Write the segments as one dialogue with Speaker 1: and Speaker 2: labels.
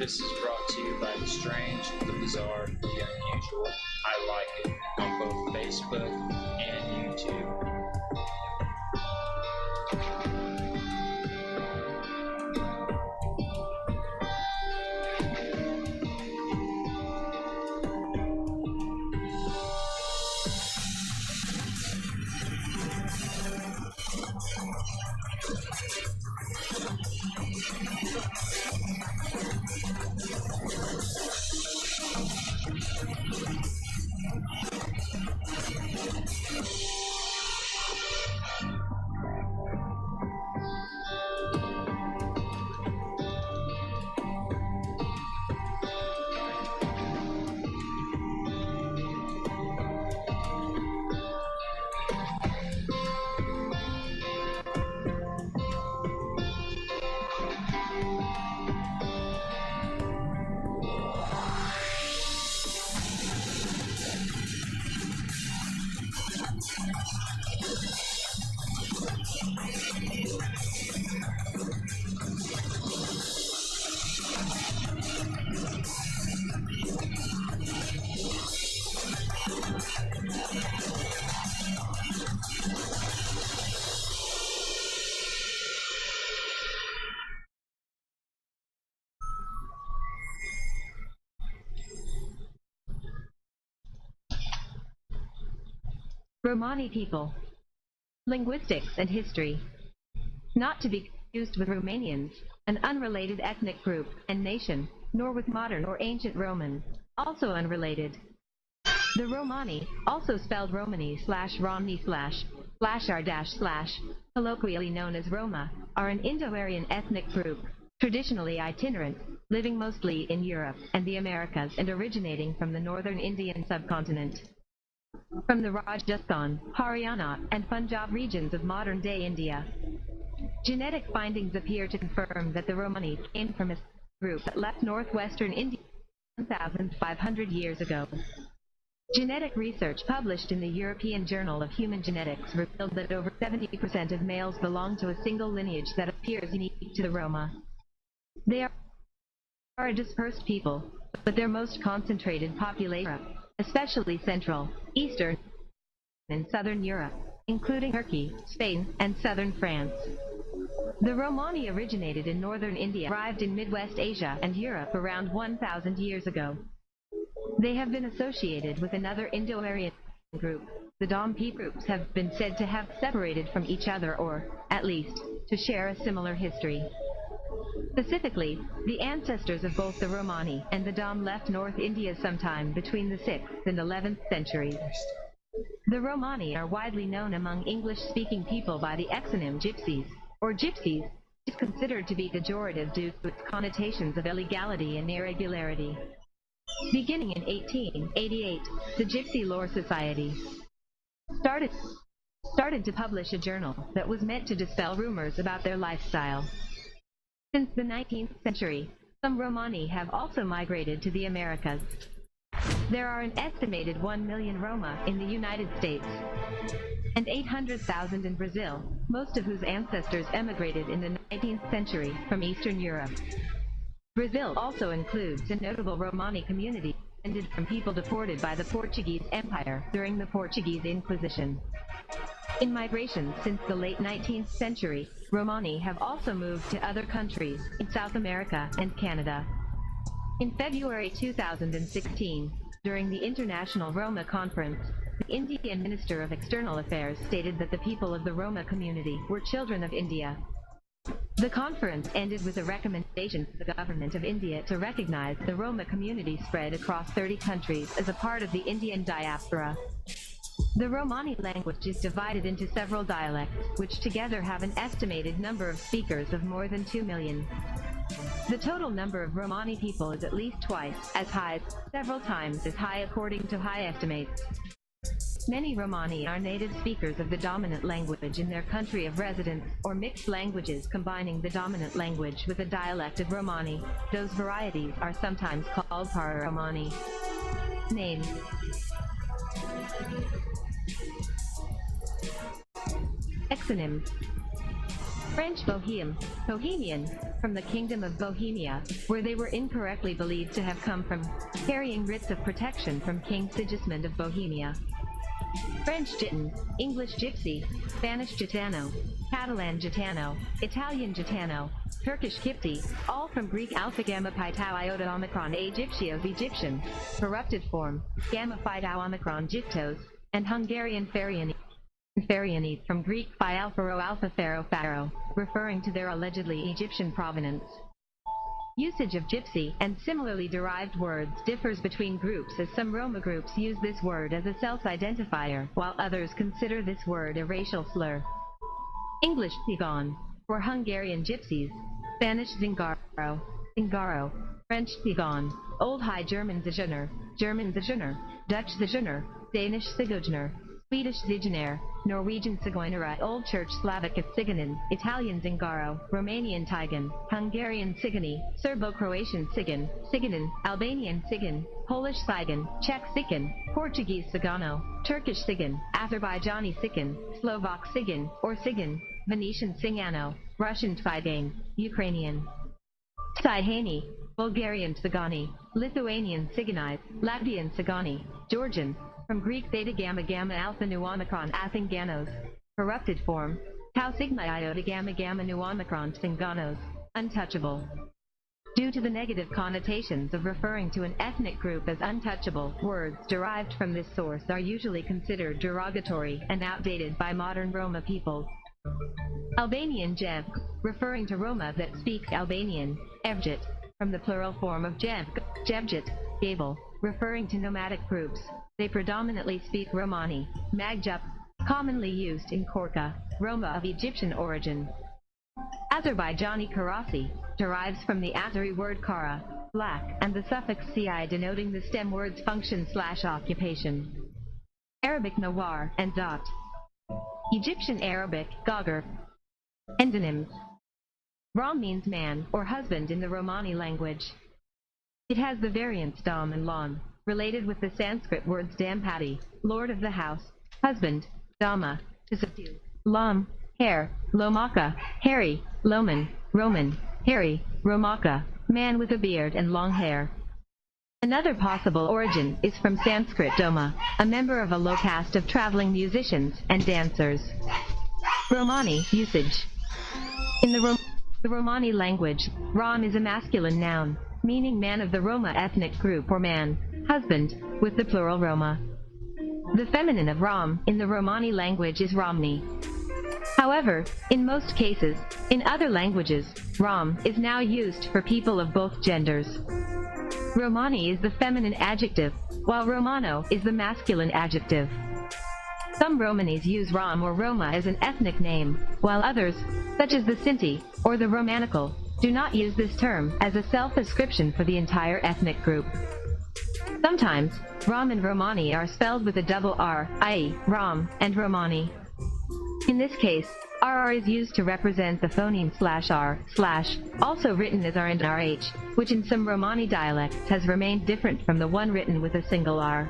Speaker 1: This is brought to you by the strange, the bizarre, the unusual. I like it on both Facebook and YouTube.
Speaker 2: Romani people. Linguistics and history. Not to be confused with Romanians, an unrelated ethnic group and nation, nor with modern or ancient Roman, also unrelated. The Romani, also spelled Romani/Romni//r-/, colloquially known as Roma, are an Indo-Aryan ethnic group, traditionally itinerant, living mostly in Europe and the Americas and originating from the northern Indian subcontinent. From the Rajasthan, Haryana, and Punjab regions of modern-day India. Genetic findings appear to confirm that the Romani came from a group that left northwestern India 1,500 years ago. Genetic research published in the European Journal of Human Genetics revealed that over 70% of males belong to a single lineage that appears unique to the Roma. They are a dispersed people, but their most concentrated population, especially Central, Eastern, and Southern Europe, including Turkey, Spain, and southern France. The Romani originated in northern India, arrived in Midwest Asia and Europe around 1,000 years ago. They have been associated with another Indo-Aryan group. The Dompi groups have been said to have separated from each other or, at least, to share a similar history. Specifically, the ancestors of both the Romani and the Dom left North India sometime between the 6th and 11th centuries. The Romani are widely known among English-speaking people by the exonym gypsies, or gypsies, is considered to be pejorative due to its connotations of illegality and irregularity. Beginning in 1888, the Gypsy Lore Society started to publish a journal that was meant to dispel rumors about their lifestyle. Since the 19th century, some Romani have also migrated to the Americas. There are an estimated 1 million Roma in the United States and 800,000 in Brazil, most of whose ancestors emigrated in the 19th century from Eastern Europe. Brazil also includes a notable Romani community descended from people deported by the Portuguese Empire during the Portuguese Inquisition. In migrations since the late 19th century, Romani have also moved to other countries in South America and Canada. In February 2016, during the International Roma Conference, the Indian Minister of External Affairs stated that the people of the Roma community were children of India. The conference ended with a recommendation to the government of India to recognize the Roma community spread across 30 countries as a part of the Indian diaspora. The Romani language is divided into several dialects, which together have an estimated number of speakers of more than 2 million. The total number of Romani people is at least twice as high, several times as high according to high estimates. Many Romani are native speakers of the dominant language in their country of residence, or mixed languages combining the dominant language with a dialect of Romani. Those varieties are sometimes called Para-Romani. Name. Exonym. French Bohemian, from the Kingdom of Bohemia, where they were incorrectly believed to have come from, carrying writs of protection from King Sigismund of Bohemia. French Gitan, English gypsy, Spanish gitano, Catalan gitano, Italian gitano, Turkish gypsy, all from Greek alpha gamma pi tau iota omicron Egyptios Egyptian, corrupted form, gamma phi tau omicron gyptos, and Hungarian Pharaonites from Greek phi alpha rho alpha pharaoh, referring to their allegedly Egyptian provenance. Usage of gypsy and similarly derived words differs between groups, as some Roma groups use this word as a self-identifier, while others consider this word a racial slur. English Tsigan, or Hungarian gypsies, Spanish Zingaro, French Tsigan, Old High German Zigener, Dutch Zigener, Danish Sigojner, Swedish Zigener, Norwegian Sigojnera, Old Church Slavic Tsiganin, Italian Zingaro, Romanian Tigan, Hungarian Cigani, Serbo-Croatian Ciganin, Albanian Cigan, Polish Cigan, Czech Cigan, Portuguese Cigano, Turkish Cigan, Azerbaijani Cigan, Slovak Cigan, or Cigan, Venetian Cingano, Russian Tsigane, Ukrainian Tsigani, Bulgarian Tsigani, Lithuanian Tsiganite, Latvian Tsigani, Georgian, from Greek theta gamma gamma alpha nu omicron Athinganos, corrupted form, tau sigma iota gamma gamma nu omicron Tsinganos, untouchable. Due to the negative connotations of referring to an ethnic group as untouchable, words derived from this source are usually considered derogatory and outdated by modern Roma peoples. Albanian Jevk, referring to Roma that speak Albanian, Evjit, from the plural form of Jevjit, Gable, referring to nomadic groups. They predominantly speak Romani, Magjup, commonly used in Korka, Roma of Egyptian origin. Azerbaijani Karasi derives from the Azeri word kara, black, and the suffix ci denoting the stem word's function/occupation. Arabic Nawar and Zot. Egyptian Arabic, Gogger. Endonyms. Ram means man or husband in the Romani language. It has the variants dam and lan, related with the Sanskrit words dampati, lord of the house, husband, dama, to subdue, lam, hair, lomaka, hairy, loman, Roman, hairy, romaka, man with a beard and long hair. Another possible origin is from Sanskrit doma, a member of a low caste of traveling musicians and dancers. Romani usage. In the Romani language, Ram is a masculine noun, meaning man of the Roma ethnic group or man, husband, with the plural Roma. The feminine of Ram in the Romani language is Ramni. However, in most cases, in other languages, Ram is now used for people of both genders. Romani is the feminine adjective, while Romano is the masculine adjective. Some Romanis use Ram or Roma as an ethnic name, while others, such as the Sinti or the Romanical, do not use this term as a self-description for the entire ethnic group. Sometimes, Ram and Romani are spelled with a double R, i.e., Ram and Romani. In this case, RR is used to represent the phoneme /R/, also written as R and RH, which in some Romani dialects has remained different from the one written with a single R.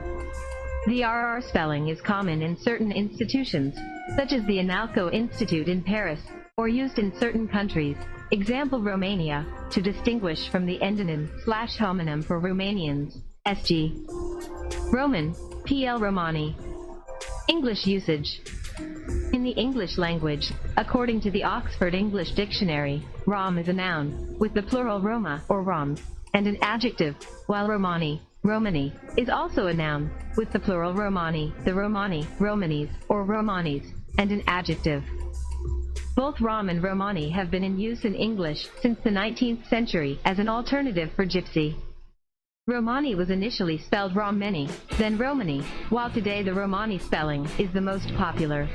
Speaker 2: The RR spelling is common in certain institutions, such as the Analco Institute in Paris, or used in certain countries, example Romania, to distinguish from the endonym/homonym for Romanians, SG. Roman, PL Romani. English usage. In the English language, according to the Oxford English Dictionary, Ram is a noun, with the plural Roma or Roms, and an adjective, while Romani, Romani, is also a noun, with the plural Romani, the Romani, Romanis, or Romanis, and an adjective. Both Ram and Romani have been in use in English since the 19th century as an alternative for gypsy. Romani was initially spelled Romani, then Romani, while today the Romani spelling is the most popular.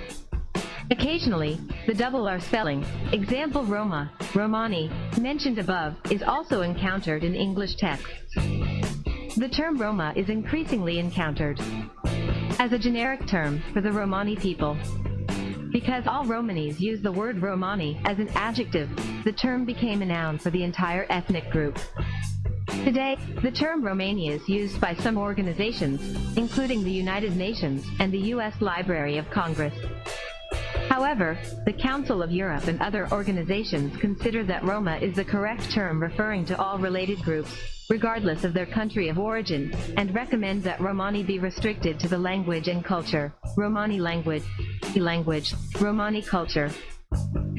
Speaker 2: Occasionally, the double R spelling, example Roma, Romani, mentioned above, is also encountered in English texts. The term Roma is increasingly encountered as a generic term for the Romani people. Because all Romanis use the word Romani as an adjective, the term became a noun for the entire ethnic group. Today, the term Romania is used by some organizations, including the United Nations and the U.S. Library of Congress. However, the Council of Europe and other organizations consider that Roma is the correct term referring to all related groups, regardless of their country of origin, and recommend that Romani be restricted to the language and culture. Romani language, Romani culture.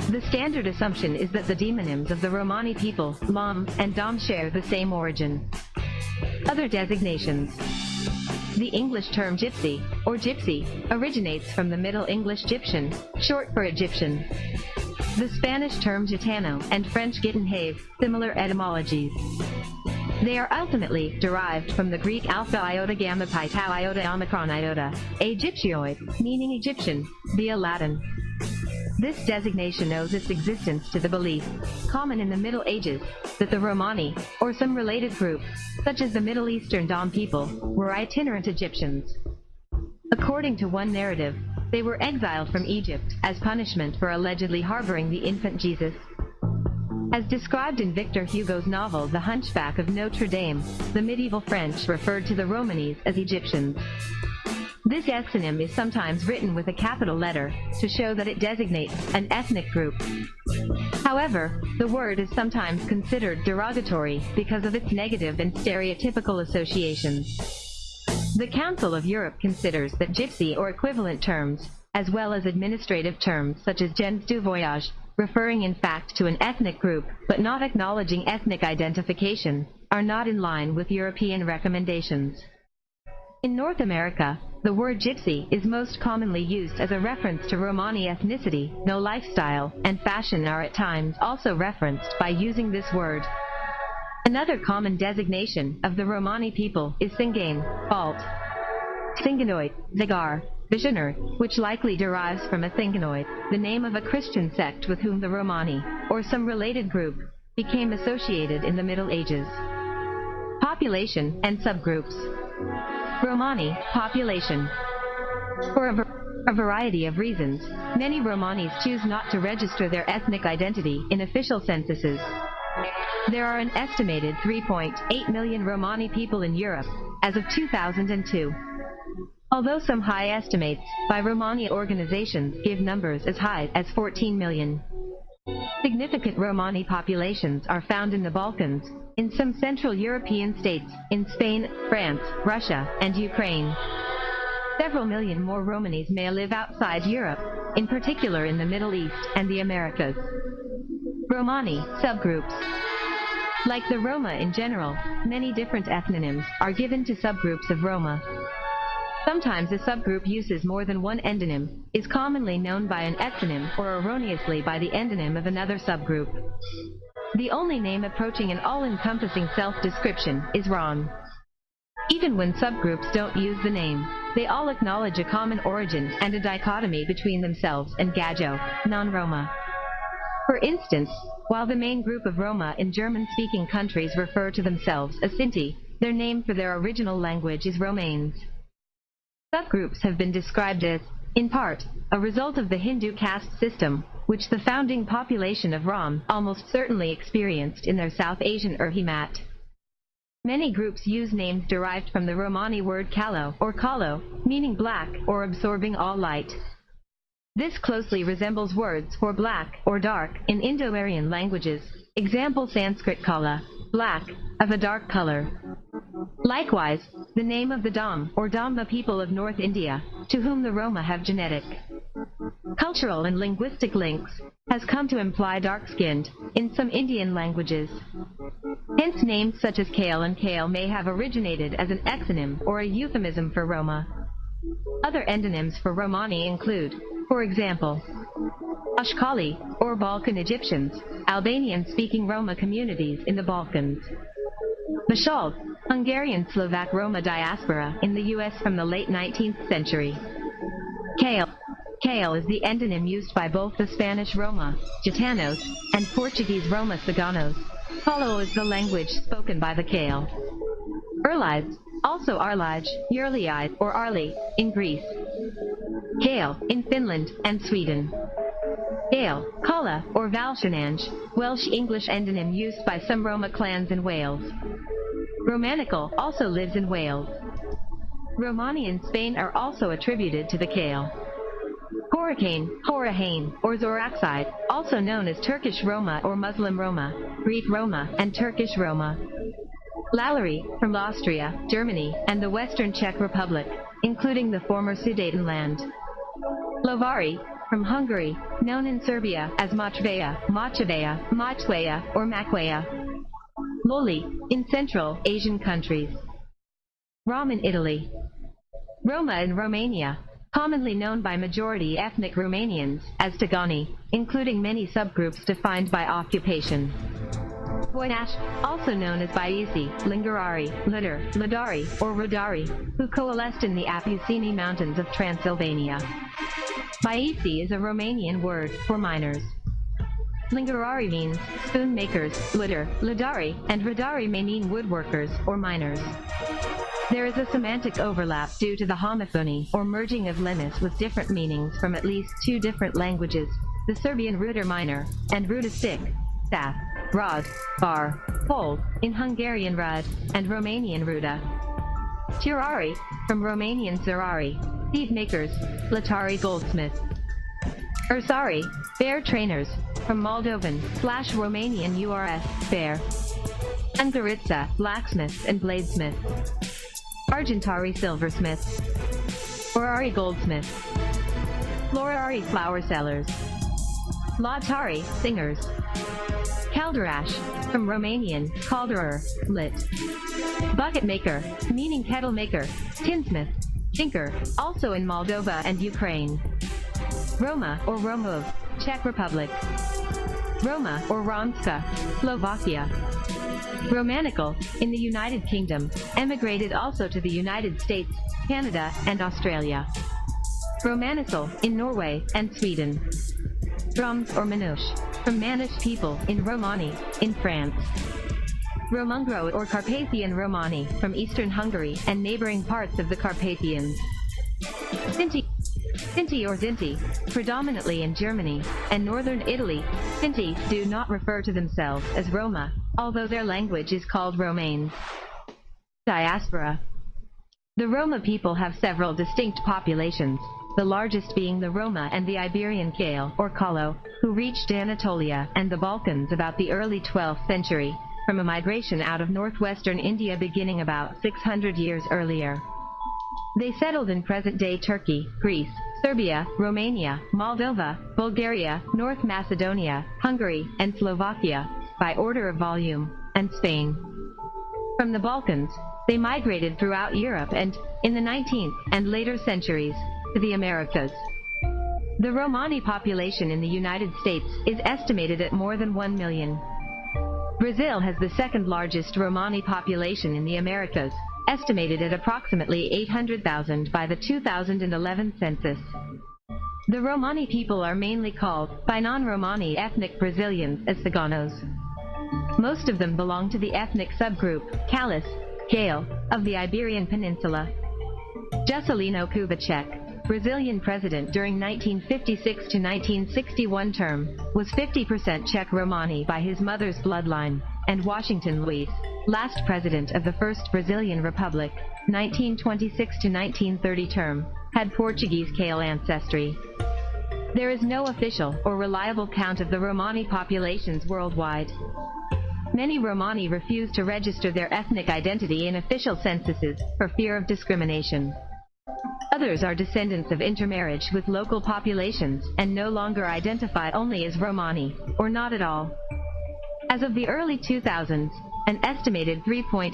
Speaker 2: The standard assumption is that the demonyms of the Romani people, Lam and Dom, share the same origin. Other designations. The English term gypsy, or gypsy, originates from the Middle English Gyptian, short for Egyptian. The Spanish term gitano and French gitan have similar etymologies. They are ultimately derived from the Greek alpha iota gamma pi tau iota omicron iota, Egyptioid, meaning Egyptian, via Latin. This designation owes its existence to the belief, common in the Middle Ages, that the Romani, or some related group, such as the Middle Eastern Dom people, were itinerant Egyptians. According to one narrative, they were exiled from Egypt as punishment for allegedly harboring the infant Jesus. As described in Victor Hugo's novel The Hunchback of Notre Dame, the medieval French referred to the Romanis as Egyptians. This exonym is sometimes written with a capital letter to show that it designates an ethnic group. However, the word is sometimes considered derogatory because of its negative and stereotypical associations. The Council of Europe considers that gypsy or equivalent terms, as well as administrative terms such as gens du voyage, referring in fact to an ethnic group but not acknowledging ethnic identification, are not in line with European recommendations. In North America, the word gypsy is most commonly used as a reference to Romani ethnicity, though lifestyle and fashion are at times also referenced by using this word. Another common designation of the Romani people is Singane, fault, Singanoid, Zagar, Visioner, which likely derives from a Thinganoid, the name of a Christian sect with whom the Romani, or some related group, became associated in the Middle Ages. Population and subgroups. Romani population. For a variety of reasons, many Romanis choose not to register their ethnic identity in official censuses. There are an estimated 3.8 million Romani people in Europe as of 2002. Although some high estimates by Romani organizations give numbers as high as 14 million. Significant Romani populations are found in the Balkans, in some Central European states, in Spain, France, Russia, and Ukraine. Several million more Romanis may live outside Europe, in particular in the Middle East and the Americas. Romani subgroups. Like the Roma in general, many different ethnonyms are given to subgroups of Roma. Sometimes a subgroup uses more than one endonym, is commonly known by an exonym or erroneously by the endonym of another subgroup. The only name approaching an all-encompassing self-description is Rom. Even when subgroups don't use the name, they all acknowledge a common origin and a dichotomy between themselves and Gajo, non-Roma. For instance, while the main group of Roma in German-speaking countries refer to themselves as Sinti, their name for their original language is Romanes. Subgroups have been described as, in part, a result of the Hindu caste system, which the founding population of Rom almost certainly experienced in their South Asian Urhimat. Many groups use names derived from the Romani word kalo or kalo, meaning black or absorbing all light. This closely resembles words for black or dark in Indo-Aryan languages, example Sanskrit kala, black, of a dark color. Likewise, the name of the Dam or Dhamma people of North India, to whom the Roma have genetic, cultural and linguistic links, has come to imply dark-skinned in some Indian languages. Hence names such as Kale and Kale may have originated as an exonym or a euphemism for Roma. Other endonyms for Romani include, for example, Ashkali, or Balkan Egyptians, Albanian-speaking Roma communities in the Balkans. Mashal, Hungarian Slovak Roma diaspora in the U.S. from the late 19th century. Kale. Kale is the endonym used by both the Spanish Roma, Gitanos, and Portuguese Roma Ciganos. Kalo is the language spoken by the Kale. Erlides, also Arlaj, Yurliide, or Arli, in Greece. Kale, in Finland and Sweden. Gale, Kala, or Valshanange, Welsh-English endonym used by some Roma clans in Wales. Romanical also lives in Wales. Romani in Spain are also attributed to the Kale. Hurricane, or Zoraxide, also known as Turkish Roma or Muslim Roma, Greek Roma, and Turkish Roma. Lowry, from Austria, Germany, and the Western Czech Republic, including the former Sudetenland. Lovari, from Hungary, known in Serbia as Mochveja, or Makwaya. Loli, in Central Asian countries. Rom in Italy. Roma in Romania, commonly known by majority ethnic Romanians as Tigani, including many subgroups defined by occupation. Voinash, also known as Baisi, Lingarari, Lidar, Lidari, or Rudari, who coalesced in the Apusini Mountains of Transylvania. Baisi is a Romanian word for miners. Lingarari means spoon makers, Lidar, Lidari, and Rudari may mean woodworkers or miners. There is a semantic overlap due to the homophony, or merging of lemis with different meanings from at least two different languages, the Serbian Rudar miner, and Ruda stick, staff, rod, bar, pole, in Hungarian rud, and Romanian ruda. Tirari, from Romanian zerari, seed makers, Latari goldsmith. Ursari, bear trainers, from Moldovan/Romanian URS, bear. Angaritsa, blacksmiths and bladesmith. Argentari silversmiths. Orari goldsmiths. Florari flower sellers. Lautari singers. Calderash, from Romanian, calderer, lit. Bucket maker, meaning kettle maker, tinsmith, tinker, also in Moldova and Ukraine. Roma or Romov, Czech Republic. Roma or Romska, Slovakia. Romanical, in the United Kingdom, emigrated also to the United States, Canada, and Australia. Romanisal, in Norway and Sweden. Drums or Manouche, from Manish people in Romani, in France. Romungro or Carpathian Romani, from eastern Hungary and neighboring parts of the Carpathians. Sinti or Zinti, predominantly in Germany and northern Italy. Sinti do not refer to themselves as Roma, although their language is called Romanes. Diaspora. The Roma people have several distinct populations, the largest being the Roma and the Iberian Gael, or Kalo, who reached Anatolia and the Balkans about the early 12th century, from a migration out of northwestern India beginning about 600 years earlier. They settled in present-day Turkey, Greece, Serbia, Romania, Moldova, Bulgaria, North Macedonia, Hungary, and Slovakia, by order of volume, and Spain. From the Balkans, they migrated throughout Europe and, in the 19th and later centuries, to the Americas. The Romani population in the United States is estimated at more than 1 million. Brazil has the second largest Romani population in the Americas, estimated at approximately 800,000 by the 2011 census. The Romani people are mainly called, by non-Romani ethnic Brazilians, as Ciganos. Most of them belong to the ethnic subgroup, Kalis, Gael, of the Iberian Peninsula. Juscelino Kubitschek, Brazilian president during 1956 to 1961 term, was 50% Czech Romani by his mother's bloodline, and Washington Luiz, last president of the First Brazilian Republic, 1926 to 1930 term, had Portuguese Gael ancestry. There is no official or reliable count of the Romani populations worldwide. Many Romani refuse to register their ethnic identity in official censuses for fear of discrimination. Others are descendants of intermarriage with local populations and no longer identify only as Romani, or not at all. As of the early 2000s, an estimated 3.8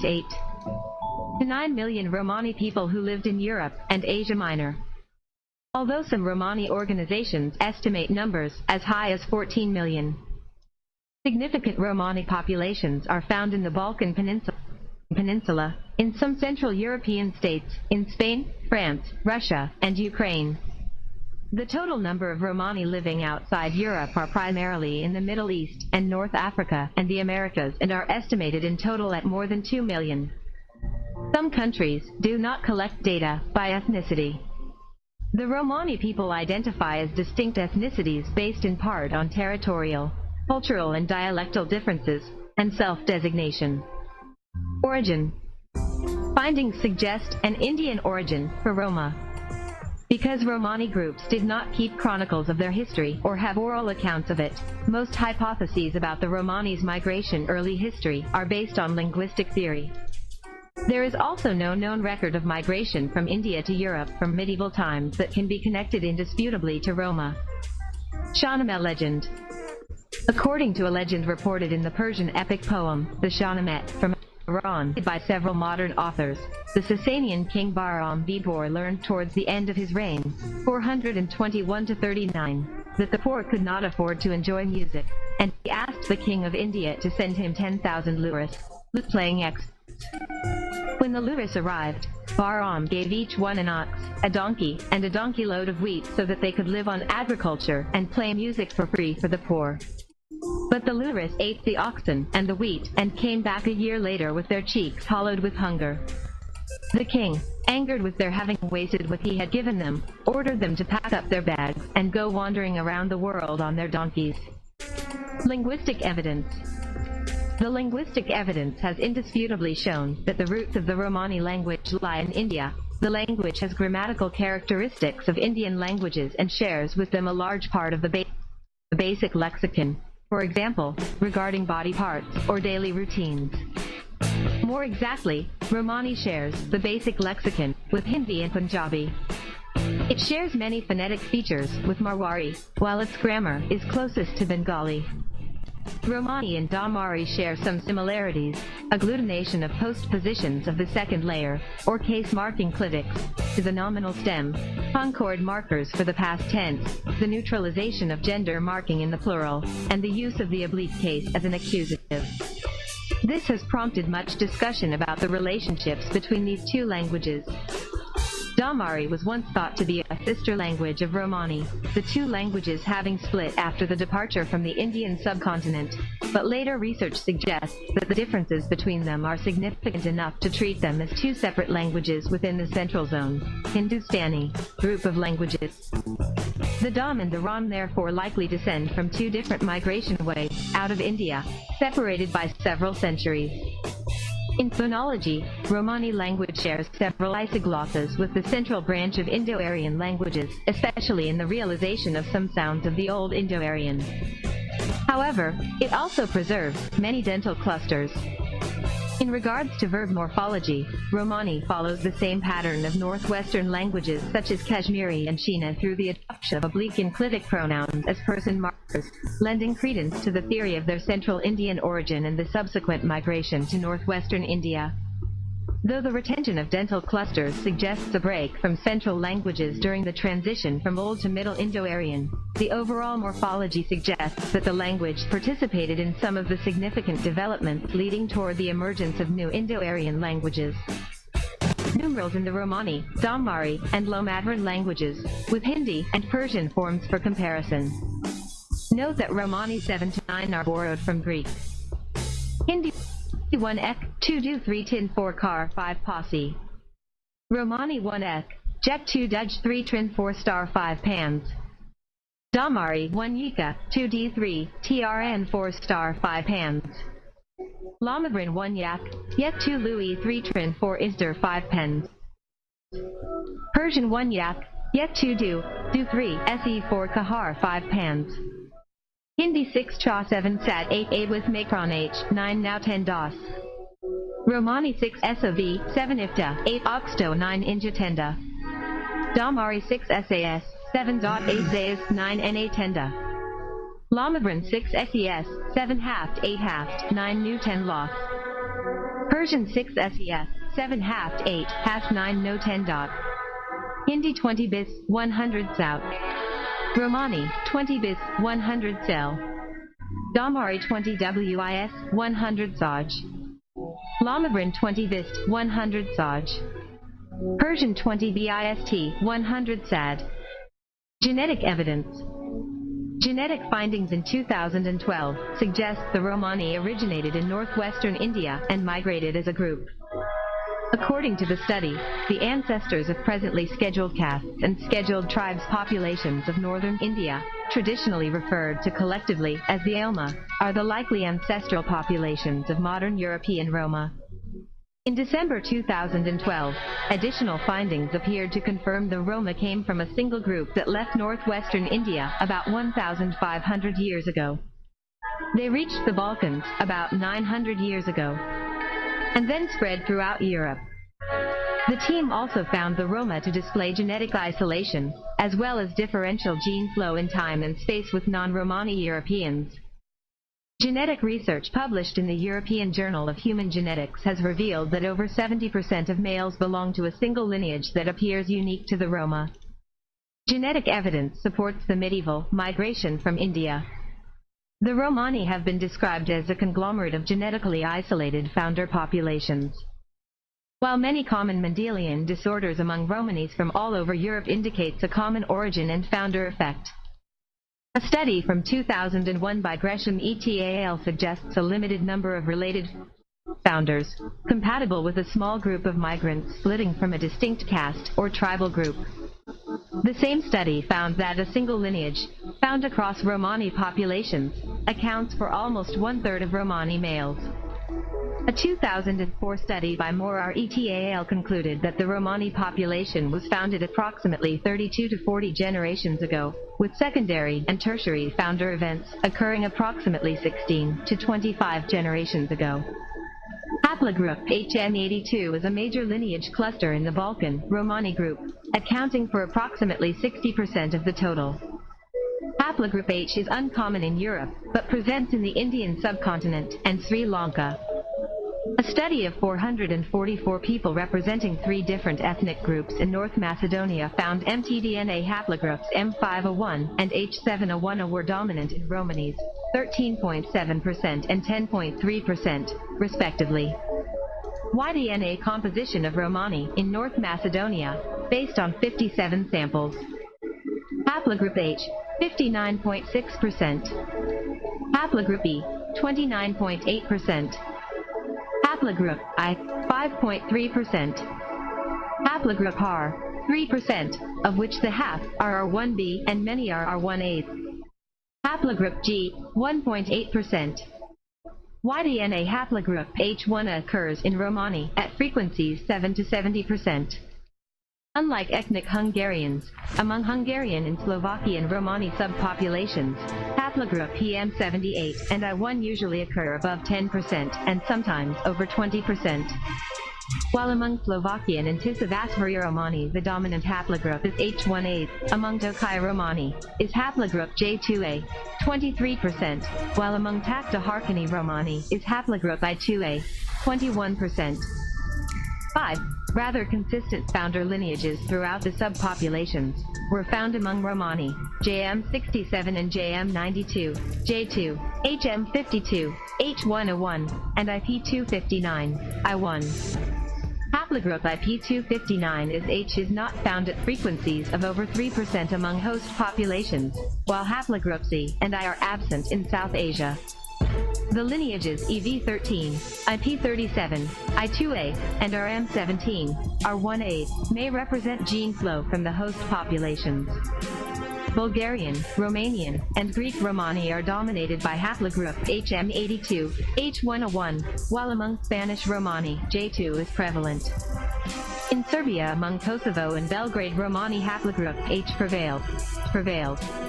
Speaker 2: to 9 million Romani people who lived in Europe and Asia Minor. Although some Romani organizations estimate numbers as high as 14 million. Significant Romani populations are found in the Balkan Peninsula, in some Central European states, in Spain, France, Russia, and Ukraine. The total number of Romani living outside Europe are primarily in the Middle East and North Africa and the Americas and are estimated in total at more than 2 million. Some countries do not collect data by ethnicity. The Romani people identify as distinct ethnicities based in part on territorial, cultural and dialectal differences, and self-designation. Origin. Findings suggest an Indian origin for Roma. Because Romani groups did not keep chronicles of their history or have oral accounts of it, most hypotheses about the Romani's migration early history are based on linguistic theory. There is also no known record of migration from India to Europe from medieval times that can be connected indisputably to Roma. Shahnameh legend. According to a legend reported in the Persian epic poem, the Shahnameh, from Iran, by several modern authors, the Sasanian king Bahram Bibor learned towards the end of his reign, 421-39, that the poor could not afford to enjoy music, and he asked the king of India to send him 10,000 lurists, flute-playing experts. When the lurists arrived, Bahram gave each one an ox, a donkey, and a donkey load of wheat so that they could live on agriculture and play music for free for the poor. But the lurists ate the oxen and the wheat and came back a year later with their cheeks hollowed with hunger. The king, angered with their having wasted what he had given them, ordered them to pack up their bags and go wandering around the world on their donkeys. Linguistic evidence. The linguistic evidence has indisputably shown that the roots of the Romani language lie in India. The language has grammatical characteristics of Indian languages and shares with them a large part of the basic lexicon, for example, regarding body parts or daily routines. More exactly, Romani shares the basic lexicon with Hindi and Punjabi. It shares many phonetic features with Marwari, while its grammar is closest to Bengali. Romani and Damari share some similarities, agglutination of postpositions of the second layer, or case marking clitics, to the nominal stem, concord markers for the past tense, the neutralization of gender marking in the plural, and the use of the oblique case as an accusative. This has prompted much discussion about the relationships between these two languages. Damari was once thought to be a sister language of Romani, the two languages having split after the departure from the Indian subcontinent, but later research suggests that the differences between them are significant enough to treat them as two separate languages within the Central Zone, Hindustani, group of languages. The Dam and the Ram therefore likely descend from two different migration ways out of India, separated by several centuries. In phonology, Romani language shares several isoglottas with the central branch of Indo-Aryan languages, especially in the realization of some sounds of the Old Indo-Aryan. However, it also preserves many dental clusters. In regards to verb morphology, Romani follows the same pattern of northwestern languages such as Kashmiri and Shina through the adoption of oblique enclitic pronouns as person markers, lending credence to the theory of their Central Indian origin and the subsequent migration to northwestern India. Though the retention of dental clusters suggests a break from central languages during the transition from Old to Middle Indo-Aryan, the overall morphology suggests that the language participated in some of the significant developments leading toward the emergence of new Indo-Aryan languages. Numerals in the Romani, Damari, and Lomadran languages, with Hindi and Persian forms for comparison. Note that Romani 7 to 9 are borrowed from Greek. Hindi 1 ek, 2 do 3 tin 4 car 5 posse. Romani 1 ek, jet 2 dudge 3 trin 4 star 5 pans. Damari 1 yika, 2 d3, trn 4 star 5 pans. Lamavrin 1 yak, yet 2 louis 3 trin 4 isder 5 pens. Persian 1 yak, yet 2 do 3, se 4 kahar 5 pans. Hindi 6 cha 7 sat 8 a with macron h 9 now 10 dos. Romani 6 sov 7 ifta 8 oxto 9 injatenda. Damari 6 sas 7 dot 8 zayas 9 na tenda. Lamavrin 6 ses 7 haft 8 haft 9 new 10 loss. Persian 6 ses 7 haft 8 haft 9 no 10 dot. Hindi 20 bis 100 south. Romani, 20 bis, 100 cell. Damari 20 wis, 100 saj. Lamavrin 20 bis, 100 saj. Persian 20 bist, 100 sad. Genetic evidence. Genetic findings in 2012 suggest the Romani originated in northwestern India and migrated as a group. According to the study, the ancestors of presently scheduled castes and scheduled tribes populations of northern India, traditionally referred to collectively as the Elma, are the likely ancestral populations of modern European Roma. In December 2012, additional findings appeared to confirm the Roma came from a single group that left northwestern India about 1,500 years ago. They reached the Balkans about 900 years ago, and then spread throughout Europe. The team also found the Roma to display genetic isolation, as well as differential gene flow in time and space with non-Romani Europeans. Genetic research published in the European Journal of Human Genetics has revealed that over 70% of males belong to a single lineage that appears unique to the Roma. Genetic evidence supports the medieval migration from India. The Romani have been described as a conglomerate of genetically isolated founder populations. While many common Mendelian disorders among Romanis from all over Europe indicates a common origin and founder effect. A study from 2001 by Gresham et al. Suggests a limited number of related founders, compatible with a small group of migrants splitting from a distinct caste or tribal group. The same study found that a single lineage, found across Romani populations, accounts for almost one-third of Romani males. A 2004 study by Morar et al. Concluded that the Romani population was founded approximately 32 to 40 generations ago, with secondary and tertiary founder events occurring approximately 16 to 25 generations ago. Haplogroup HM82 is a major lineage cluster in the Balkan Romani group, accounting for approximately 60% of the total. Haplogroup H is uncommon in Europe, but presents in the Indian subcontinent and Sri Lanka. A study of 444 people representing 3 different ethnic groups in North Macedonia found mtDNA haplogroups M501 and H701 were dominant in Romanis, 13.7% and 10.3%, respectively. Y-DNA composition of Romani in North Macedonia, based on 57 samples. Haplogroup H, 59.6%. Haplogroup E, 29.8%. Haplogroup I, 5.3%. Haplogroup R, 3%, of which the half are R1b and many are R1a. Haplogroup G, 1.8%. Y-DNA haplogroup H1 occurs in Romani at frequencies 7 to 70%. Unlike ethnic Hungarians, among Hungarian and Slovakian Romani subpopulations, haplogroup PM78 and I1 usually occur above 10% and sometimes over 20%. While among Slovakian and Tisavasvari Romani the dominant haplogroup is H1A, among Tokai Romani is haplogroup J2A, 23%, while among Takta-Harkani Romani is haplogroup I2A, 21%. 5. Rather consistent founder lineages throughout the subpopulations were found among Romani, JM67 and JM92, J2, HM52, H101, and IP259, I1. Haplogroup IP259 is H is not found at frequencies of over 3% among host populations, while haplogroup C and I are absent in South Asia. The lineages EV13, IP37, I2A, and RM17, R1A, may represent gene flow from the host populations. Bulgarian, Romanian, and Greek Romani are dominated by haplogroup HM82, H101, while among Spanish Romani, J2 is prevalent. In Serbia, among Kosovo and Belgrade Romani haplogroup H prevailed,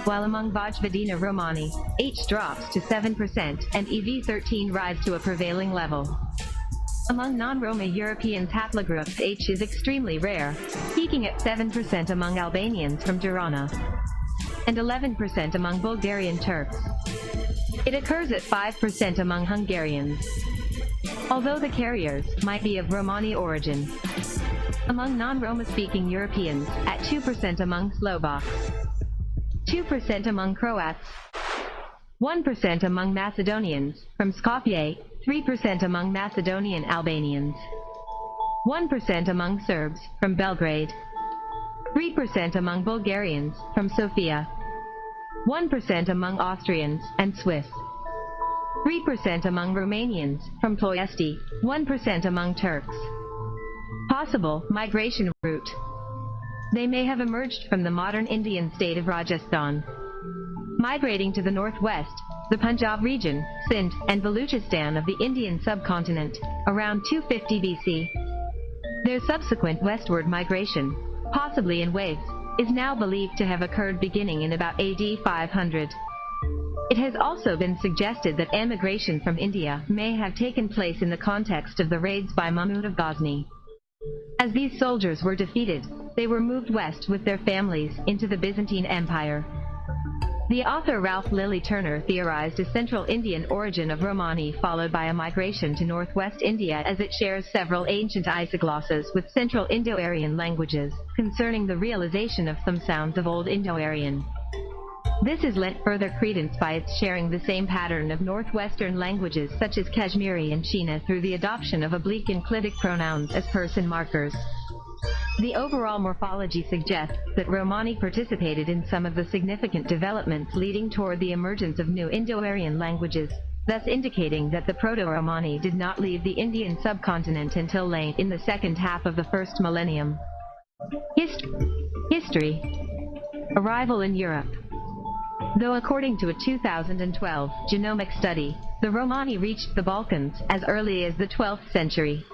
Speaker 2: while among Vojvodina Romani, H drops to 7% and EV13 rise to a prevailing level. Among non-Roma Europeans haplogroup H is extremely rare, peaking at 7% among Albanians from Tirana, and 11% among Bulgarian Turks. It occurs at 5% among Hungarians, although the carriers might be of Romani origin. Among non-Roma speaking Europeans, at 2% among Slovaks, 2% among Croats, 1% among Macedonians from Skopje, 3% among Macedonian Albanians, 1% among Serbs from Belgrade, 3% among Bulgarians from Sofia, 1% among Austrians and Swiss, 3% among Romanians from Ploiesti, 1% among Turks. Possible migration route. They may have emerged from the modern Indian state of Rajasthan. migrating to the northwest, the Punjab region, Sindh, and Baluchistan of the Indian subcontinent, around 250 BC. Their subsequent westward migration, possibly in waves, is now believed to have occurred beginning in about AD 500. It has also been suggested that emigration from India may have taken place in the context of the raids by Mahmud of Ghazni. As these soldiers were defeated, they were moved west with their families into the Byzantine Empire. The author Ralph Lilly Turner theorized a Central Indian origin of Romani followed by a migration to northwest India, as it shares several ancient isoglosses with Central Indo-Aryan languages, concerning the realization of some sounds of Old Indo-Aryan. This is lent further credence by its sharing the same pattern of northwestern languages such as Kashmiri and Shina through the adoption of oblique enclitic pronouns as person markers. The overall morphology suggests that Romani participated in some of the significant developments leading toward the emergence of new Indo-Aryan languages, thus indicating that the Proto-Romani did not leave the Indian subcontinent until late in the second half of the first millennium. History. Arrival in Europe. Though according to a 2012 genomic study, the Romani reached the Balkans as early as the 12th century.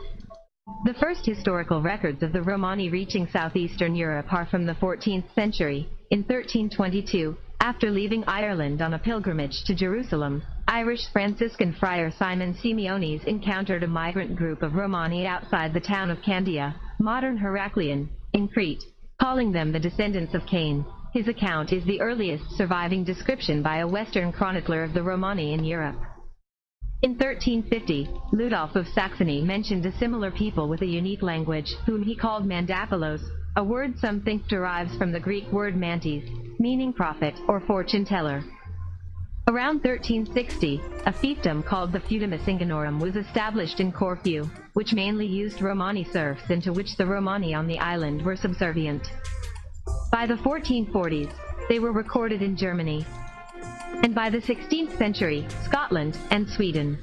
Speaker 2: The first historical records of the Romani reaching southeastern Europe are from the 14th century. In 1322, after leaving Ireland on a pilgrimage to Jerusalem, Irish Franciscan friar Simon Simeones encountered a migrant group of Romani outside the town of Candia, modern Heraklion, in Crete, calling them the descendants of Cain. His account is the earliest surviving description by a Western chronicler of the Romani in Europe. In 1350, Ludolf of Saxony mentioned a similar people with a unique language, whom he called Mandapalos, a word some think derives from the Greek word mantis, meaning prophet or fortune teller. Around 1360, a fiefdom called the Feudum Asinganorum was established in Corfu, which mainly used Romani serfs and to which the Romani on the island were subservient. By the 1440s, they were recorded in Germany, and by the 16th century, Scotland and Sweden.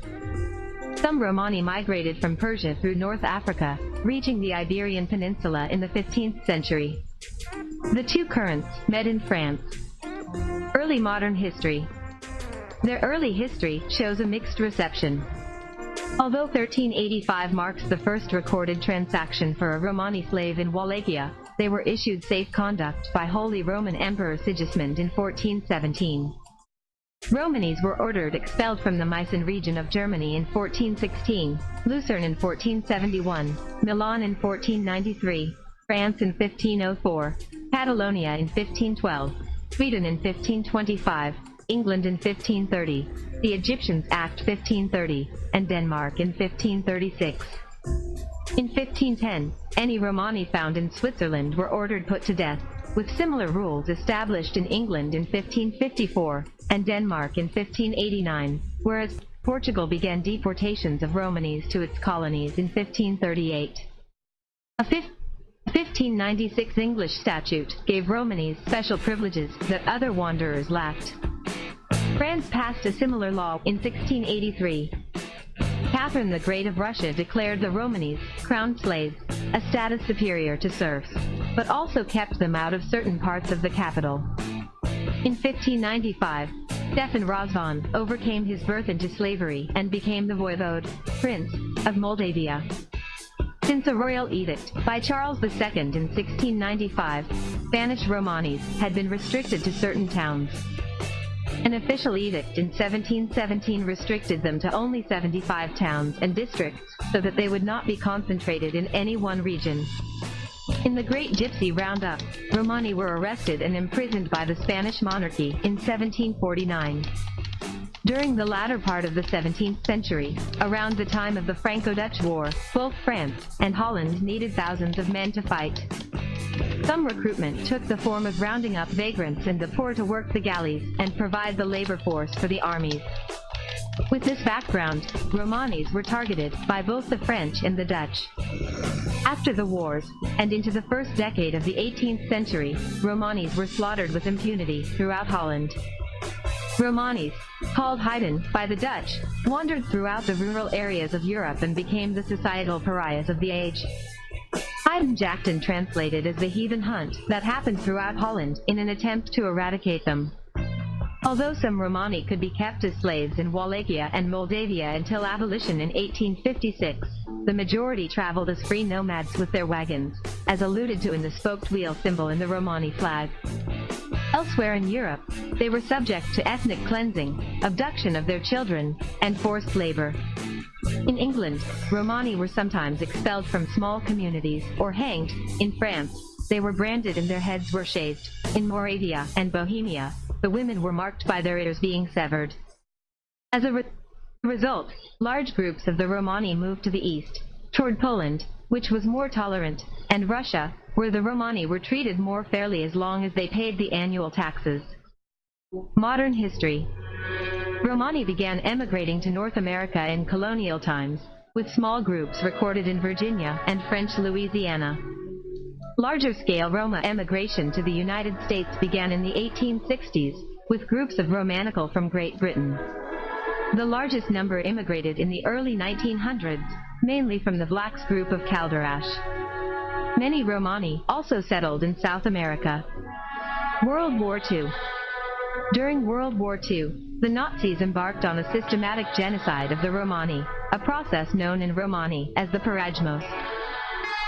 Speaker 2: Some Romani migrated from Persia through North Africa, reaching the Iberian Peninsula in the 15th century. The two currents met in France. Early modern history. Their early history shows a mixed reception. Although 1385 marks the first recorded transaction for a Romani slave in Wallachia, they were issued safe conduct by Holy Roman Emperor Sigismund in 1417. Romanis were ordered expelled from the Meissen region of Germany in 1416, Lucerne in 1471, Milan in 1493, France in 1504, Catalonia in 1512, Sweden in 1525, England in 1530, the Egyptians Act 1530, and Denmark in 1536. In 1510, any Romani found in Switzerland were ordered put to death, with similar rules established in England in 1554 and Denmark in 1589, whereas Portugal began deportations of Romanis to its colonies in 1538. A 1596 English statute gave Romanis special privileges that other wanderers lacked. France passed a similar law in 1683. Catherine the Great of Russia declared the Romanis, crowned slaves, a status superior to serfs, but also kept them out of certain parts of the capital. In 1595, Stefan Razvan overcame his birth into slavery and became the voivode, Prince, of Moldavia. Since a royal edict by Charles II in 1695, Spanish Romanis had been restricted to certain towns. An official edict in 1717 restricted them to only 75 towns and districts so that they would not be concentrated in any one region. In the Great Gypsy Roundup, Romani were arrested and imprisoned by the Spanish monarchy in 1749. During the latter part of the 17th century, around the time of the Franco-Dutch War, both France and Holland needed thousands of men to fight. Some recruitment took the form of rounding up vagrants and the poor to work the galleys and provide the labor force for the armies. With this background, Romanis were targeted by both the French and the Dutch. After the wars, and into the first decade of the 18th century, Romanis were slaughtered with impunity throughout Holland. Romanis, called Heiden by the Dutch, wandered throughout the rural areas of Europe and became the societal pariahs of the age. Heidenjachten translated as the heathen hunt that happened throughout Holland in an attempt to eradicate them. Although some Romani could be kept as slaves in Wallachia and Moldavia until abolition in 1856, the majority traveled as free nomads with their wagons, as alluded to in the spoked wheel symbol in the Romani flag. Elsewhere in Europe, they were subject to ethnic cleansing, abduction of their children, and forced labor. In England, Romani were sometimes expelled from small communities or hanged. In France, they were branded and their heads were shaved. In Moravia and Bohemia, the women were marked by their ears being severed. As a result, large groups of the Romani moved to the east, toward Poland, which was more tolerant, and Russia, where the Romani were treated more fairly as long as they paid the annual taxes. Modern history. Romani began emigrating to North America in colonial times, with small groups recorded in Virginia and French Louisiana. Larger-scale Roma emigration to the United States began in the 1860s, with groups of Romanical from Great Britain. The largest number immigrated in the early 1900s, mainly from the blacks group of Calderash. Many Romani also settled in South America. World War II. During World War II, the Nazis embarked on a systematic genocide of the Romani, a process known in Romani as the Parajmos.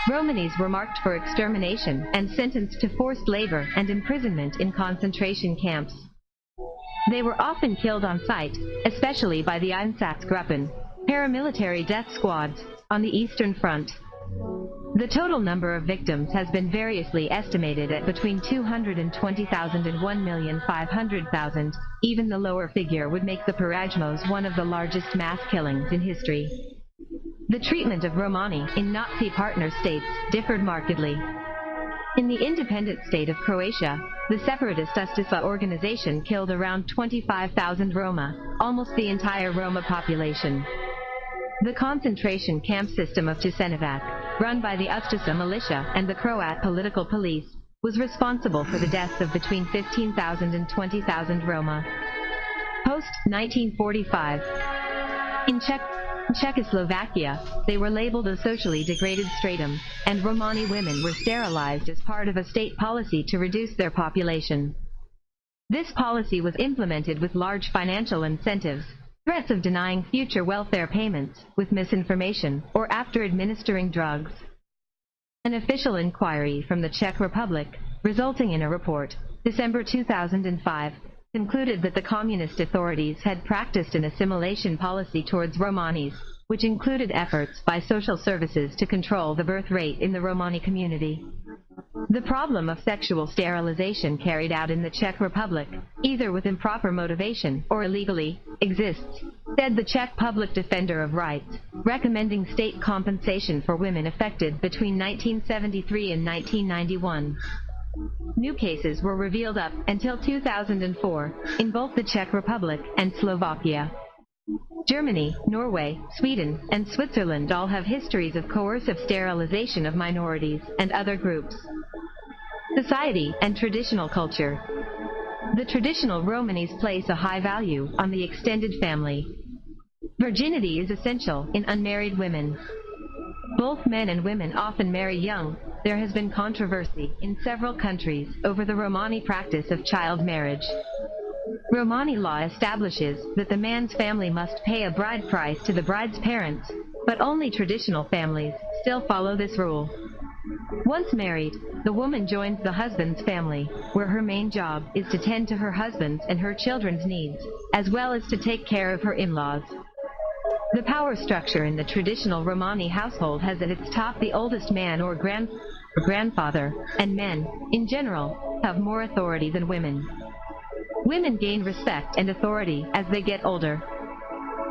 Speaker 2: Romanis were marked for extermination and sentenced to forced labor and imprisonment in concentration camps. They were often killed on sight, especially by the Einsatzgruppen, paramilitary death squads, on the Eastern Front. The total number of victims has been variously estimated at between 220,000 and 1,500,000. Even the lower figure would make the Parajmos one of the largest mass killings in history. The treatment of Romani in Nazi partner states differed markedly. In the independent state of Croatia, the separatist Ustaša organization killed around 25,000 Roma, almost the entire Roma population. The concentration camp system of Jasenovac, run by the Ustaša militia and the Croat political police, was responsible for the deaths of between 15,000 and 20,000 Roma. Post-1945. In Czechoslovakia, they were labeled a socially degraded stratum, and Romani women were sterilized as part of a state policy to reduce their population. This policy was implemented with large financial incentives, threats of denying future welfare payments with misinformation or after administering drugs. An official inquiry from the Czech Republic, resulting in a report, December 2005, concluded that the communist authorities had practiced an assimilation policy towards Romanis, which included efforts by social services to control the birth rate in the Romani community. The problem of sexual sterilization carried out in the Czech Republic, either with improper motivation or illegally, exists, said the Czech Public Defender of Rights, recommending state compensation for women affected between 1973 and 1991. New cases were revealed up until 2004 in both the Czech Republic and Slovakia. Germany, Norway, Sweden, and Switzerland all have histories of coercive sterilization of minorities and other groups. Society and traditional culture. The traditional Romanis place a high value on the extended family. Virginity is essential in unmarried women. Both men and women often marry young. There has been controversy in several countries over the Romani practice of child marriage. Romani law establishes that the man's family must pay a bride price to the bride's parents, but only traditional families still follow this rule. Once married, the woman joins the husband's family, where her main job is to tend to her husband's and her children's needs, as well as to take care of her in-laws. The power structure in the traditional Romani household has at its top the oldest man or grandfather, and men, in general, have more authority than women. Women gain respect and authority as they get older.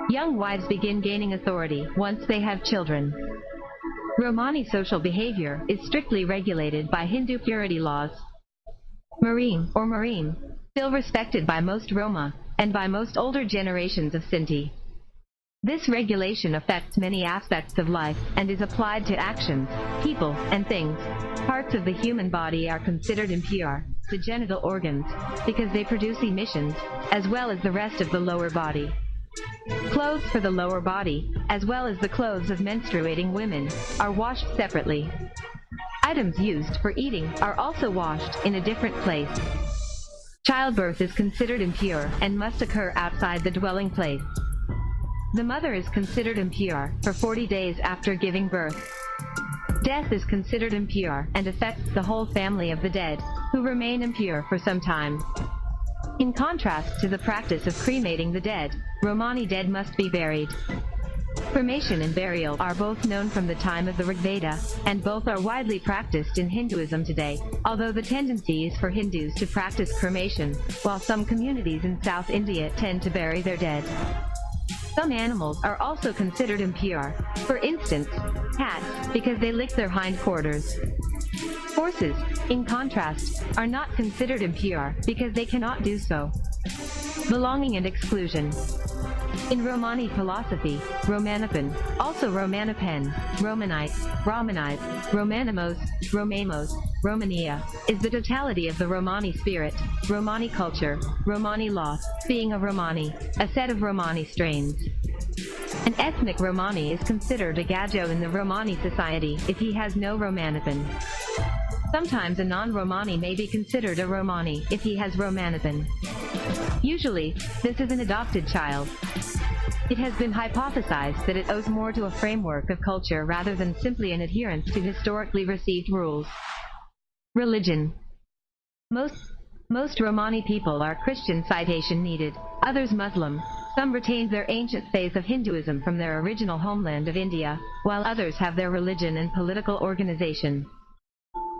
Speaker 2: Young wives begin gaining authority once they have children. Romani social behavior is strictly regulated by Hindu purity laws. Marim, or Marim, still respected by most Roma, and by most older generations of Sinti. This regulation affects many aspects of life and is applied to actions, people, and things. Parts of the human body are considered impure, the genital organs, because they produce emissions, as well as the rest of the lower body. Clothes for the lower body, as well as the clothes of menstruating women, are washed separately. Items used for eating are also washed in a different place. Childbirth is considered impure and must occur outside the dwelling place. The mother is considered impure for 40 days after giving birth. Death is considered impure and affects the whole family of the dead, who remain impure for some time. In contrast to the practice of cremating the dead, Romani dead must be buried. Cremation and burial are both known from the time of the Rig Veda, and both are widely practiced in Hinduism today, although the tendency is for Hindus to practice cremation, while some communities in South India tend to bury their dead. Some animals are also considered impure, for instance, cats, because they lick their hindquarters. Horses, in contrast, are not considered impure because they cannot do so. Belonging and exclusion. In Romani philosophy, Romanipan, also Romanipen, Romanite, Romanize, Romanimos, Romamos, Romania, is the totality of the Romani spirit, Romani culture, Romani law, being a Romani, a set of Romani strains. An ethnic Romani is considered a Gajo in the Romani society if he has no Romanipan. Sometimes a non-Romani may be considered a Romani if he has Romanipan. Usually, this is an adopted child. It has been hypothesized that it owes more to a framework of culture rather than simply an adherence to historically received rules. Religion. Most Romani people are Christian citation needed, others Muslim. Some retain their ancient faith of Hinduism from their original homeland of India, while others have their religion and political organization.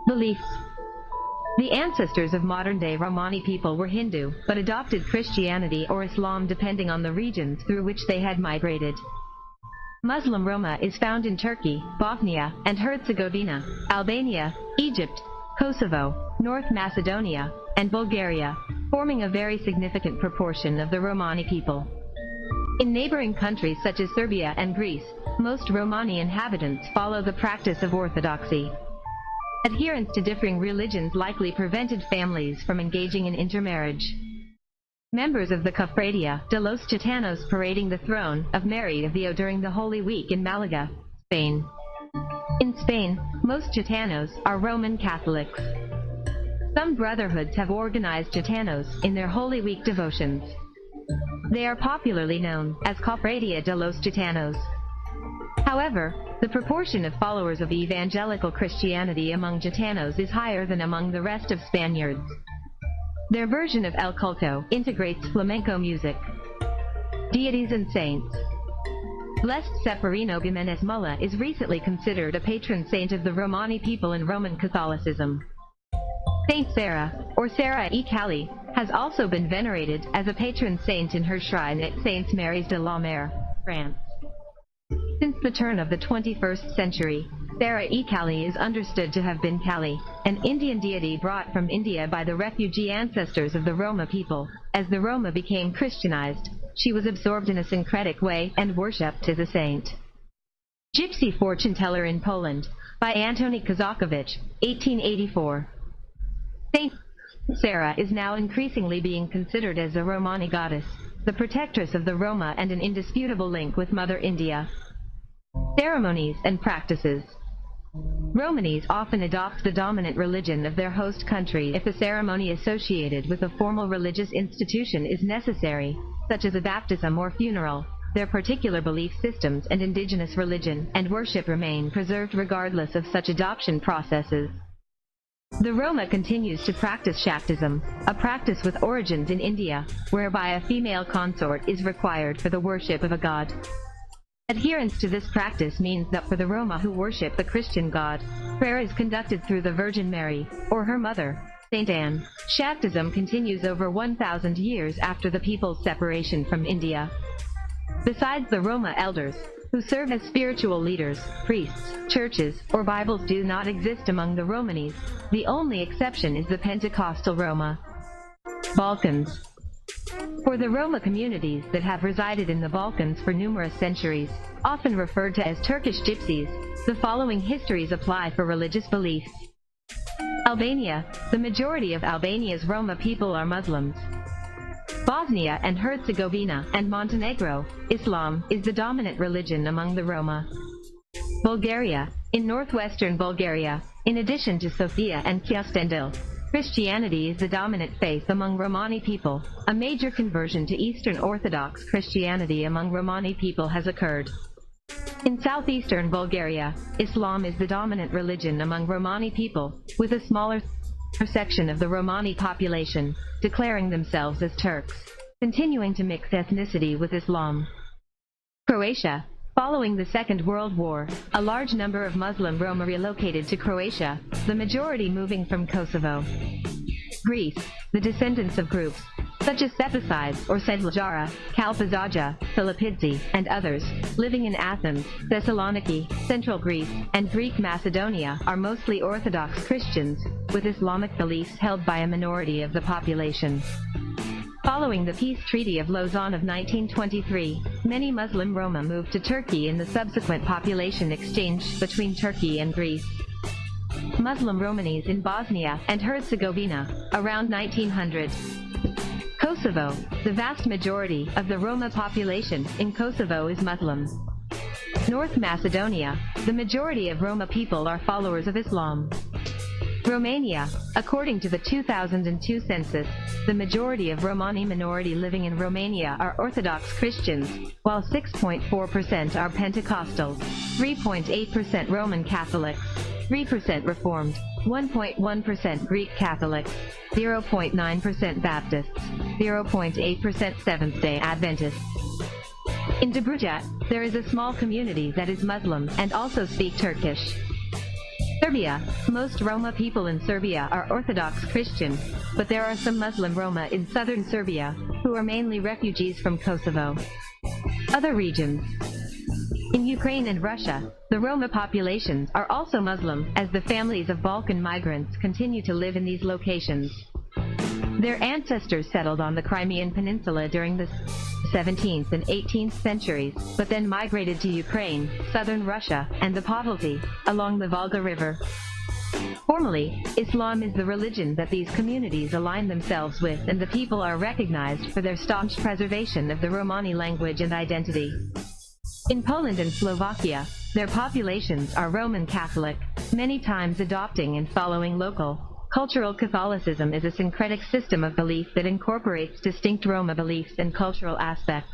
Speaker 2: Beliefs. The ancestors of modern-day Romani people were Hindu, but adopted Christianity or Islam depending on the regions through which they had migrated. Muslim Roma is found in Turkey, Bosnia and Herzegovina, Albania, Egypt, Kosovo, North Macedonia, and Bulgaria, forming a very significant proportion of the Romani people. In neighboring countries such as Serbia and Greece, most Romani inhabitants follow the practice of orthodoxy. Adherence to differing religions likely prevented families from engaging in intermarriage. Members of the Cofradia de los Gitanos parading the throne of Mary of Dio during the Holy Week in Malaga, Spain. In Spain, most Gitanos are Roman Catholics. Some brotherhoods have organized Gitanos in their Holy Week devotions. They are popularly known as Cofradia de los Gitanos. However, the proportion of followers of evangelical Christianity among Gitanos is higher than among the rest of Spaniards. Their version of El Culto integrates flamenco music. Deities and saints. Blessed Seferino Jimenez Mulla is recently considered a patron saint of the Romani people in Roman Catholicism. Saint Sarah, or Sarah e Cali, has also been venerated as a patron saint in her shrine at Sainte Mary's de la Mer, France. Since the turn of the 21st century, Sarah e Kali is understood to have been Kali, an Indian deity brought from India by the refugee ancestors of the Roma people. As the Roma became Christianized, she was absorbed in a syncretic way and worshipped as a saint. Gypsy Fortune Teller in Poland, by Antoni Kozakowicz, 1884. Saint Sarah is now increasingly being considered as a Romani goddess, the protectress of the Roma and an indisputable link with Mother India. Ceremonies and practices. Romanis often adopt the dominant religion of their host country if a ceremony associated with a formal religious institution is necessary, such as a baptism or funeral. Their particular belief systems and indigenous religion and worship remain preserved regardless of such adoption processes. The Roma continues to practice Shaktism, a practice with origins in India, whereby a female consort is required for the worship of a god. Adherence to this practice means that for the Roma who worship the Christian god, prayer is conducted through the Virgin Mary, or her mother, Saint Anne. Shaktism continues over 1,000 years after the people's separation from India. Besides the Roma elders, who serve as spiritual leaders, priests, churches, or Bibles do not exist among the Romanis. The only exception is the Pentecostal Roma. Balkans. For the Roma communities that have resided in the Balkans for numerous centuries, often referred to as Turkish gypsies, the following histories apply for religious beliefs. Albania. The majority of Albania's Roma people are Muslims. Bosnia and Herzegovina and Montenegro, Islam is the dominant religion among the Roma. Bulgaria. In northwestern Bulgaria, in addition to Sofia and Kyustendil, Christianity is the dominant faith among Romani people. A major conversion to Eastern Orthodox Christianity among Romani people has occurred. In southeastern Bulgaria, Islam is the dominant religion among Romani people, with a smaller section of the Romani population declaring themselves as Turks, continuing to mix ethnicity with Islam. Croatia. Following the Second World War, a large number of Muslim Roma relocated to Croatia, the majority moving from Kosovo. Greece. The descendants of groups such as Sepasides or Sedlajara, Kalpazaja, Philippidzi, and others, living in Athens, Thessaloniki, Central Greece, and Greek Macedonia are mostly Orthodox Christians, with Islamic beliefs held by a minority of the population. Following the Peace Treaty of Lausanne of 1923, many Muslim Roma moved to Turkey in the subsequent population exchange between Turkey and Greece. Muslim Romanis in Bosnia and Herzegovina, around 1900. Kosovo. The vast majority of the Roma population in Kosovo is Muslim. North Macedonia. The majority of Roma people are followers of Islam. Romania. According to the 2002 census, the majority of Romani minority living in Romania are Orthodox Christians, while 6.4% are Pentecostals, 3.8% Roman Catholics, 3% Reformed, 1.1% Greek Catholics, 0.9% Baptists, 0.8% Seventh-day Adventists. In Dobruja, there is a small community that is Muslim and also speak Turkish. Serbia. Most Roma people in Serbia are Orthodox Christian, but there are some Muslim Roma in southern Serbia, who are mainly refugees from Kosovo. Other regions. In Ukraine and Russia, the Roma populations are also Muslim, as the families of Balkan migrants continue to live in these locations. Their ancestors settled on the Crimean Peninsula during the 17th and 18th centuries, but then migrated to Ukraine, southern Russia, and the Povalty, along the Volga River. Formally, Islam is the religion that these communities align themselves with, and the people are recognized for their staunch preservation of the Romani language and identity. In Poland and Slovakia, their populations are Roman Catholic, many times adopting and following local cultural Catholicism is a syncretic system of belief that incorporates distinct Roma beliefs and cultural aspects.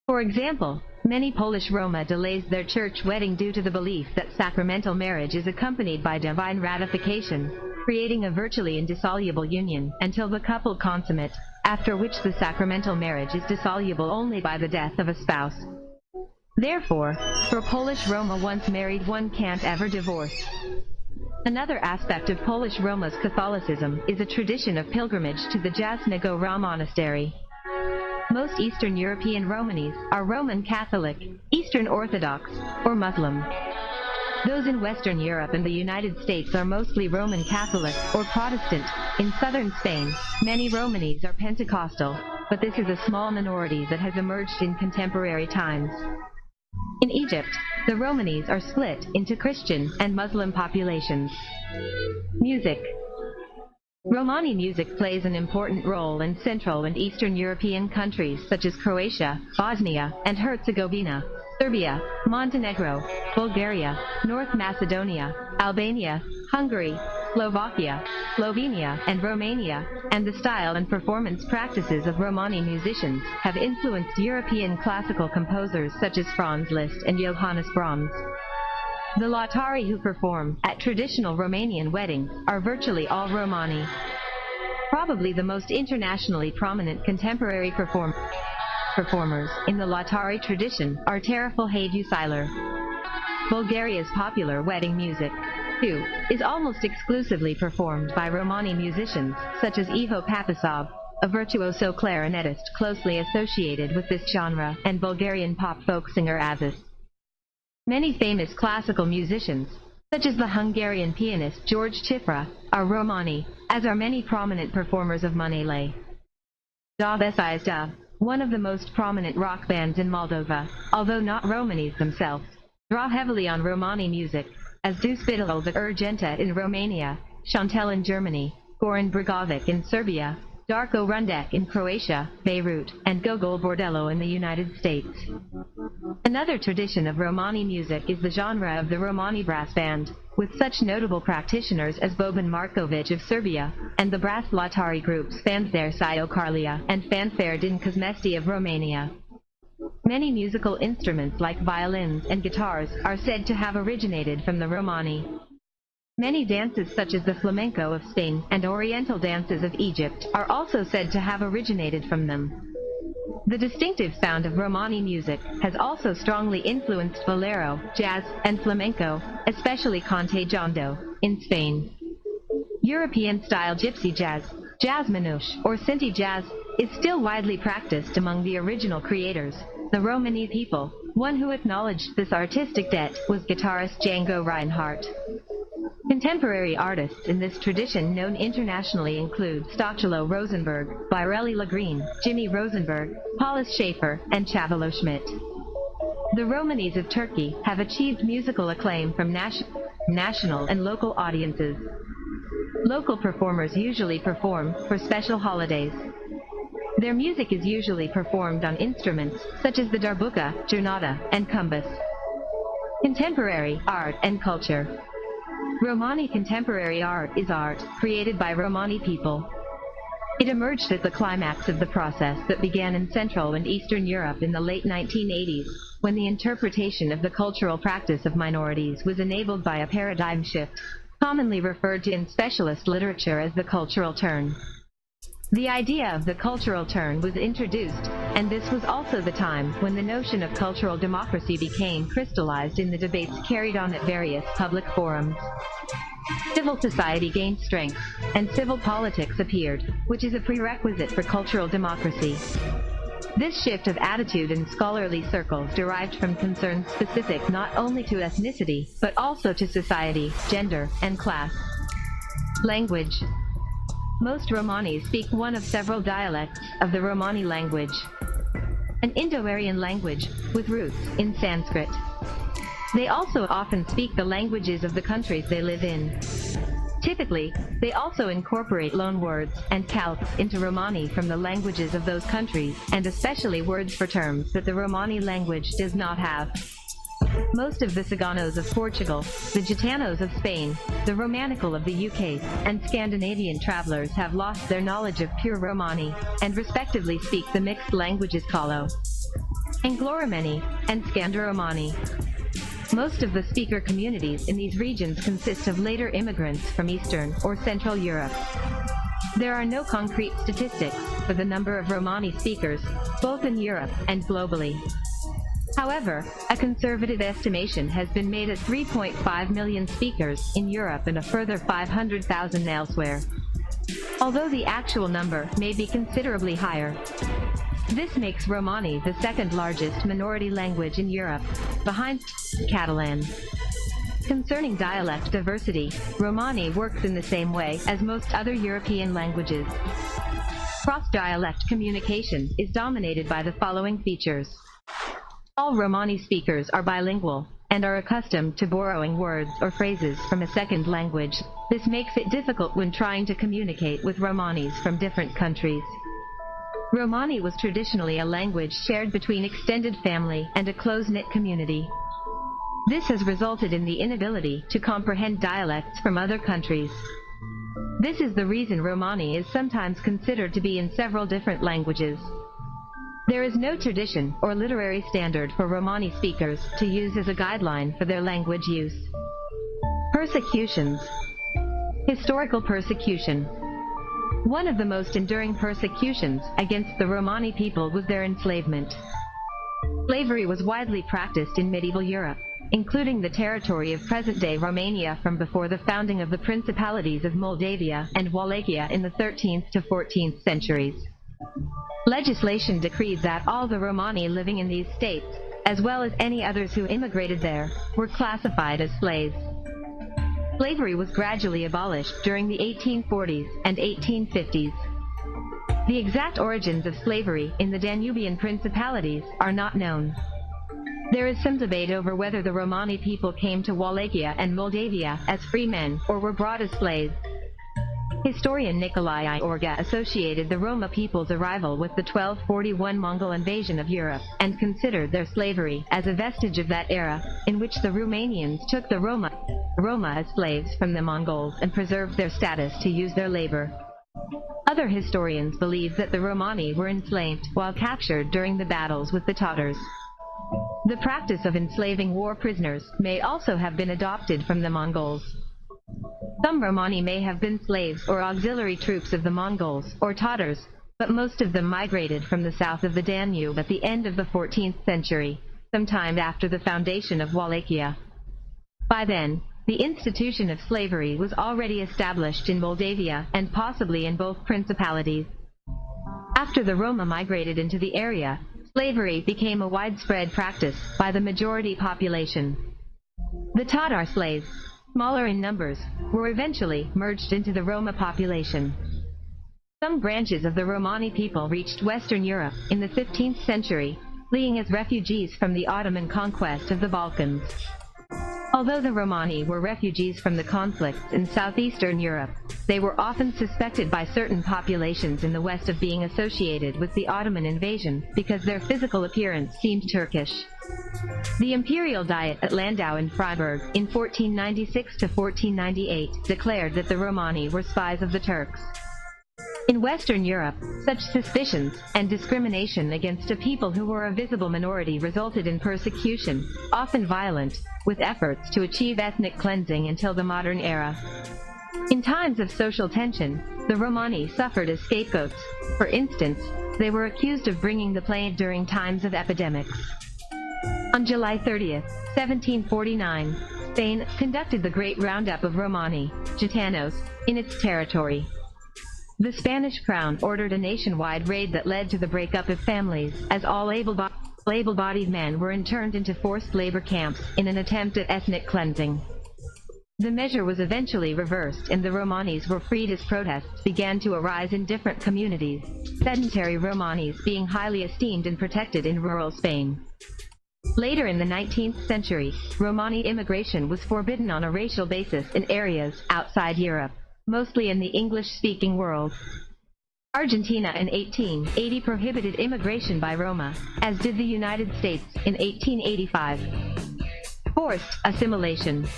Speaker 2: For example, many Polish Roma delays their church wedding due to the belief that sacramental marriage is accompanied by divine ratification, creating a virtually indissoluble union until the couple consummate, after which the sacramental marriage is dissoluble only by the death of a spouse. Therefore, for Polish Roma once married, one can't ever divorce. Another aspect of Polish Roma's Catholicism is a tradition of pilgrimage to the Jasna Gora monastery. Most Eastern European Romanis are Roman Catholic, Eastern Orthodox, or Muslim. Those in Western Europe and the United States are mostly Roman Catholic or Protestant. In southern Spain, many Romanis are Pentecostal, but this is a small minority that has emerged in contemporary times. In Egypt, the Romanis are split into Christian and Muslim populations. Music. Romani music plays an important role in Central and Eastern European countries such as Croatia, Bosnia and Herzegovina, Serbia, Montenegro, Bulgaria, North Macedonia, Albania, Hungary, Slovakia, Slovenia, and Romania, and the style and performance practices of Romani musicians have influenced European classical composers such as Franz Liszt and Johannes Brahms. The Lautari who perform at traditional Romanian weddings are virtually all Romani. Probably the most internationally prominent contemporary performers in the Lautari tradition are Terafil Hajdusailar. Bulgaria's popular wedding music, too, is almost exclusively performed by Romani musicians, such as Ivo Papasov, a virtuoso clarinetist closely associated with this genre, and Bulgarian pop folk singer Aziz. Many famous classical musicians, such as the Hungarian pianist George Cifra, are Romani, as are many prominent performers of Manele. Gypsies, one of the most prominent rock bands in Moldova, although not Romanis themselves, draw heavily on Romani music, as do Spitalul de Urgenta in Romania, Chantel in Germany, Goran Bregovic in Serbia, Darko Rundek in Croatia, Beirut, and Gogol Bordello in the United States. Another tradition of Romani music is the genre of the Romani brass band, with such notable practitioners as Boban Markovic of Serbia, and the brass Latari groups Fanfare Karlia and Fanfare din Kosmesti of Romania. Many musical instruments like violins and guitars are said to have originated from the Romani. Many dances such as the flamenco of Spain and Oriental dances of Egypt are also said to have originated from them. The distinctive sound of Romani music has also strongly influenced bolero, jazz, and flamenco, especially cante jondo, in Spain. European-style gypsy jazz, jazz manouche, or Sinti jazz is still widely practiced among the original creators, the Romani people. One who acknowledged this artistic debt was guitarist Django Reinhardt. Contemporary artists in this tradition known internationally include Stochelo Rosenberg, Birelli Lagreen, Jimmy Rosenberg, Paulus Schaefer, and Chavalo Schmidt. The Romanis of Turkey have achieved musical acclaim from national and local audiences. Local performers usually perform for special holidays. Their music is usually performed on instruments such as the darbuka, jurnata, and kumbas. Contemporary art and culture. Romani contemporary art is art created by Romani people. It emerged at the climax of the process that began in Central and Eastern Europe in the late 1980s, when the interpretation of the cultural practice of minorities was enabled by a paradigm shift, commonly referred to in specialist literature as the cultural turn. The idea of the cultural turn was introduced, and this was also the time when the notion of cultural democracy became crystallized in the debates carried on at various public forums. Civil society gained strength, and civil politics appeared, which is a prerequisite for cultural democracy. This shift of attitude in scholarly circles derived from concerns specific not only to ethnicity, but also to society, gender, and class. Language. Most Romanis speak one of several dialects of the Romani language, an Indo-Aryan language with roots in Sanskrit. They also often speak the languages of the countries they live in. Typically, they also incorporate loanwords and calques into Romani from the languages of those countries, and especially words for terms that the Romani language does not have. Most of the Ciganos of Portugal, the Gitanos of Spain, the Romanical of the UK, and Scandinavian travelers have lost their knowledge of pure Romani, and respectively speak the mixed languages Calo, Anglo-Romani, and Scando-Romani. Most of the speaker communities in these regions consist of later immigrants from Eastern or Central Europe. There are no concrete statistics for the number of Romani speakers, both in Europe and globally. However, a conservative estimation has been made at 3.5 million speakers in Europe and a further 500,000 elsewhere, although the actual number may be considerably higher. This makes Romani the second largest minority language in Europe, behind Catalan. Concerning dialect diversity, Romani works in the same way as most other European languages. Cross-dialect communication is dominated by the following features. All Romani speakers are bilingual and are accustomed to borrowing words or phrases from a second language. This makes it difficult when trying to communicate with Romanis from different countries. Romani was traditionally a language shared between extended family and a close-knit community. This has resulted in the inability to comprehend dialects from other countries. This is the reason Romani is sometimes considered to be in several different languages. There is no tradition or literary standard for Romani speakers to use as a guideline for their language use. Persecutions. Historical persecution. One of the most enduring persecutions against the Romani people was their enslavement. Slavery was widely practiced in medieval Europe, including the territory of present-day Romania from before the founding of the principalities of Moldavia and Wallachia in the 13th to 14th centuries. Legislation decreed that all the Romani living in these states, as well as any others who immigrated there, were classified as slaves. Slavery was gradually abolished during the 1840s and 1850s. The exact origins of slavery in the Danubian principalities are not known. There is some debate over whether the Romani people came to Wallachia and Moldavia as free men or were brought as slaves. Historian Nikolai Iorga associated the Roma people's arrival with the 1241 Mongol invasion of Europe, and considered their slavery as a vestige of that era, in which the Romanians took the Roma as slaves from the Mongols and preserved their status to use their labor. Other historians believe that the Romani were enslaved while captured during the battles with the Tatars. The practice of enslaving war prisoners may also have been adopted from the Mongols. Some Romani may have been slaves or auxiliary troops of the Mongols or Tatars, but most of them migrated from the south of the Danube at the end of the 14th century, sometime after the foundation of Wallachia. By then, the institution of slavery was already established in Moldavia and possibly in both principalities. After the Roma migrated into the area, slavery became a widespread practice by the majority population. The Tatar slaves, smaller in numbers, were eventually merged into the Roma population. Some branches of the Romani people reached Western Europe in the 15th century, fleeing as refugees from the Ottoman conquest of the Balkans. Although the Romani were refugees from the conflicts in southeastern Europe, they were often suspected by certain populations in the West of being associated with the Ottoman invasion because their physical appearance seemed Turkish. The imperial diet at Landau and Freiburg in 1496 to 1498 declared that the Romani were spies of the Turks. In Western Europe, such suspicions and discrimination against a people who were a visible minority resulted in persecution, often violent, with efforts to achieve ethnic cleansing until the modern era. In times of social tension, the Romani suffered as scapegoats. For instance, they were accused of bringing the plague during times of epidemics. On July 30, 1749, Spain conducted the Great Roundup of Romani, Gitanos, in its territory. The Spanish crown ordered a nationwide raid that led to the breakup of families, as all able-bodied men were interned into forced labor camps in an attempt at ethnic cleansing. The measure was eventually reversed and the Romanis were freed as protests began to arise in different communities, sedentary Romanis being highly esteemed and protected in rural Spain. Later in the 19th century, Romani immigration was forbidden on a racial basis in areas outside Europe, mostly in the English-speaking world. Argentina in 1880 prohibited immigration by Roma, as did the United States in 1885. Forced assimilation.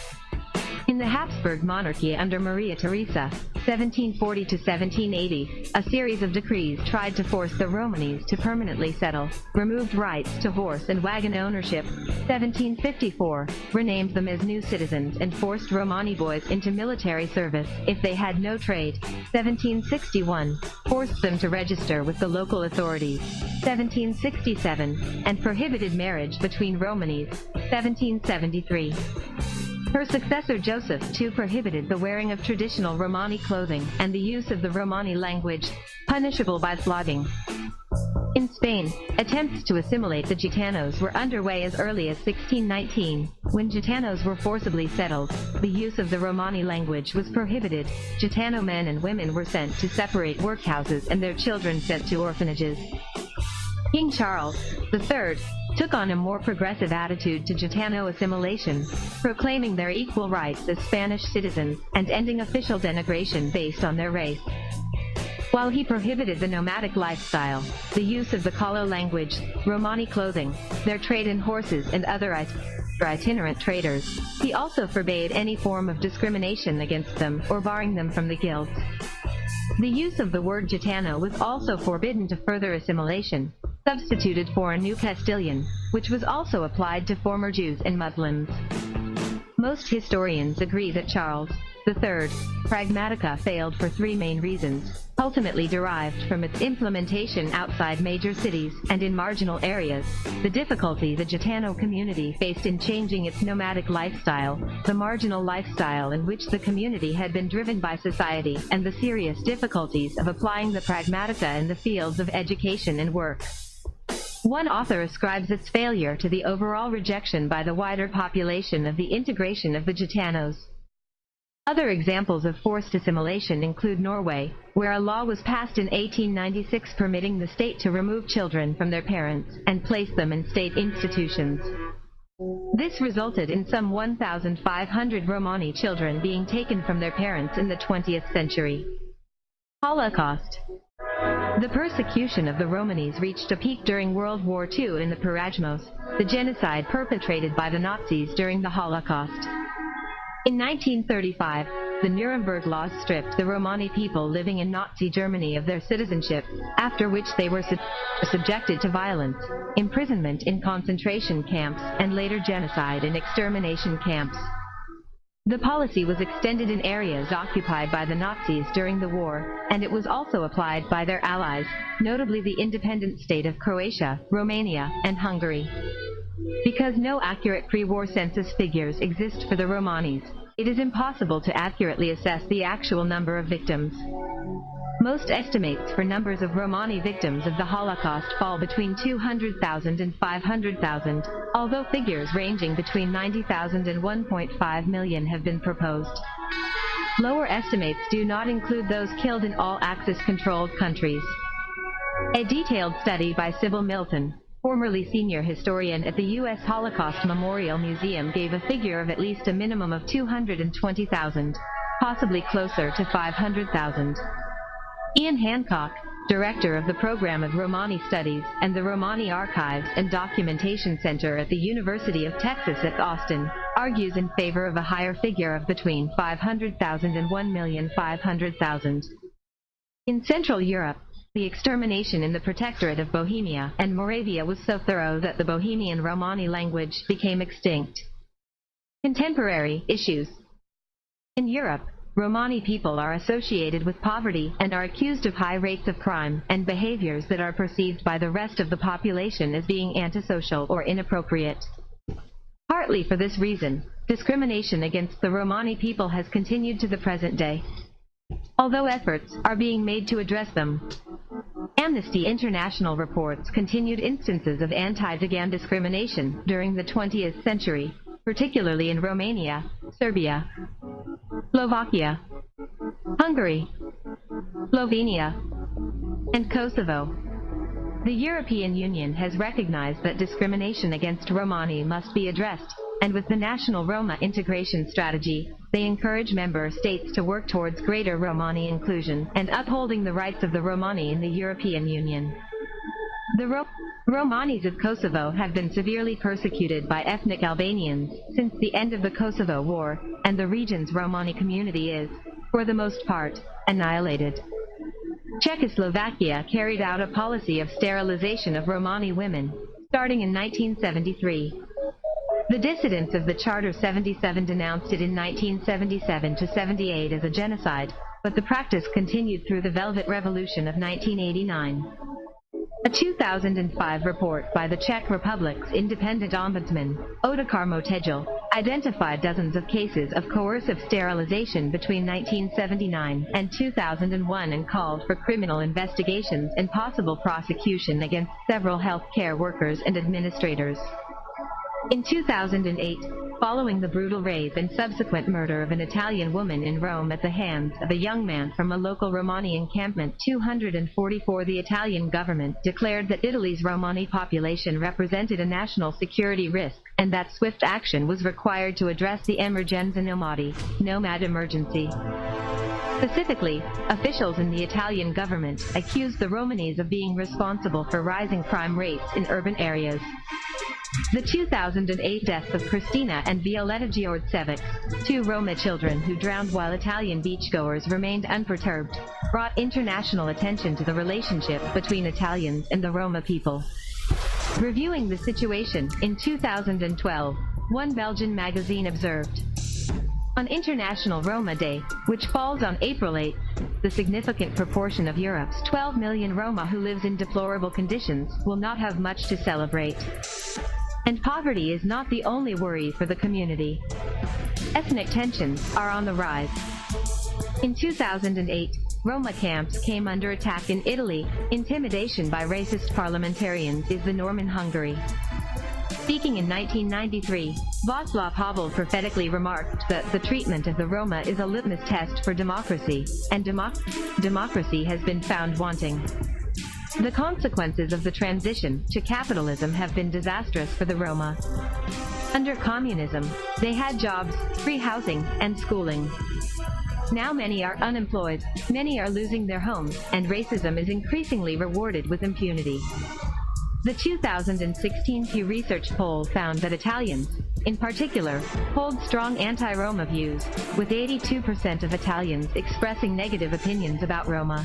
Speaker 2: In the Habsburg monarchy under Maria Theresa, 1740 to 1780, a series of decrees tried to force the Romanis to permanently settle, removed rights to horse and wagon ownership. 1754, renamed them as new citizens and forced Romani boys into military service if they had no trade. 1761, forced them to register with the local authorities. 1767, and prohibited marriage between Romanis. 1773. Her successor Joseph II prohibited the wearing of traditional Romani clothing and the use of the Romani language, punishable by flogging. In Spain, attempts to assimilate the Gitanos were underway as early as 1619. When Gitanos were forcibly settled, the use of the Romani language was prohibited. Gitano men and women were sent to separate workhouses and their children sent to orphanages. King Charles III took on a more progressive attitude to Gitano assimilation, proclaiming their equal rights as Spanish citizens and ending official denigration based on their race. While he prohibited the nomadic lifestyle, the use of the Kalo language, Romani clothing, their trade in horses and other itinerant traders, he also forbade any form of discrimination against them or barring them from the guilds. The use of the word Gitano was also forbidden to further assimilation, substituted for a new Castilian, which was also applied to former Jews and Muslims. Most historians agree that Charles III Pragmatica failed for three main reasons, ultimately derived from its implementation outside major cities and in marginal areas, the difficulty the Gitano community faced in changing its nomadic lifestyle, the marginal lifestyle in which the community had been driven by society, and the serious difficulties of applying the Pragmatica in the fields of education and work. One author ascribes its failure to the overall rejection by the wider population of the integration of the Gitanos. Other examples of forced assimilation include Norway, where a law was passed in 1896 permitting the state to remove children from their parents and place them in state institutions. This resulted in some 1,500 Romani children being taken from their parents in the 20th century. Holocaust. The persecution of the Romanis reached a peak during World War II in the Perajmos, the genocide perpetrated by the Nazis during the Holocaust. In 1935, the Nuremberg laws stripped the Romani people living in Nazi Germany of their citizenship, after which they were subjected to violence, imprisonment in concentration camps, and later genocide in extermination camps. The policy was extended in areas occupied by the Nazis during the war, and it was also applied by their allies, notably the independent state of Croatia, Romania, and Hungary. Because no accurate pre-war census figures exist for the Romanis, it is impossible to accurately assess the actual number of victims. Most estimates for numbers of Romani victims of the Holocaust fall between 200,000 and 500,000, although figures ranging between 90,000 and 1.5 million have been proposed. Lower estimates do not include those killed in all Axis-controlled countries. A detailed study by Sybil Milton, formerly senior historian at the U.S. Holocaust Memorial Museum, gave a figure of at least a minimum of 220,000, possibly closer to 500,000. Ian Hancock, director of the Program of Romani Studies and the Romani Archives and Documentation Center at the University of Texas at Austin, argues in favor of a higher figure of between 500,000 and 1,500,000. In Central Europe, the extermination in the Protectorate of Bohemia and Moravia was so thorough that the Bohemian Romani language became extinct. Contemporary issues. In Europe, Romani people are associated with poverty and are accused of high rates of crime and behaviors that are perceived by the rest of the population as being antisocial or inappropriate. Partly for this reason, discrimination against the Romani people has continued to the present day, although efforts are being made to address them. Amnesty International reports continued instances of anti-Zigan discrimination during the 20th century, particularly in Romania, Serbia, Slovakia, Hungary, Slovenia, and Kosovo. The European Union has recognized that discrimination against Romani must be addressed, and with the National Roma Integration Strategy, they encourage member states to work towards greater Romani inclusion and upholding the rights of the Romani in the European Union. The Romanis of Kosovo have been severely persecuted by ethnic Albanians since the end of the Kosovo War, and the region's Romani community is, for the most part, annihilated. Czechoslovakia carried out a policy of sterilization of Romani women, starting in 1973. The dissidents of the Charter 77 denounced it in 1977 to 78 as a genocide, but the practice continued through the Velvet Revolution of 1989. A 2005 report by the Czech Republic's independent ombudsman, Otakar Motejl, identified dozens of cases of coercive sterilization between 1979 and 2001 and called for criminal investigations and possible prosecution against several healthcare workers and administrators. In 2008, following the brutal rape and subsequent murder of an Italian woman in Rome at the hands of a young man from a local Romani encampment 244, the Italian government declared that Italy's Romani population represented a national security risk and that swift action was required to address the emergenza nomadi, nomad emergency. Specifically, officials in the Italian government accused the Romanis of being responsible for rising crime rates in urban areas. The 2008 deaths of Cristina and Violetta Georgicevic, two Roma children who drowned while Italian beachgoers remained unperturbed, brought international attention to the relationship between Italians and the Roma people. Reviewing the situation in 2012, one Belgian magazine observed, "On International Roma Day, which falls on April 8, the significant proportion of Europe's 12 million Roma who lives in deplorable conditions will not have much to celebrate." And poverty is not the only worry for the community. Ethnic tensions are on the rise. In 2008, Roma camps came under attack in Italy. Intimidation by racist parliamentarians is the norm in Hungary. Speaking in 1993, Václav Havel prophetically remarked that the treatment of the Roma is a litmus test for democracy, and democracy has been found wanting. The consequences of the transition to capitalism have been disastrous for the Roma. Under communism, they had jobs, free housing, and schooling. Now many are unemployed, many are losing their homes, and racism is increasingly rewarded with impunity. The 2016 Pew Research poll found that Italians, in particular, hold strong anti-Roma views, with 82% of Italians expressing negative opinions about Roma.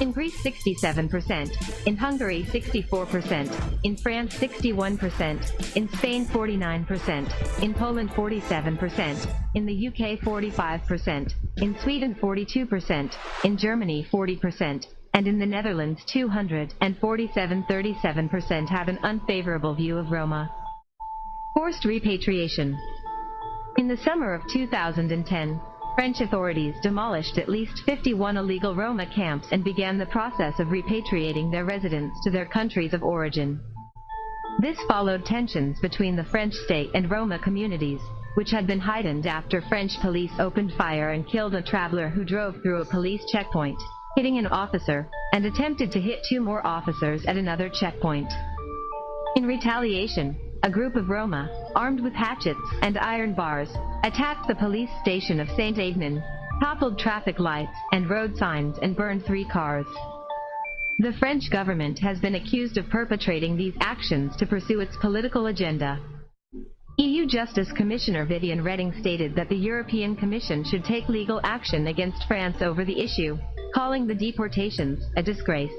Speaker 2: In Greece 67%, in Hungary 64%, in France 61%, in Spain 49%, in Poland 47%, in the UK 45%, in Sweden 42%, in Germany 40%, and in the Netherlands 237% have an unfavorable view of Roma. Forced repatriation. In the summer of 2010, French authorities demolished at least 51 illegal Roma camps and began the process of repatriating their residents to their countries of origin. This followed tensions between the French state and Roma communities, which had been heightened after French police opened fire and killed a traveler who drove through a police checkpoint, hitting an officer, and attempted to hit 2 more officers at another checkpoint. In retaliation, a group of Roma, armed with hatchets and iron bars, attacked the police station of St. Agnan, toppled traffic lights and road signs, and burned 3 cars. The French government has been accused of perpetrating these actions to pursue its political agenda. EU Justice Commissioner Viviane Reding stated that the European Commission should take legal action against France over the issue, calling the deportations a disgrace.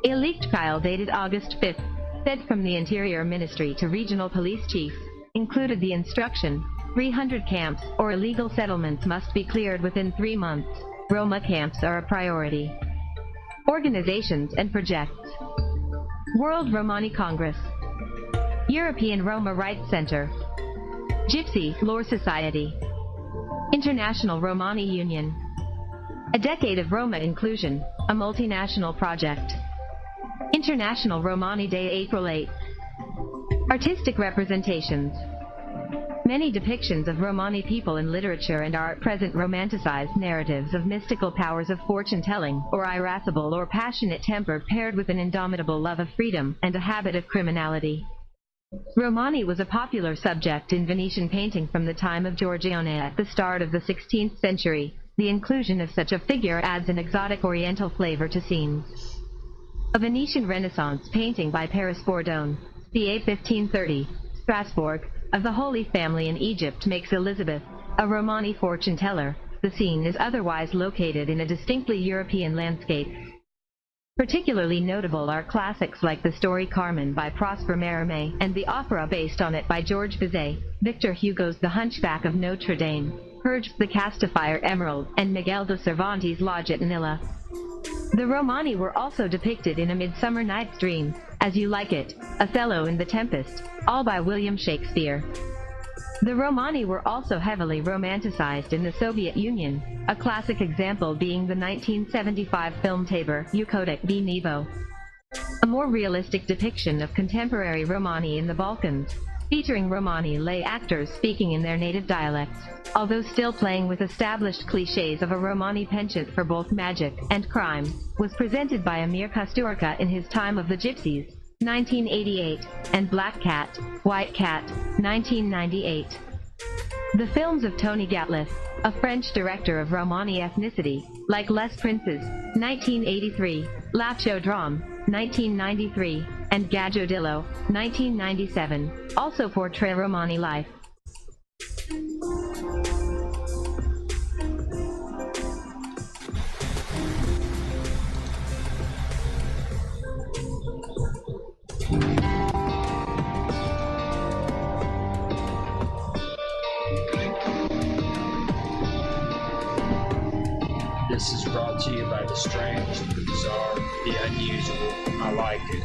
Speaker 2: A leaked file dated August 5, sent from the Interior Ministry to regional police chiefs, included the instruction, 300 camps or illegal settlements must be cleared within 3 months. Roma camps are a priority. Organizations and projects. World Romani Congress, European Roma Rights Center, Gypsy Lore Society, International Romani Union, A Decade of Roma Inclusion, a multinational project. International Romani Day, April 8. Artistic representations. Many depictions of Romani people in literature and art present romanticized narratives of mystical powers of fortune-telling, or irascible or passionate temper paired with an indomitable love of freedom and a habit of criminality. Romani was a popular subject in Venetian painting from the time of Giorgione at the start of the 16th century. The inclusion of such a figure adds an exotic oriental flavor to scenes. A Venetian Renaissance painting by Paris Bourdon, ca. 1530, Strasbourg, of the Holy Family in Egypt makes Elizabeth a Romani fortune-teller. The scene is otherwise located in a distinctly European landscape. Particularly notable are classics like the story Carmen by Prosper Mérimée and the opera based on it by Georges Bizet, Victor Hugo's The Hunchback of Notre Dame, Purged the Castafire Emerald, and Miguel de Cervantes' Lodge at Nilla. The Romani were also depicted in A Midsummer Night's Dream, As You Like It, Othello and The Tempest, all by William Shakespeare. The Romani were also heavily romanticized in the Soviet Union, a classic example being the 1975 film Tabor, Gothic v. Nevo. A more realistic depiction of contemporary Romani in the Balkans, featuring Romani lay actors speaking in their native dialects, although still playing with established clichés of a Romani penchant for both magic and crime, was presented by Amir Kusturica in his Time of the Gypsies, 1988, and Black Cat, White Cat, 1998. The films of Tony Gatliff, a French director of Romani ethnicity, like Les Princes, 1983, L'Apchodrome, 1993, and Gajodillo, 1997, also portray Romani life.
Speaker 1: This is brought to you by the strange, the bizarre, the unusual. I like it.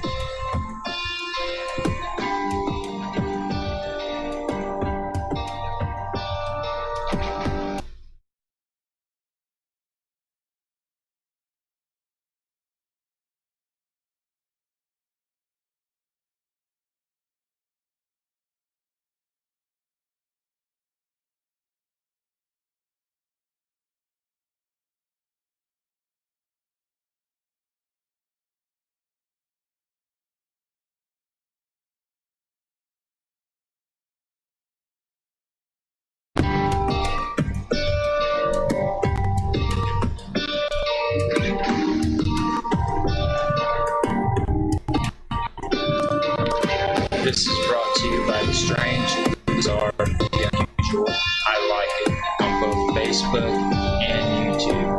Speaker 1: This is brought to you by the strange, the bizarre, the unusual. I like it on both Facebook and YouTube.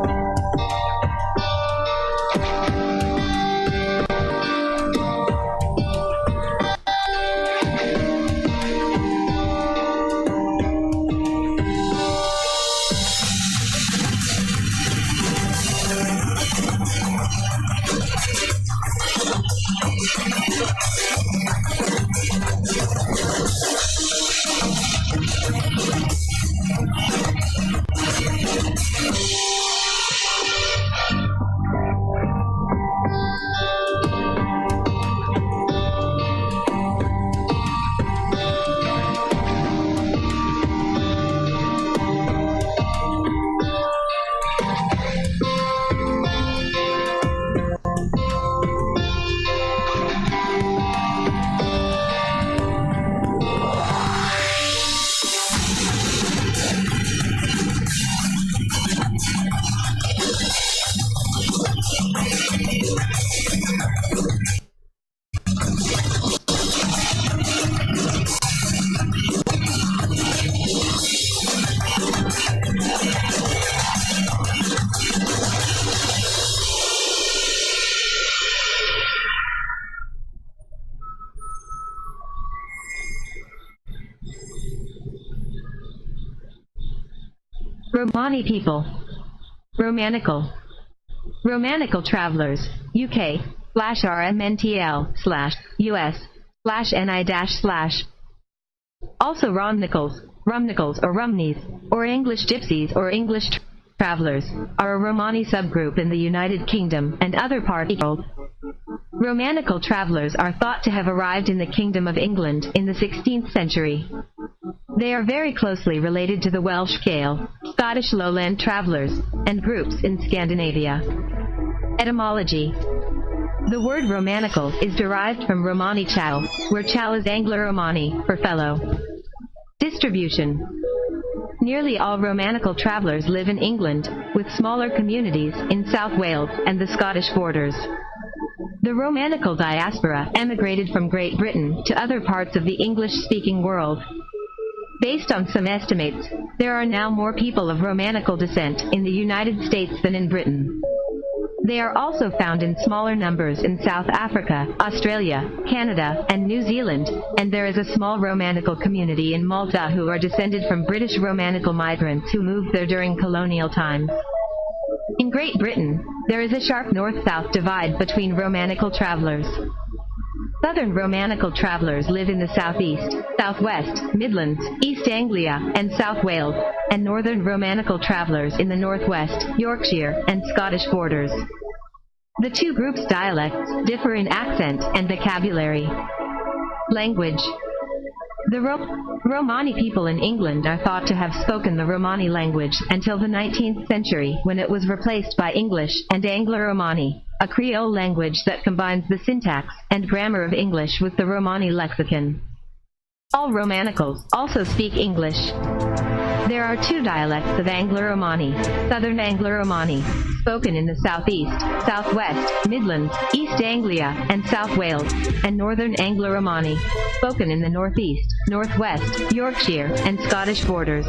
Speaker 2: Romani people. Romanical. Romanical travelers. UK /RMNTL/US/NI-/ Also Romnicals or Rumnies, or English gypsies or English travelers, are a Romani subgroup in the United Kingdom and other parts of the world. Romanical travelers are thought to have arrived in the Kingdom of England in the 16th century. They are very closely related to the Welsh Gael, Scottish lowland travelers, and groups in Scandinavia. Etymology. The word Romanical is derived from Romani Chal, where Chal is Anglo-Romani for fellow. Distribution. Nearly all Romanical travelers live in England, with smaller communities in South Wales and the Scottish borders. The Romanical diaspora emigrated from Great Britain to other parts of the English-speaking world. Based on some estimates, there are now more people of Romanical descent in the United States than in Britain. They are also found in smaller numbers in South Africa, Australia, Canada, and New Zealand, and there is a small Romanical community in Malta who are descended from British Romanical migrants who moved there during colonial times. In Great Britain, there is a sharp north-south divide between Romanical travelers. Southern Romanical travelers live in the southeast, southwest, Midlands, East Anglia, and South Wales, and northern Romanical travelers in the northwest, Yorkshire, and Scottish borders. The two groups' dialects differ in accent and vocabulary. Language. The Romani people in England are thought to have spoken the Romani language until the 19th century, when it was replaced by English and Anglo-Romani, a Creole language that combines the syntax and grammar of English with the Romani lexicon. All Romanicals also speak English. There are two dialects of Anglo-Romani: Southern Anglo-Romani, spoken in the southeast, southwest, Midlands, East Anglia, and South Wales, and Northern Anglo-Romani, spoken in the northeast, northwest, Yorkshire, and Scottish borders.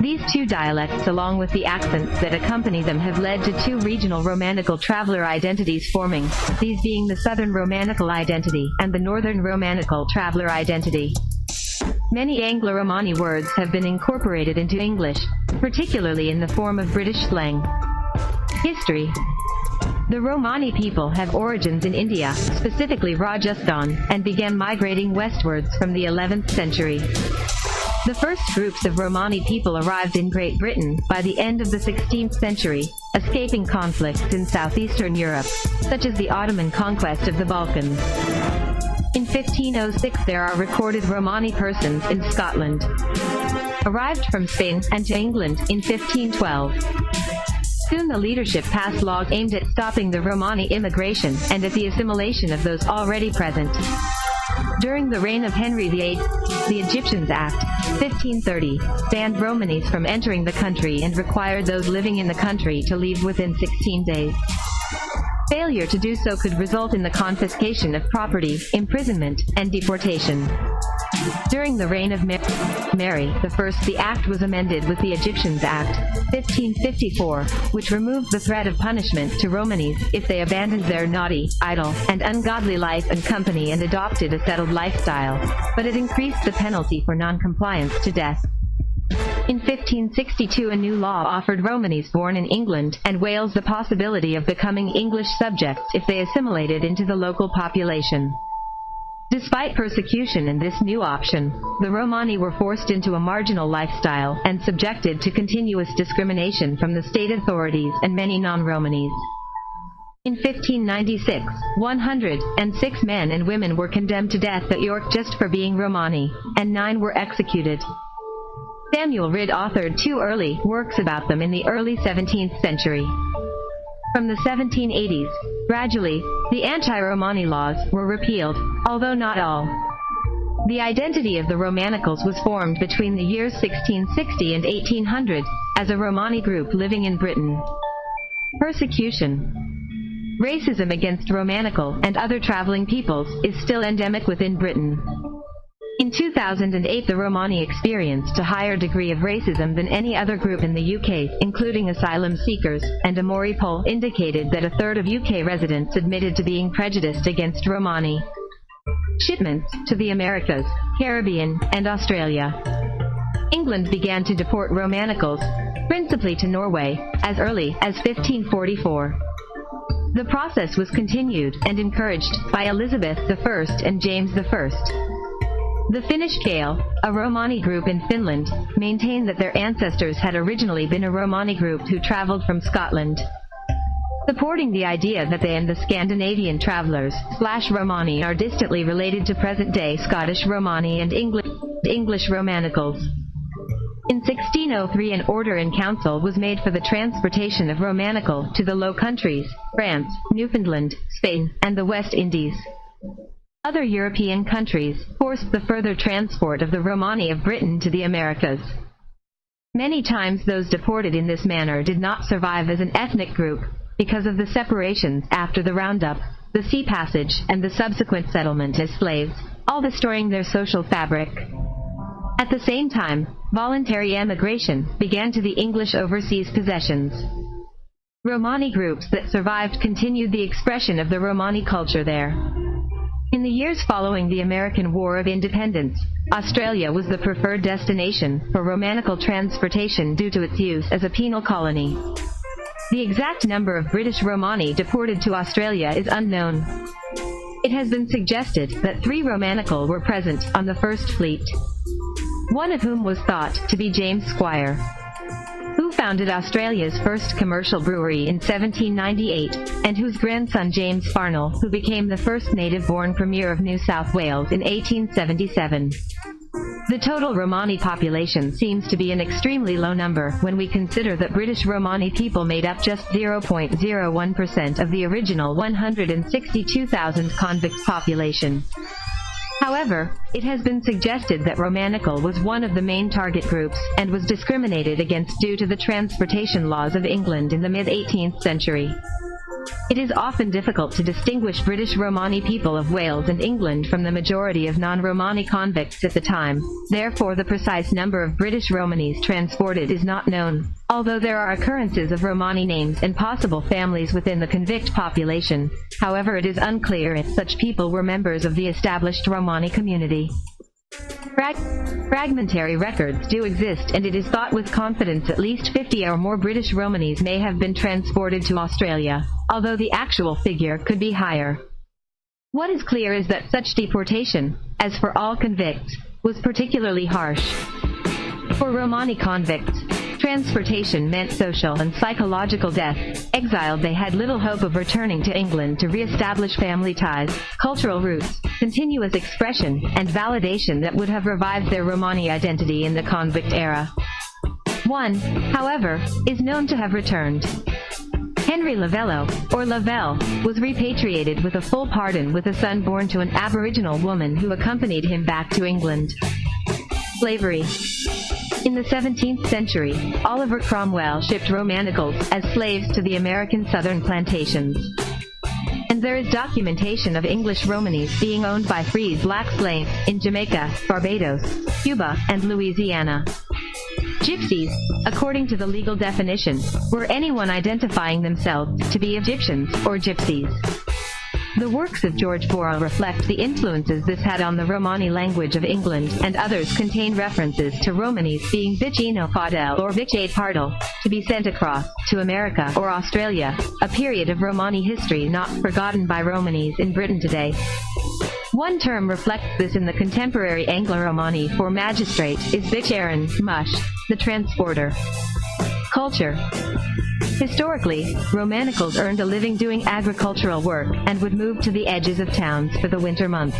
Speaker 2: These two dialects, along with the accents that accompany them, have led to two regional Romanical traveler identities forming, these being the Southern Romanical identity and the Northern Romanical traveler identity. Many Anglo-Romani words have been incorporated into English, particularly in the form of British slang. History. The Romani people have origins in India, specifically Rajasthan, and began migrating westwards from the 11th century. The first groups of Romani people arrived in Great Britain by the end of the 16th century, escaping conflicts in southeastern Europe, such as the Ottoman conquest of the Balkans. In 1506 there are recorded Romani persons in Scotland. Arrived from Spain and to England in 1512. Soon the leadership passed laws aimed at stopping the Romani immigration and at the assimilation of those already present. During the reign of Henry VIII, the Egyptians Act, 1530, banned Romanis from entering the country and required those living in the country to leave within 16 days. Failure to do so could result in the confiscation of property, imprisonment, and deportation. During the reign of Mary I, the act was amended with the Egyptians Act, 1554, which removed the threat of punishment to Romanis if they abandoned their naughty, idle, and ungodly life and company and adopted a settled lifestyle, but it increased the penalty for non-compliance to death. In 1562, a new law offered Romanis born in England and Wales the possibility of becoming English subjects if they assimilated into the local population. Despite persecution and this new option, the Romani were forced into a marginal lifestyle and subjected to continuous discrimination from the state authorities and many non-Romanis. In 1596, 106 men and women were condemned to death at York just for being Romani, and 9 were executed. Samuel Ridd authored 2 early works about them in the early 17th century. From the 1780s, gradually, the anti-Romani laws were repealed, although not all. The identity of the Romanicals was formed between the years 1660 and 1800 as a Romani group living in Britain. Persecution. Racism against Romanical and other traveling peoples is still endemic within Britain. In 2008, the Romani experienced a higher degree of racism than any other group in the UK, including asylum seekers, and a Mori poll indicated that a third of UK residents admitted to being prejudiced against Romani. Shipments to the Americas, Caribbean, and Australia. England began to deport Romanicals, principally to Norway, as early as 1544. The process was continued and encouraged by Elizabeth I and James I. The Finnish Gael, a Romani group in Finland, maintained that their ancestors had originally been a Romani group who traveled from Scotland. Supporting the idea that they and the Scandinavian travelers, Romani, are distantly related to present-day Scottish Romani and English Romanicals. In 1603, an order in council was made for the transportation of Romanical to the Low Countries, France, Newfoundland, Spain, and the West Indies. Other European countries forced the further transport of the Romani of Britain to the Americas. Many times those deported in this manner did not survive as an ethnic group because of the separations after the roundup, the sea passage, and the subsequent settlement as slaves, all destroying their social fabric. At the same time, voluntary emigration began to the English overseas possessions. Romani groups that survived continued the expression of the Romani culture there. In the years following the American War of Independence, Australia was the preferred destination for Romanical transportation due to its use as a penal colony. The exact number of British Romani deported to Australia is unknown. It has been suggested that 3 Romanical were present on the first fleet, one of whom was thought to be James Squire, who founded Australia's first commercial brewery in 1798, and whose grandson James Farnell, who became the first native-born Premier of New South Wales in 1877. The total Romani population seems to be an extremely low number when we consider that British Romani people made up just 0.01% of the original 162,000 convict population. However, it has been suggested that Romanical was one of the main target groups and was discriminated against due to the transportation laws of England in the mid-18th century. It is often difficult to distinguish British Romani people of Wales and England from the majority of non-Romani convicts at the time, therefore the precise number of British Romanis transported is not known, although there are occurrences of Romani names and possible families within the convict population. However, it is unclear if such people were members of the established Romani community. Fragmentary records do exist, and it is thought with confidence at least 50 or more British Romanis may have been transported to Australia, although the actual figure could be higher. What is clear is that such deportation, as for all convicts, was particularly harsh. For Romani convicts, transportation meant social and psychological death. Exiled, they had little hope of returning to England to re-establish family ties, cultural roots, continuous expression, and validation that would have revived their Romani identity in the convict era. One, however, is known to have returned. Henry Lavello, or Lavelle, was repatriated with a full pardon with a son born to an Aboriginal woman who accompanied him back to England. Slavery. In the 17th century, Oliver Cromwell shipped Romanicals as slaves to the American southern plantations. there is documentation of English Romanis being owned by freed black slaves in Jamaica, Barbados, Cuba, and Louisiana. Gypsies, according to the legal definition, were anyone identifying themselves to be Egyptians or gypsies. The works of George Borrow reflect the influences this had on the Romani language of England, and others contain references to Romanis being vicino fadel or vicade pardal, to be sent across to America or Australia, a period of Romani history not forgotten by Romanis in Britain today. One term reflects this in the contemporary Anglo-Romani for magistrate is vicharan, mush, the transporter. Culture. Historically, Romanicals earned a living doing agricultural work and would move to the edges of towns for the winter months.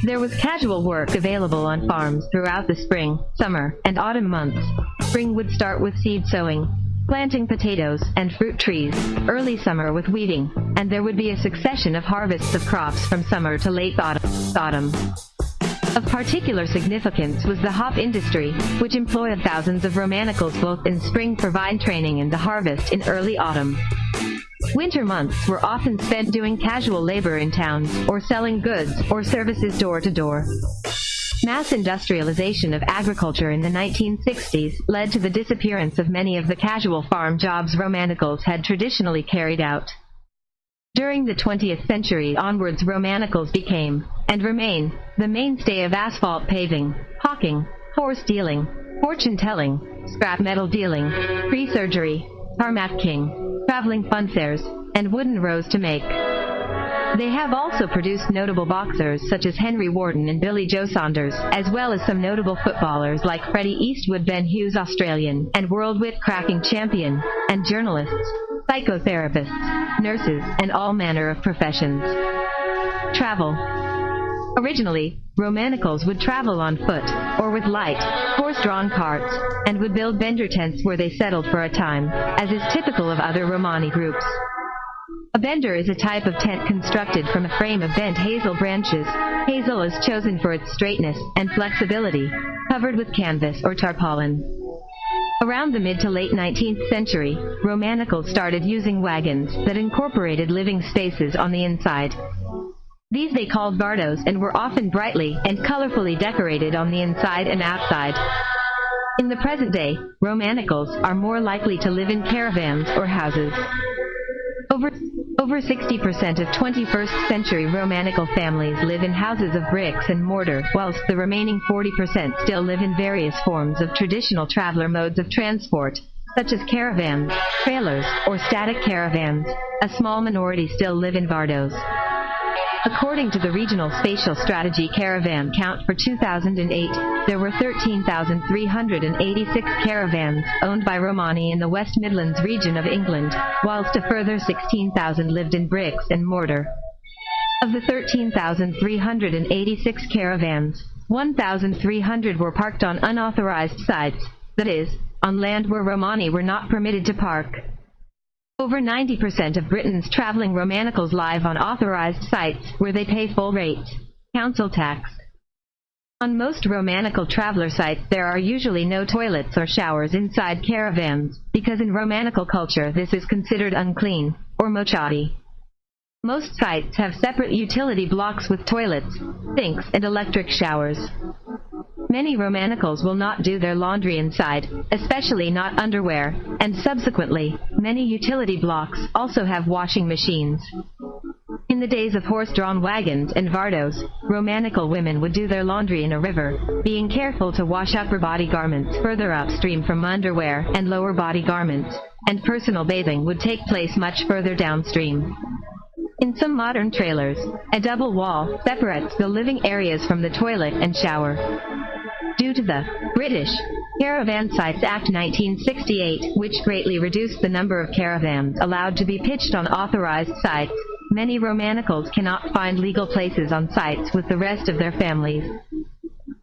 Speaker 2: There was casual work available on farms throughout the spring, summer, and autumn months. Spring would start with seed sowing, planting potatoes and fruit trees, early summer with weeding, and there would be a succession of harvests of crops from summer to late autumn. Of particular significance was the hop industry, which employed thousands of Romanicals both in spring for vine training and the harvest in early autumn. Winter months were often spent doing casual labor in towns, or selling goods or services door to door. Mass industrialization of agriculture in the 1960s led to the disappearance of many of the casual farm jobs Romanicals had traditionally carried out. During the 20th century onwards, Romanicals became, and remain, the mainstay of asphalt paving, hawking, horse dealing, fortune-telling, scrap metal dealing, free surgery, tarmac king, traveling funfairs, and wooden rows to make. They have also produced notable boxers such as Henry Wharton and Billy Joe Saunders, as well as some notable footballers like Freddie Eastwood, Ben Hughes Australian and world wit-cracking champion, and journalists, psychotherapists, nurses, and all manner of professions. Travel. Originally, Romanicals would travel on foot, or with light, horse-drawn carts, and would build bender tents where they settled for a time, as is typical of other Romani groups. A bender is a type of tent constructed from a frame of bent hazel branches. Hazel is chosen for its straightness and flexibility, covered with canvas or tarpaulin. Around the mid to late 19th century, Romanicals started using wagons that incorporated living spaces on the inside. These they called bardos and were often brightly and colorfully decorated on the inside and outside. In the present day, Romanicals are more likely to live in caravans or houses. Over 60% of 21st century Romanical families live in houses of bricks and mortar, whilst the remaining 40% still live in various forms of traditional traveler modes of transport, such as caravans, trailers, or static caravans. A small minority still live in bardos. According to the Regional Spatial Strategy Caravan Count for 2008, there were 13,386 caravans owned by Romani in the West Midlands region of England, whilst a further 16,000 lived in bricks and mortar. Of the 13,386 caravans, 1,300 were parked on unauthorized sites, that is, on land where Romani were not permitted to park. Over 90% of Britain's traveling Romanicals live on authorized sites where they pay full rate council tax. On most Romanical traveler sites there are usually no toilets or showers inside caravans, because in Romanical culture this is considered unclean, or mochati. Most sites have separate utility blocks with toilets, sinks, and electric showers. Many Romanicals will not do their laundry inside, especially not underwear, and subsequently, many utility blocks also have washing machines. In the days of horse-drawn wagons and vardos, Romanical women would do their laundry in a river, being careful to wash upper body garments further upstream from underwear and lower body garments, and personal bathing would take place much further downstream. In some modern trailers, a double wall separates the living areas from the toilet and shower. Due to the British Caravan Sites Act 1968, which greatly reduced the number of caravans allowed to be pitched on authorized sites, many Romanicals cannot find legal places on sites with the rest of their families.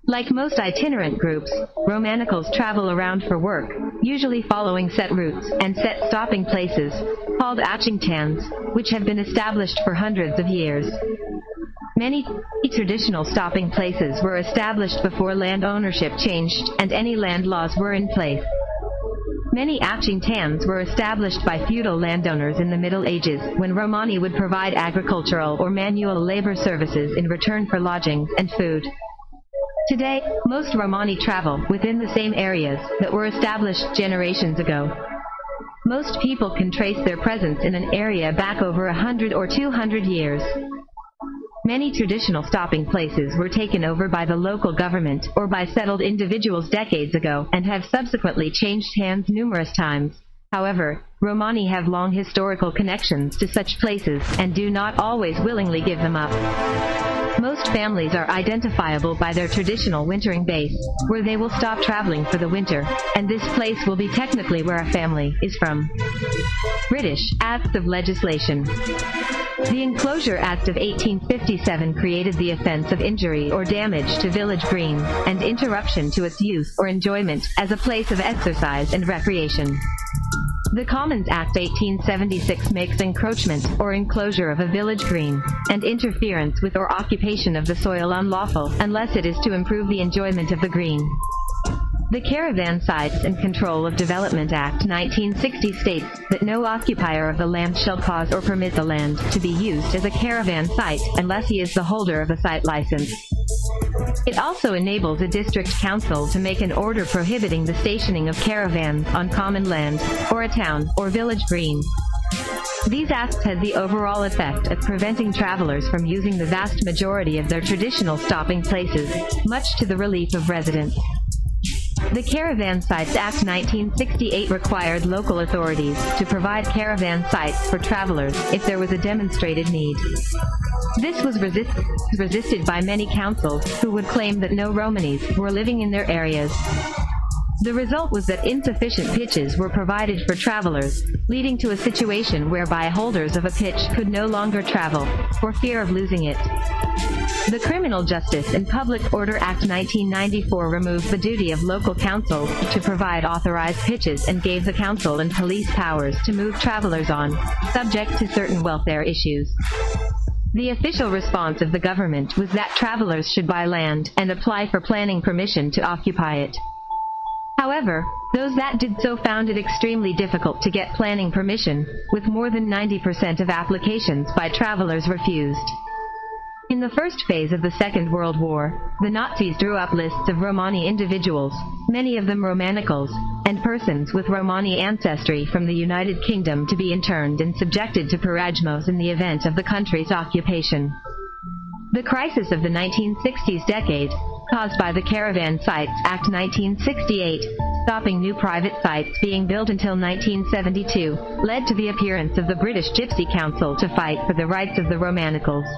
Speaker 2: Like most itinerant groups, Romanicals travel around for work, usually following set routes and set stopping places, called achingtans, which have been established for hundreds of years. Many traditional stopping places were established before land ownership changed and any land laws were in place. Many aching tams were established by feudal landowners in the Middle Ages, when Romani would provide agricultural or manual labor services in return for lodgings and food. Today, most Romani travel within the same areas that were established generations ago. Most people can trace their presence in an area back over 100 or 200 years. Many traditional stopping places were taken over by the local government or by settled individuals decades ago and have subsequently changed hands numerous times. However, Romani have long historical connections to such places and do not always willingly give them up. Most families are identifiable by their traditional wintering base, where they will stop traveling for the winter, and this place will be technically where a family is from. British Acts of Legislation. The Enclosure Act of 1857 created the offence of injury or damage to village green, and interruption to its use or enjoyment as a place of exercise and recreation. The Commons Act 1876 makes encroachment or enclosure of a village green, and interference with or occupation of the soil unlawful, unless it is to improve the enjoyment of the green. The Caravan Sites and Control of Development Act 1960 states that no occupier of the land shall cause or permit the land to be used as a caravan site unless he is the holder of a site license. It also enables a district council to make an order prohibiting the stationing of caravans on common land, or a town or village green. These acts had the overall effect of preventing travelers from using the vast majority of their traditional stopping places, much to the relief of residents. The Caravan Sites Act 1968 required local authorities to provide caravan sites for travelers if there was a demonstrated need. This was resisted by many councils who would claim that no Romanis were living in their areas. The result was that insufficient pitches were provided for travelers, leading to a situation whereby holders of a pitch could no longer travel, for fear of losing it. The Criminal Justice and Public Order Act 1994 removed the duty of local councils to provide authorized pitches and gave the council and police powers to move travelers on, subject to certain welfare issues. The official response of the government was that travelers should buy land and apply for planning permission to occupy it. However, those that did so found it extremely difficult to get planning permission, with more than 90% of applications by travelers refused. In the first phase of the Second World War, the Nazis drew up lists of Romani individuals, many of them Romanicals, and persons with Romani ancestry from the United Kingdom to be interned and subjected to parajmos in the event of the country's occupation. The crisis of the 1960s decade, caused by the Caravan Sites Act 1968, stopping new private sites being built until 1972, led to the appearance of the British Gypsy Council to fight for the rights of the Romanicals.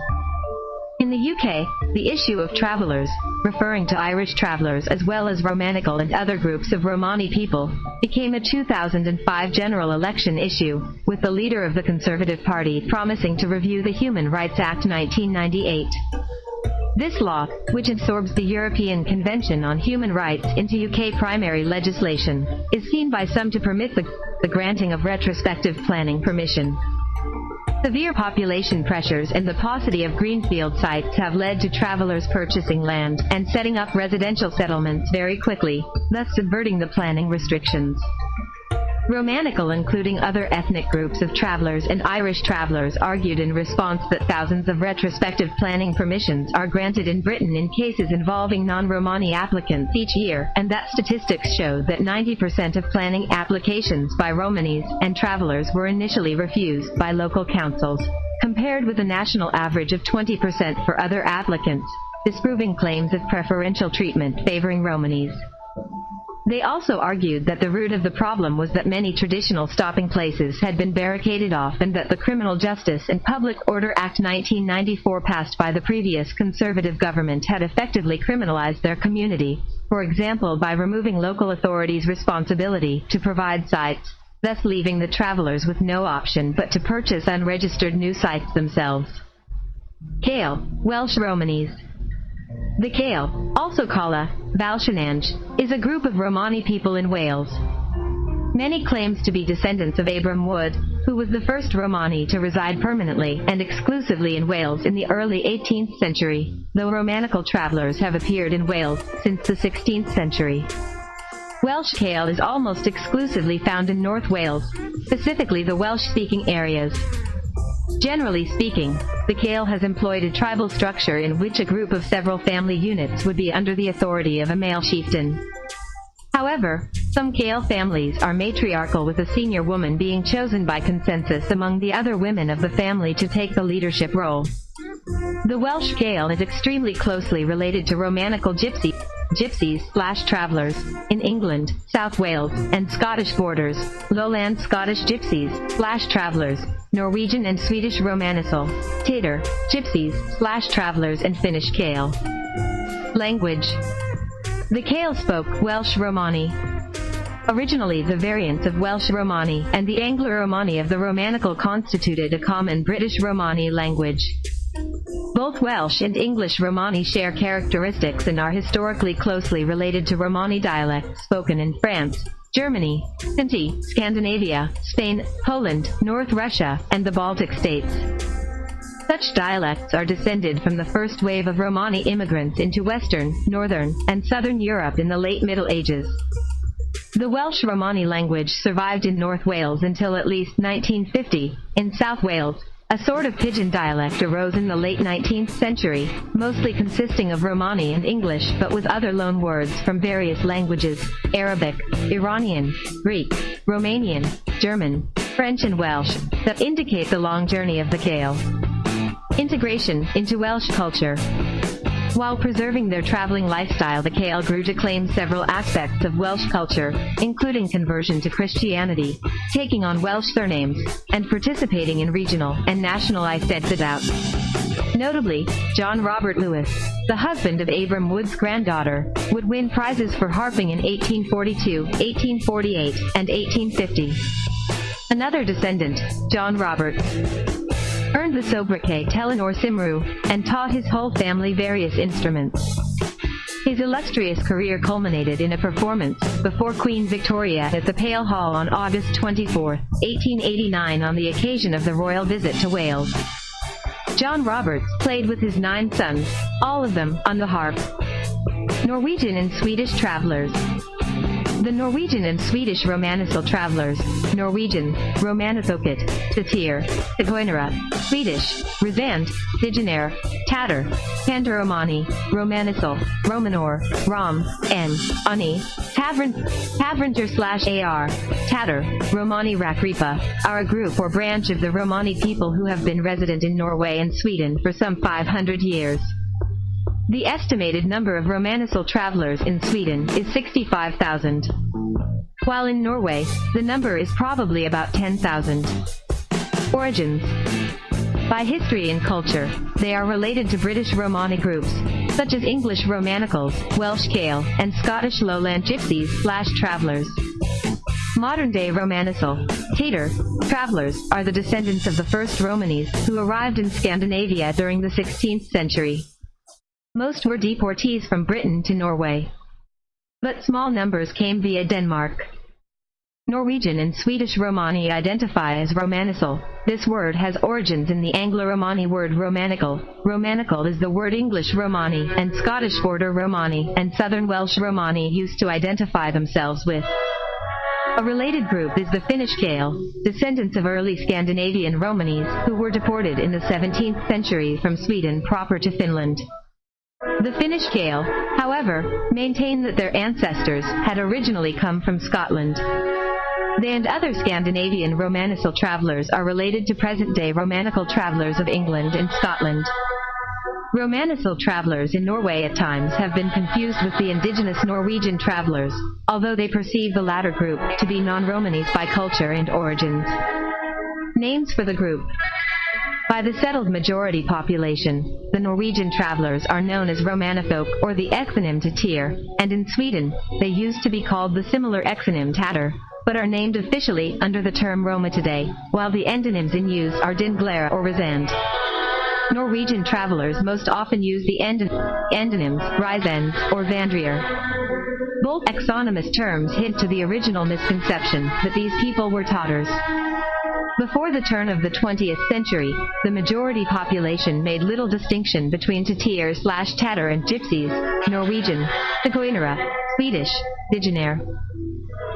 Speaker 2: In the UK, the issue of travellers, referring to Irish travellers as well as Romanical and other groups of Romani people, became a 2005 general election issue, with the leader of the Conservative Party promising to review the Human Rights Act 1998. This law, which absorbs the European Convention on Human Rights into UK primary legislation, is seen by some to permit the granting of retrospective planning permission. Severe population pressures and the paucity of greenfield sites have led to travelers purchasing land and setting up residential settlements very quickly, thus subverting the planning restrictions. Romanical, including other ethnic groups of travelers and Irish travelers, argued in response that thousands of retrospective planning permissions are granted in Britain in cases involving non-Romani applicants each year, and that statistics show that 90% of planning applications by Romanis and travelers were initially refused by local councils, compared with a national average of 20% for other applicants, disproving claims of preferential treatment favoring Romanis. They also argued that the root of the problem was that many traditional stopping places had been barricaded off and that the Criminal Justice and Public Order Act 1994 passed by the previous Conservative government had effectively criminalized their community, for example by removing local authorities' responsibility to provide sites, thus leaving the travelers with no option but to purchase unregistered new sites themselves. Cale, Welsh Romanis. The Cale, also called Balshanange, is a group of Romani people in Wales. Many claims to be descendants of Abram Wood, who was the first Romani to reside permanently and exclusively in Wales in the early 18th century, though Romanical travelers have appeared in Wales since the 16th century. Welsh Gael is almost exclusively found in North Wales, specifically the Welsh-speaking areas. Generally speaking, the Gael has employed a tribal structure in which a group of several family units would be under the authority of a male chieftain. However, some Gael families are matriarchal, with a senior woman being chosen by consensus among the other women of the family to take the leadership role. The Welsh Gael is extremely closely related to Romanical gypsies/travellers in England, South Wales, and Scottish borders, Lowland Scottish gypsies/travellers, Norwegian and Swedish Romanisol, Tater, gypsies/travellers, and Finnish Gael. Language. The Gael spoke Welsh Romani. Originally, the variants of Welsh Romani and the Anglo-Romani of the Romanical constituted a common British Romani language. Both Welsh and English Romani share characteristics and are historically closely related to Romani dialects spoken in France, Germany, Sinti, Scandinavia, Spain, Poland, North Russia, and the Baltic states. Such dialects are descended from the first wave of Romani immigrants into Western, Northern, and Southern Europe in the late Middle Ages. The Welsh Romani language survived in North Wales until at least 1950. In South Wales, a sort of pidgin dialect arose in the late 19th century, mostly consisting of Romani and English, but with other loan words from various languages: Arabic, Iranian, Greek, Romanian, German, French, and Welsh, that indicate the long journey of the Gael. Integration into Welsh culture. While preserving their traveling lifestyle, the Gael grew to claim several aspects of Welsh culture, including conversion to Christianity, taking on Welsh surnames, and participating in regional and national identities. Notably, John Robert Lewis, the husband of Abram Wood's granddaughter, would win prizes for harping in 1842, 1848, and 1850. Another descendant, John Robert, earned the sobriquet Telenor Simru, and taught his whole family various instruments. His illustrious career culminated in a performance before Queen Victoria at the Pale Hall on August 24, 1889, on the occasion of the royal visit to Wales. John Roberts played with his 9 sons, all of them on the harp. Norwegian and Swedish travelers. The Norwegian and Swedish Romanisol travelers, Norwegian, Romanithokit, Tatir, Tagoinera, Swedish, Resand, Digener, Tatter, Pandaromani, Romanisol, Romanor, Rom, N, Ani, Tavranger/AR, Tatter, Romani Rakripa, are a group or branch of the Romani people who have been resident in Norway and Sweden for some 500 years. The estimated number of Romanisol travelers in Sweden is 65,000, while in Norway, the number is probably about 10,000. Origins. By history and culture, they are related to British Romani groups, such as English Romanicals, Welsh Gael, and Scottish Lowland gypsies/travellers. Modern-day Romanisol, Tater, travelers, are the descendants of the first Romanis who arrived in Scandinavia during the 16th century. Most were deportees from Britain to Norway, but small numbers came via Denmark. Norwegian and Swedish Romani identify as Romanisol. This word has origins in the Anglo-Romani word Romanical. Romanical is the word English Romani and Scottish Border Romani and Southern Welsh Romani used to identify themselves with. A related group is the Finnish Gael, descendants of early Scandinavian Romanis who were deported in the 17th century from Sweden proper to Finland. The Finnish Gael, however, maintain that their ancestors had originally come from Scotland. They and other Scandinavian Romanisol travelers are related to present-day Romanical travelers of England and Scotland. Romanisol travelers in Norway at times have been confused with the indigenous Norwegian travelers, although they perceive the latter group to be non-Romanis by culture and origins. Names for the group. By the settled majority population, the Norwegian travelers are known as Romanithok, or the exonym Tatir, and in Sweden, they used to be called the similar exonym Tatter, but are named officially under the term Roma today, while the endonyms in use are Dinglera or Resand. Norwegian travelers most often use the endonyms Rysand or Vandrier. Both exonymous terms hint to the original misconception that these people were Tatars. Before the turn of the 20th century, the majority population made little distinction between Tatir/Tatter and Gypsies, Norwegian, Tagoinera, Swedish, Digener.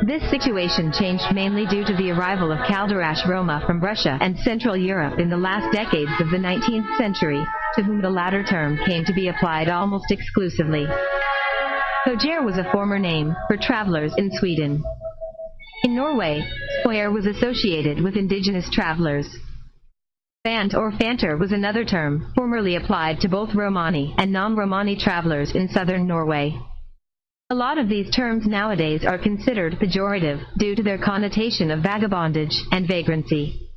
Speaker 2: This situation changed mainly due to the arrival of Calderash Roma from Russia and Central Europe in the last decades of the 19th century, to whom the latter term came to be applied almost exclusively. Hojer was a former name for travelers in Sweden. In Norway, Hoyer was associated with indigenous travelers. Fant or Fanter was another term, formerly applied to both Romani and non-Romani travelers in southern Norway. A lot of these terms nowadays are considered pejorative due to their connotation of vagabondage and vagrancy.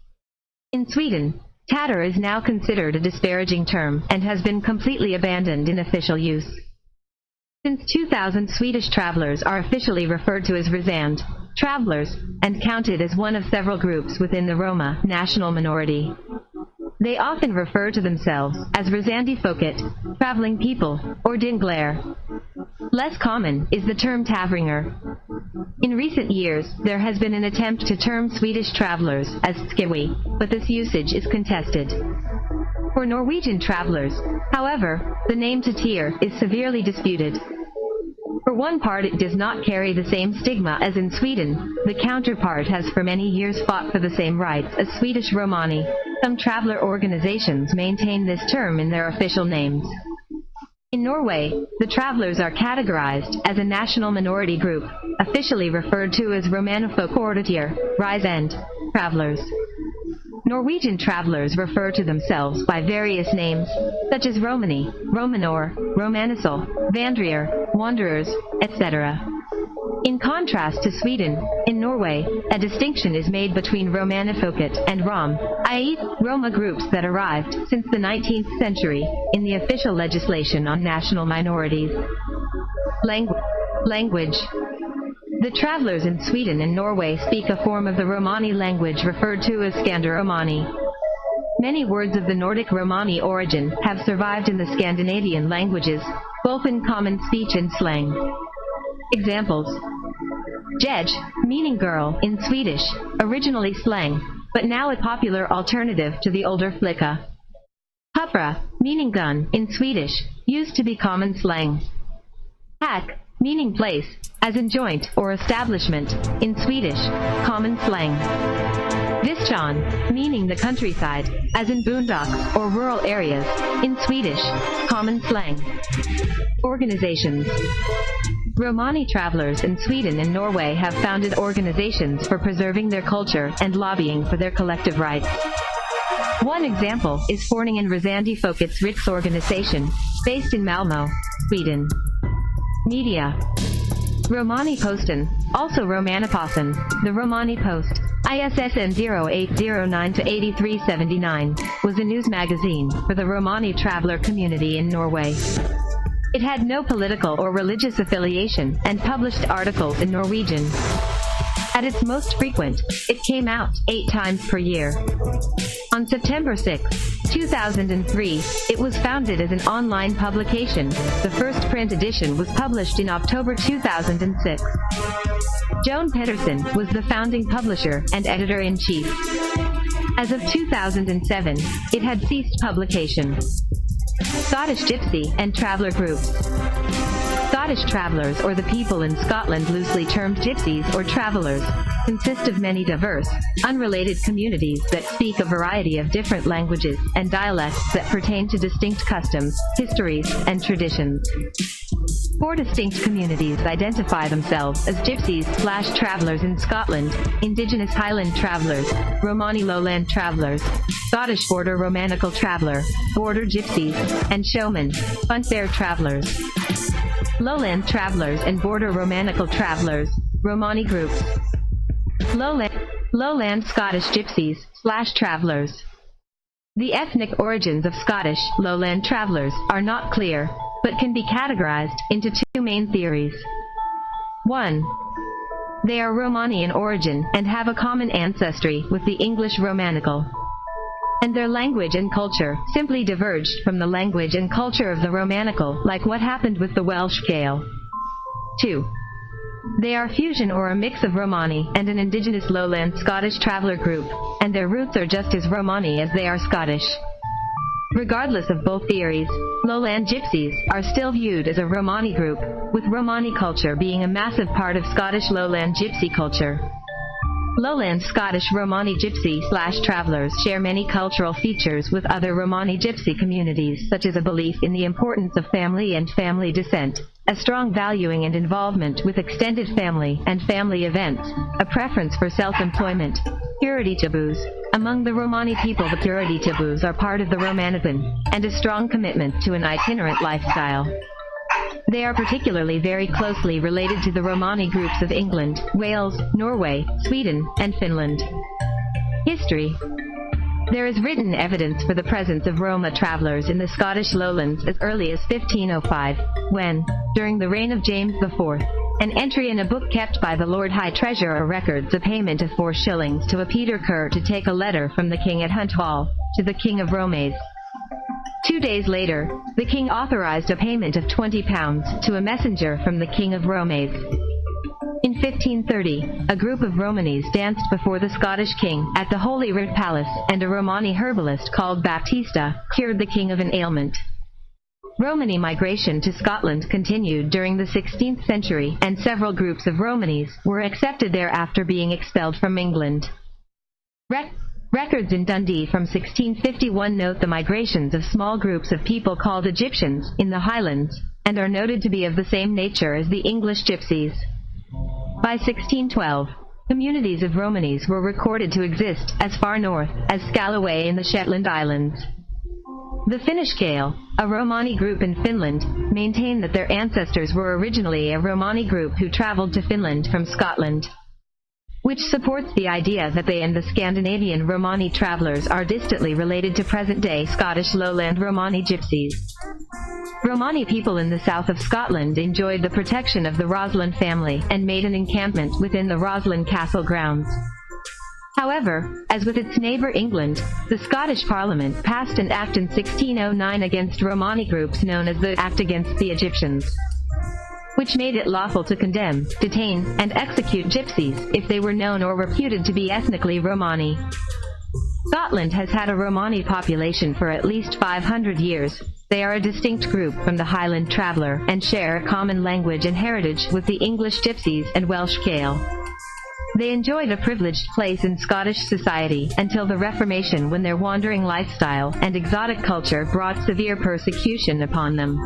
Speaker 2: In Sweden, tatter is now considered a disparaging term and has been completely abandoned in official use. Since 2000, Swedish travelers are officially referred to as Resand, travelers, and counted as one of several groups within the Roma national minority. They often refer to themselves as Resandi Folket, traveling people, or Dingler. Less common is the term Tavringer. In recent years, there has been an attempt to term Swedish travelers as Skiwi, but this usage is contested. For Norwegian travelers, however, the name Tatir is severely disputed. For one part, it does not carry the same stigma as in Sweden. The counterpart has for many years fought for the same rights as Swedish Romani. Some traveler organizations maintain this term in their official names. In Norway, the travelers are categorized as a national minority group, officially referred to as Romanofolk Risend, travelers. Norwegian travelers refer to themselves by various names, such as Romani, Romanor, Romanisol, Vandrier, Wanderers, etc. In contrast to Sweden, in Norway, a distinction is made between Romanifolket and Rom, i.e., Roma groups that arrived since the 19th century in the official legislation on national minorities. Language. The travelers in Sweden and Norway speak a form of the Romani language referred to as Scando-Romani. Many words of the Nordic Romani origin have survived in the Scandinavian languages, both in common speech and slang. Examples: Jej, meaning girl in Swedish, originally slang, but now a popular alternative to the older flicka. Puppra, meaning gun in Swedish, used to be common slang. Hack, meaning place, as in joint or establishment, in Swedish, common slang. Vischan, meaning the countryside, as in boondocks or rural areas, in Swedish, common slang. Organizations. Romani travelers in Sweden and Norway have founded organizations for preserving their culture and lobbying for their collective rights. One example is Forningen Resandi Folkets Riksorganisation, based in Malmö, Sweden. Media. Romani Posten, also Romaniposten, the Romani Post, ISSN 0809-8379, was a news magazine for the Romani traveler community in Norway. It had no political or religious affiliation and published articles in Norwegian. At its most frequent, it came out 8 times per year. On September 6, 2003, it was founded as an online publication. The first print edition was published in October 2006. Joan Petterson was the founding publisher and editor-in-chief. As of 2007, it had ceased publication. Scottish Gypsy and Traveller Groups. Scottish travelers, or the people in Scotland loosely termed gypsies or travellers, consist of many diverse, unrelated communities that speak a variety of different languages and dialects that pertain to distinct customs, histories, and traditions. 4 distinct communities identify themselves as gypsies/travellers in Scotland: Indigenous Highland Travellers, Romani Lowland Travellers, Scottish Border Romanical Traveller, Border Gypsies, and Showmen, Funfair Travellers. Lowland Travellers and Border Romanical Travellers, Romani groups. Lowland Scottish Gypsies/Travellers. The ethnic origins of Scottish Lowland Travellers are not clear, but can be categorized into 2 main theories. 1. They are Romani in origin and have a common ancestry with the English Romanical, and their language and culture simply diverged from the language and culture of the Romanical, like what happened with the Welsh Gael. 2. They are fusion or a mix of Romani and an indigenous lowland Scottish traveller group, and their roots are just as Romani as they are Scottish. Regardless of both theories, lowland gypsies are still viewed as a Romani group, with Romani culture being a massive part of Scottish lowland gypsy culture. Lowland Scottish Romani gypsy/travelers share many cultural features with other Romani gypsy communities, such as a belief in the importance of family and family descent, a strong valuing and involvement with extended family and family events, a preference for self-employment, purity taboos. Among the Romani people, the purity taboos are part of the Romanithan, and a strong commitment to an itinerant lifestyle. They are particularly very closely related to the Romani groups of England, Wales, Norway, Sweden, and Finland. History. There is written evidence for the presence of Roma travelers in the Scottish lowlands as early as 1505, when, during the reign of James IV, an entry in a book kept by the Lord High Treasurer records a payment of 4 shillings to a Peter Kerr to take a letter from the king at Hunt Hall to the King of Romanes. 2 days later, the king authorized a payment of £20 to a messenger from the King of Romanes. In 1530, a group of Romanis danced before the Scottish king at the Holyrood Palace, and a Romani herbalist called Baptista cured the king of an ailment. Romani migration to Scotland continued during the 16th century, and several groups of Romanis were accepted there after being expelled from England. Records in Dundee from 1651 note the migrations of small groups of people called Egyptians in the Highlands, and are noted to be of the same nature as the English gypsies. By 1612, communities of Romanis were recorded to exist as far north as Scalloway in the Shetland Islands. The Finnish Gael, a Romani group in Finland, maintain that their ancestors were originally a Romani group who traveled to Finland from Scotland, which supports the idea that they and the Scandinavian Romani travelers are distantly related to present-day Scottish lowland Romani gypsies. Romani people in the south of Scotland enjoyed the protection of the Roslin family and made an encampment within the Roslin Castle grounds. However, as with its neighbour England, the Scottish Parliament passed an act in 1609 against Romani groups known as the Act Against the Egyptians, which made it lawful to condemn, detain, and execute gypsies if they were known or reputed to be ethnically Romani. Scotland has had a Romani population for at least 500 years. They are a distinct group from the Highland traveller and share a common language and heritage with the English gypsies and Welsh Gael. They enjoyed a privileged place in Scottish society until the Reformation, when their wandering lifestyle and exotic culture brought severe persecution upon them.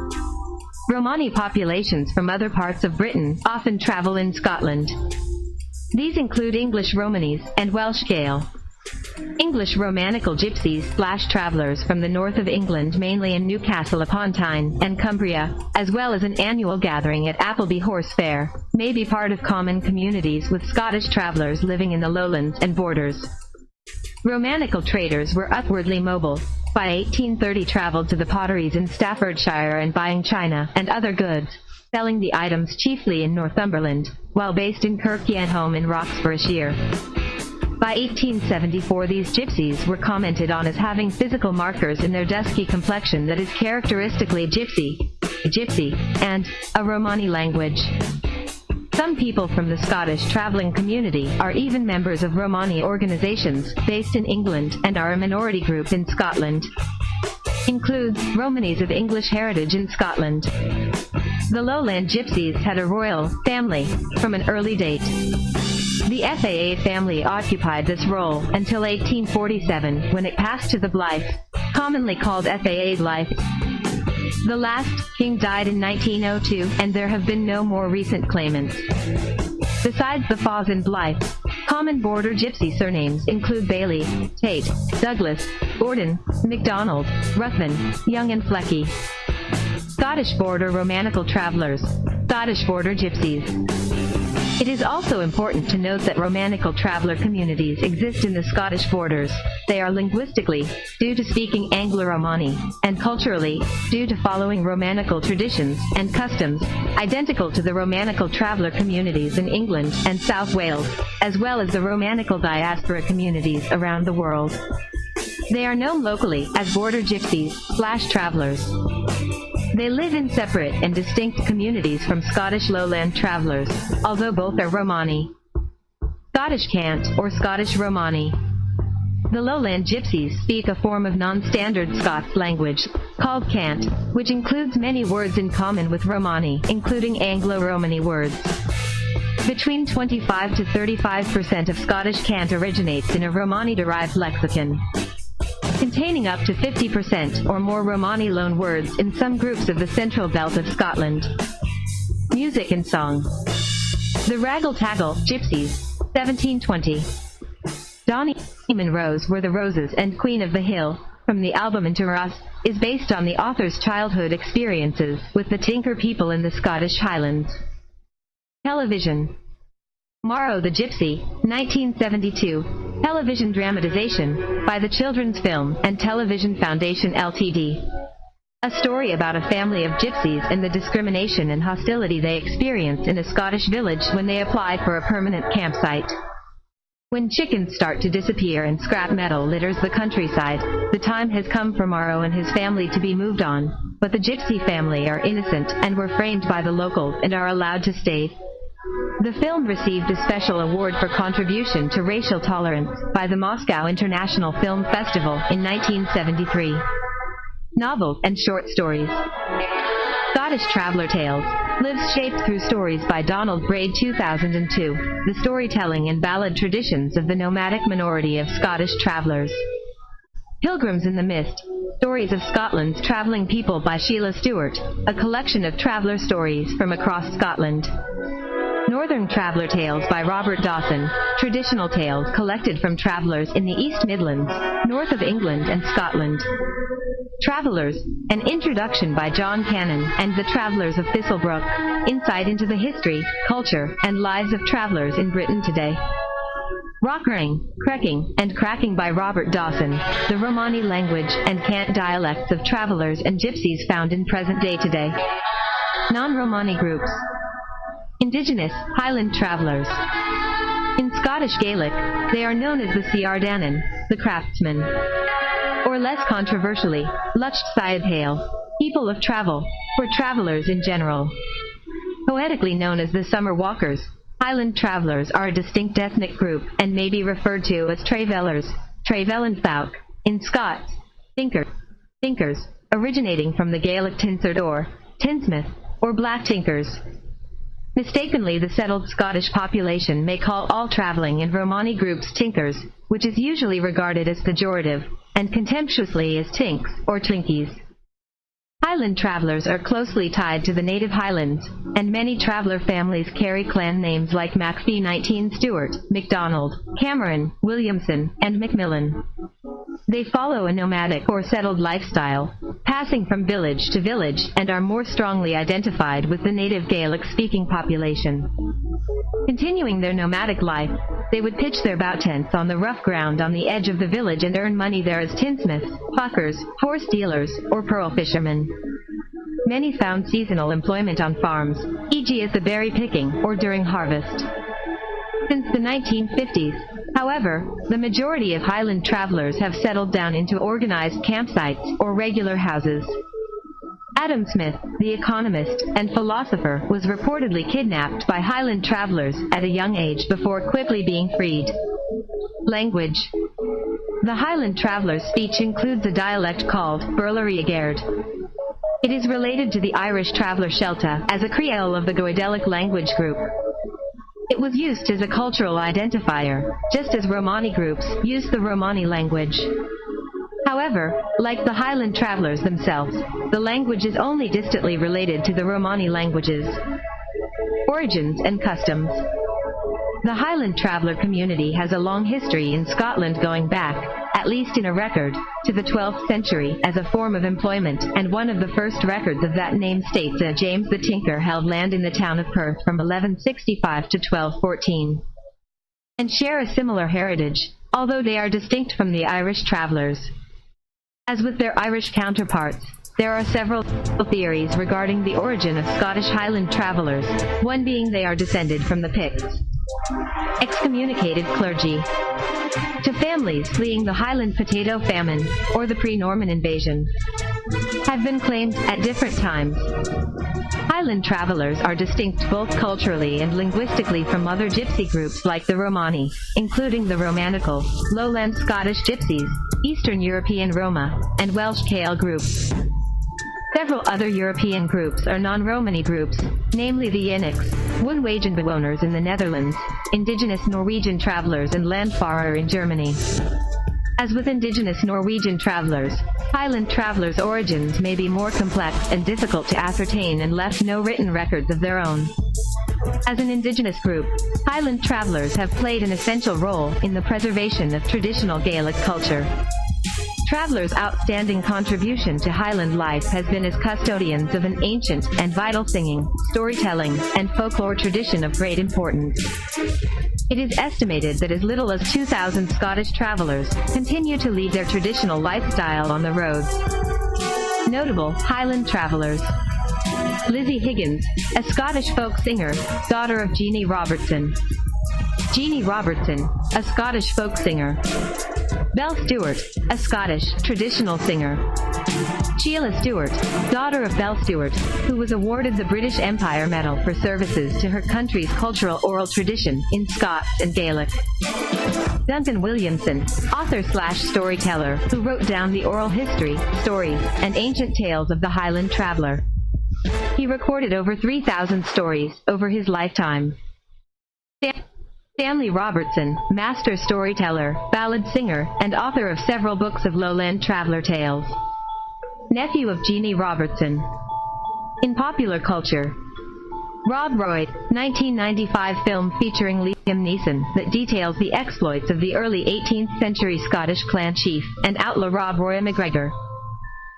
Speaker 2: Romani populations from other parts of Britain often travel in Scotland. These include English Romanis and Welsh Gael. English Romanical gypsies/travelers from the north of England, mainly in Newcastle upon Tyne and Cumbria, as well as an annual gathering at Appleby Horse Fair, may be part of common communities with Scottish travelers living in the lowlands and borders. Romanical traders were upwardly mobile. By 1830 traveled to the potteries in Staffordshire and buying china and other goods, selling the items chiefly in Northumberland, while based in Kirkyanholm in Roxburghshire. By 1874, these gypsies were commented on as having physical markers in their dusky complexion that is characteristically gypsy, and a Romani language. Some people from the Scottish traveling community are even members of Romani organizations based in England and are a minority group in Scotland. Includes Romanis of English heritage in Scotland. The lowland gypsies had a royal family from an early date. The FAA family occupied this role until 1847, when it passed to the Blythe, commonly called FAA Blythe. The last king died in 1902, and there have been no more recent claimants. Besides the Foss and Blythe, common border gypsy surnames include Bailey, Tate, Douglas, Gordon, MacDonald, Ruthven, Young and Flecky. Scottish border Romanical travelers, Scottish border gypsies. It is also important to note that Romanical traveler communities exist in the Scottish borders. They are linguistically, due to speaking Anglo-Romani, and culturally, due to following Romanical traditions and customs, identical to the Romanical traveler communities in England and South Wales, as well as the Romanical diaspora communities around the world. They are known locally as border gypsies/travelers. They live in separate and distinct communities from Scottish lowland travelers, although both are Romani. Scottish Cant or Scottish Romani. The lowland gypsies speak a form of non-standard Scots language called Cant, which includes many words in common with Romani, including Anglo-Romani words. Between 25 to 35% of Scottish Cant originates in a Romani-derived lexicon, containing up to 50% or more Romani loan words in some groups of the central belt of Scotland. Music and song. The Raggle-Taggle Gypsies, 1720. Donny and Rose were the Roses and Queen of the Hill, from the album Into Us, is based on the author's childhood experiences with the Tinker people in the Scottish Highlands. Television. Maro the Gypsy, 1972, television dramatization by the Children's Film and Television Foundation Ltd. A story about a family of gypsies and the discrimination and hostility they experience in a Scottish village when they apply for a permanent campsite. When chickens start to disappear and scrap metal litters the countryside, the time has come for Maro and his family to be moved on, but the gypsy family are innocent and were framed by the locals and are allowed to stay. The film received a special award for contribution to racial tolerance by the Moscow International Film Festival in 1973. Novels and short stories. Scottish Traveller Tales lives shaped through stories by Donald Braid 2002, the storytelling and ballad traditions of the nomadic minority of Scottish travellers. Pilgrims in the Mist, Stories of Scotland's Travelling People by Sheila Stewart, a collection of traveller stories from across Scotland. Northern Traveller Tales by Robert Dawson, traditional tales collected from travellers in the East Midlands, north of England and Scotland. Travellers, an introduction by John Cannon and the Travellers of Thistlebrook, insight into the history, culture, and lives of travellers in Britain today. Rockering, Crecking, and Cracking by Robert Dawson, the Romani language and Cant dialects of travellers and gypsies found in present day today. Non-Romani groups. Indigenous Highland travellers. In Scottish Gaelic, they are known as the Ciardanan, the craftsmen. Or less controversially, Lucht Saibhale, people of travel, for travellers in general. Poetically known as the Summer Walkers, Highland travellers are a distinct ethnic group and may be referred to as Trevellers, Trevelyanfolk, in Scots, Tinkers, originating from the Gaelic Tinserdor, Tinsmith, or Black Tinkers. Mistakenly, the settled Scottish population may call all travelling in Romani groups Tinkers, which is usually regarded as pejorative, and contemptuously as Tinks or Twinkies. Highland travellers are closely tied to the native Highlands, and many traveller families carry clan names like MacPhee 19 Stewart, MacDonald, Cameron, Williamson, and Macmillan. They follow a nomadic or settled lifestyle, passing from village to village, and are more strongly identified with the native Gaelic-speaking population. Continuing their nomadic life, they would pitch their bout tents on the rough ground on the edge of the village and earn money there as tinsmiths, hawkers, horse dealers, or pearl fishermen. Many found seasonal employment on farms, e.g. at the berry picking or during harvest. Since the 1950s, however, the majority of Highland travellers have settled down into organized campsites or regular houses. Adam Smith, the economist and philosopher, was reportedly kidnapped by Highland travellers at a young age before quickly being freed. Language. The Highland travellers' speech includes a dialect called Burlariagard. It is related to the Irish traveller Shelta as a creole of the Goidelic language group. It was used as a cultural identifier, just as Romani groups used the Romani language. However, like the Highland travellers themselves, the language is only distantly related to the Romani languages. Origins and customs. The Highland traveller community has a long history in Scotland going back, at least in a record, to the 12th century as a form of employment, and one of the first records of that name states that James the Tinker held land in the town of Perth from 1165 to 1214. And share a similar heritage, although they are distinct from the Irish travellers. As with their Irish counterparts, there are several theories regarding the origin of Scottish Highland travellers, one being they are descended from the Picts. Excommunicated clergy. To families fleeing the Highland potato famine or the pre-Norman invasion. Have been claimed at different times. Highland travelers are distinct both culturally and linguistically from other gypsy groups like the Romani, including the Romanical, Lowland Scottish gypsies, Eastern European Roma, and Welsh Gael groups. Several other European groups are non-Romani groups, namely the Yeniks, Woonwagenbewoners in the Netherlands, indigenous Norwegian travelers and Landfarer in Germany. As with indigenous Norwegian travelers, Highland travelers' origins may be more complex and difficult to ascertain and left no written records of their own. As an indigenous group, Highland travelers have played an essential role in the preservation of traditional Gaelic culture. Travelers' outstanding contribution to Highland life has been as custodians of an ancient and vital singing, storytelling, and folklore tradition of great importance. It is estimated that as little as 2,000 Scottish travelers continue to lead their traditional lifestyle on the roads. Notable Highland travelers: Lizzie Higgins, a Scottish folk singer, daughter of Jeannie Robertson. Jeannie Robertson, a Scottish folk singer. Belle Stewart, a Scottish traditional singer. Sheila Stewart, daughter of Belle Stewart, who was awarded the British Empire Medal for services to her country's cultural oral tradition in Scots and Gaelic. Duncan Williamson, author/storyteller, who wrote down the oral history, stories, and ancient tales of the Highland traveler. He recorded over 3,000 stories over his lifetime. Stanley Robertson, master storyteller, ballad singer, and author of several books of lowland traveler tales. Nephew of Jeannie Robertson. In popular culture: Rob Roy, 1995 film featuring Liam Neeson that details the exploits of the early 18th century Scottish clan chief and outlaw Rob Roy McGregor.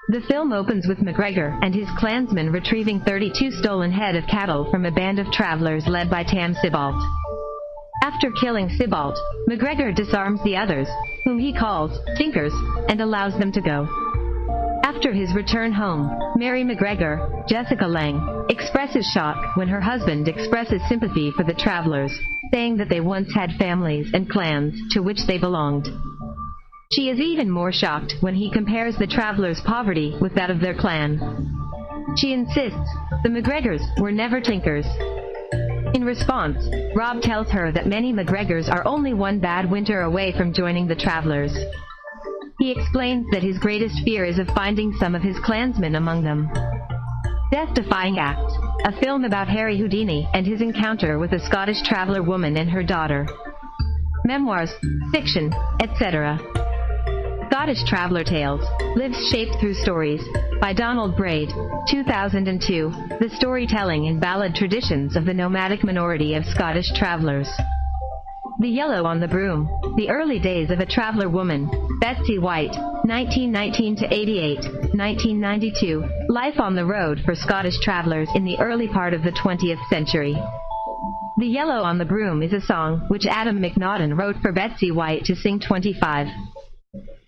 Speaker 2: The film opens with McGregor and his clansmen retrieving 32 stolen head of cattle from a band of travelers led by Tam Sibbalt. After killing Sibbalt, McGregor disarms the others, whom he calls Tinkers, and allows them to go. After his return home, Mary McGregor, Jessica Lang, expresses shock when her husband expresses sympathy for the travelers, saying that they once had families and clans to which they belonged. She is even more shocked when he compares the travelers' poverty with that of their clan. She insists the McGregors were never Tinkers. In response, Rob tells her that many McGregors are only one bad winter away from joining the travelers. He explains that his greatest fear is of finding some of his clansmen among them. Death-Defying Act, a film about Harry Houdini and his encounter with a Scottish traveler woman and her daughter. Memoirs, fiction, etc. Scottish Traveller Tales, Lives Shaped Through Stories, by Donald Braid, 2002, the storytelling and ballad traditions of the nomadic minority of Scottish travellers. The Yellow on the Broom, the early days of a traveller woman, Betsy White, 1919-88, 1992, life on the road for Scottish travellers in the early part of the 20th century. The Yellow on the Broom is a song which Adam McNaughton wrote for Betsy White to sing 25.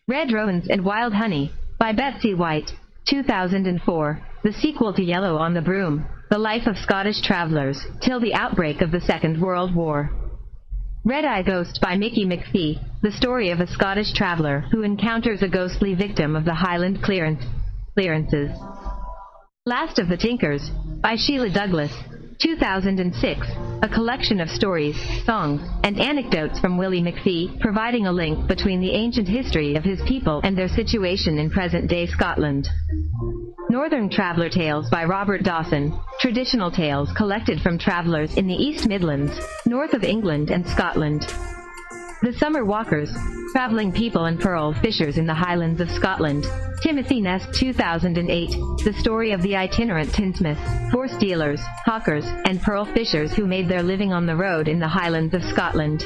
Speaker 2: Red Rose and Wild Honey, by Betsy White, 2004, the sequel to Yellow on the Broom, the life of Scottish travellers, till the outbreak of the Second World War. Red-Eye Ghost by Mickey McPhee, the story of a Scottish traveller who encounters a ghostly victim of the Highland clearances. Last of the Tinkers, by Sheila Douglas, 2006, a collection of stories, songs, and anecdotes from Willie McPhee, providing a link between the ancient history of his people and their situation in present-day Scotland. Northern Traveller Tales by Robert Dawson, traditional tales collected from travellers in the East Midlands, north of England and Scotland. The Summer Walkers, travelling people and pearl fishers in the Highlands of Scotland, Timothy Ness, 2008, the story of the itinerant tinsmiths, horse dealers, hawkers, and pearl fishers who made their living on the road in the Highlands of Scotland.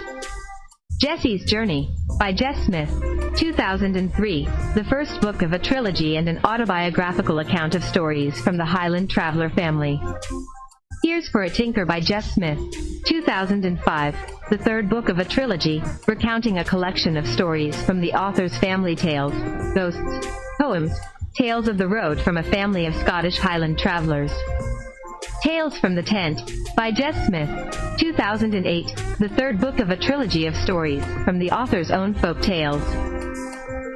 Speaker 2: Jessie's Journey, by Jess Smith, 2003, the first book of a trilogy and an autobiographical account of stories from the Highland traveller family. Here's for a Tinker by Jess Smith, 2005, the third book of a trilogy, recounting a collection of stories from the author's family tales, ghosts, poems, tales of the road from a family of Scottish Highland travellers. Tales from the Tent, by Jess Smith, 2008, the third book of a trilogy of stories from the author's own folk tales.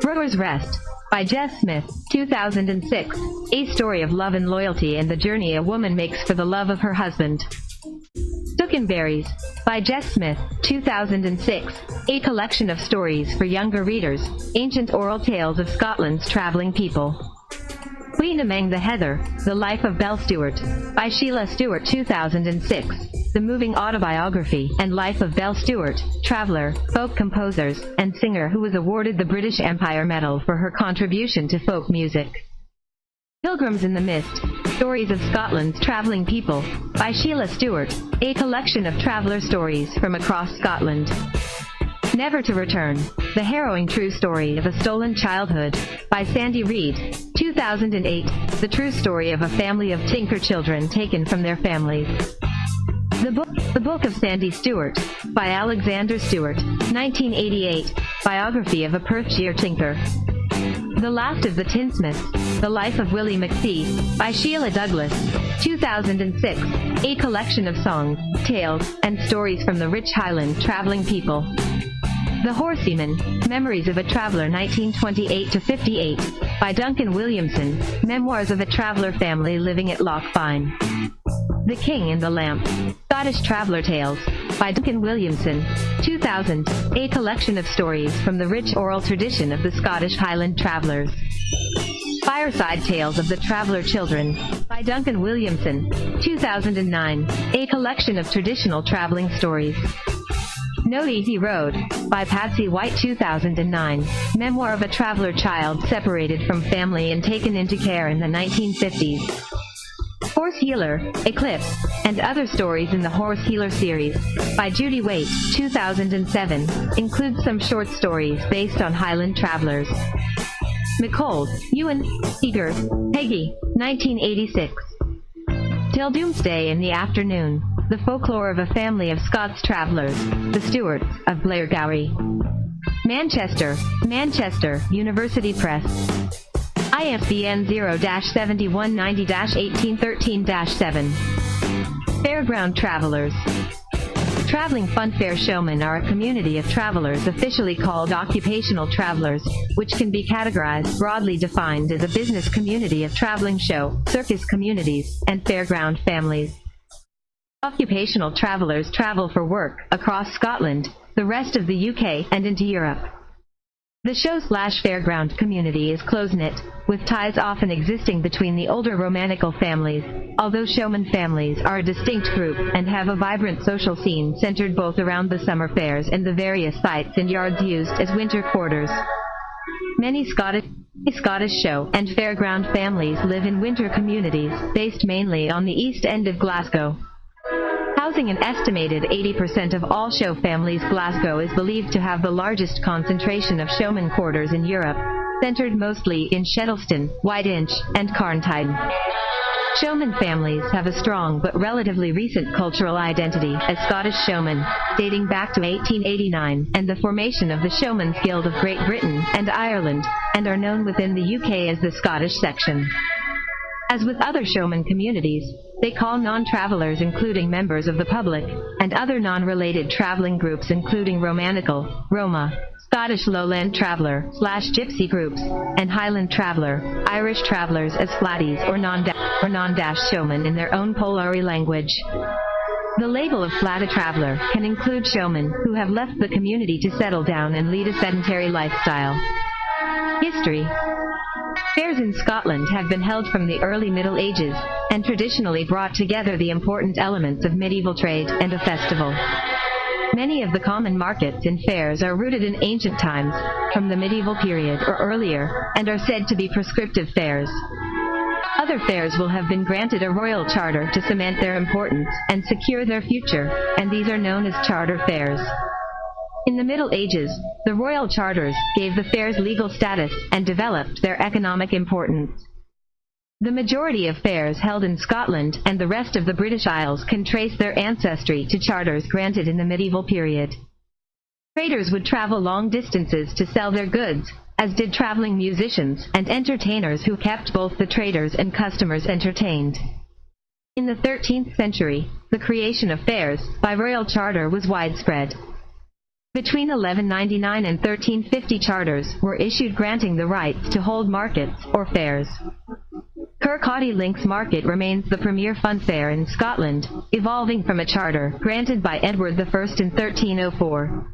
Speaker 2: Rower's Rest, by Jess Smith, 2006, a story of love and loyalty and the journey a woman makes for the love of her husband. Berries by Jess Smith, 2006, a collection of stories for younger readers, ancient oral tales of Scotland's travelling people. Queen Among the Heather, The Life of Belle Stewart, by Sheila Stewart, 2006, the moving autobiography and life of Belle Stewart, traveller, folk composer, and singer who was awarded the British Empire Medal for her contribution to folk music. Pilgrims in the Mist, Stories of Scotland's Travelling People, by Sheila Stewart, a collection of traveller stories from across Scotland. Never to Return, The Harrowing True Story of a Stolen Childhood, by Sandy Reed, 2008, the true story of a family of tinker children taken from their families. The Book of Sandy Stewart, by Alexander Stewart, 1988, biography of a Perthshire tinker. The Last of the Tinsmiths, The Life of Willie McPhee, by Sheila Douglas, 2006, a collection of songs, tales, and stories from the rich Highland travelling people. The Horseman, Memories of a Traveller 1928-58, by Duncan Williamson, Memoirs of a Traveller Family Living at Loch Fyne. The King and the Lamp, Scottish Traveller Tales, by Duncan Williamson, 2000, a collection of stories from the rich oral tradition of the Scottish Highland Travellers. Fireside Tales of the Traveller Children, by Duncan Williamson, 2009, a collection of traditional travelling stories. No Easy Road, by Patsy White, 2009, memoir of a traveller child separated from family and taken into care in the 1950s. Horse Healer, Eclipse, and Other Stories in the Horse Healer series, by Judy Waite, 2007, includes some short stories based on Highland travellers. McCold, Ewan, Eager, Peggy, 1986. Till Doomsday in the Afternoon, The Folklore of a Family of Scots Travellers, The Stewarts, of Blairgowrie. Manchester, University Press. ISBN 0-7190-1813-7. Fairground Travelers. Traveling Funfair Showmen are a community of travelers officially called occupational travelers, which can be categorized broadly defined as a business community of traveling show, circus communities, and fairground families. Occupational travelers travel for work across Scotland, the rest of the UK, and into Europe. The show/fairground community is close-knit, with ties often existing between the older Romanical families, although showman families are a distinct group and have a vibrant social scene centered both around the summer fairs and the various sites and yards used as winter quarters. Many Scottish show and fairground families live in winter communities, based mainly on the east end of Glasgow. Housing an estimated 80% of all show families, Glasgow is believed to have the largest concentration of showman quarters in Europe, centered mostly in Shettleston, Whiteinch, and Carntide. Showman families have a strong but relatively recent cultural identity as Scottish showmen, dating back to 1889 and the formation of the Showmen's Guild of Great Britain and Ireland, and are known within the UK as the Scottish section. As with other showman communities, they call non-travelers, including members of the public, and other non-related traveling groups including Romanical, Roma, Scottish Lowland Traveller/Gypsy groups, and Highland Traveller, Irish travellers as flatties or non-dash showmen in their own Polari language. The label of flatta traveller can include showmen who have left the community to settle down and lead a sedentary lifestyle. History. Fairs in Scotland have been held from the early Middle Ages, and traditionally brought together the important elements of medieval trade and a festival. Many of the common markets and fairs are rooted in ancient times, from the medieval period or earlier, and are said to be prescriptive fairs. Other fairs will have been granted a royal charter to cement their importance and secure their future, and these are known as charter fairs. In the Middle Ages, the royal charters gave the fairs legal status and developed their economic importance. The majority of fairs held in Scotland and the rest of the British Isles can trace their ancestry to charters granted in the medieval period. Traders would travel long distances to sell their goods, as did traveling musicians and entertainers who kept both the traders and customers entertained. In the 13th century, the creation of fairs by royal charter was widespread. Between 1199 and 1350 charters were issued granting the rights to hold markets, or fairs. Kirkcaldy Links Market remains the premier fun fair in Scotland, evolving from a charter granted by Edward I in 1304.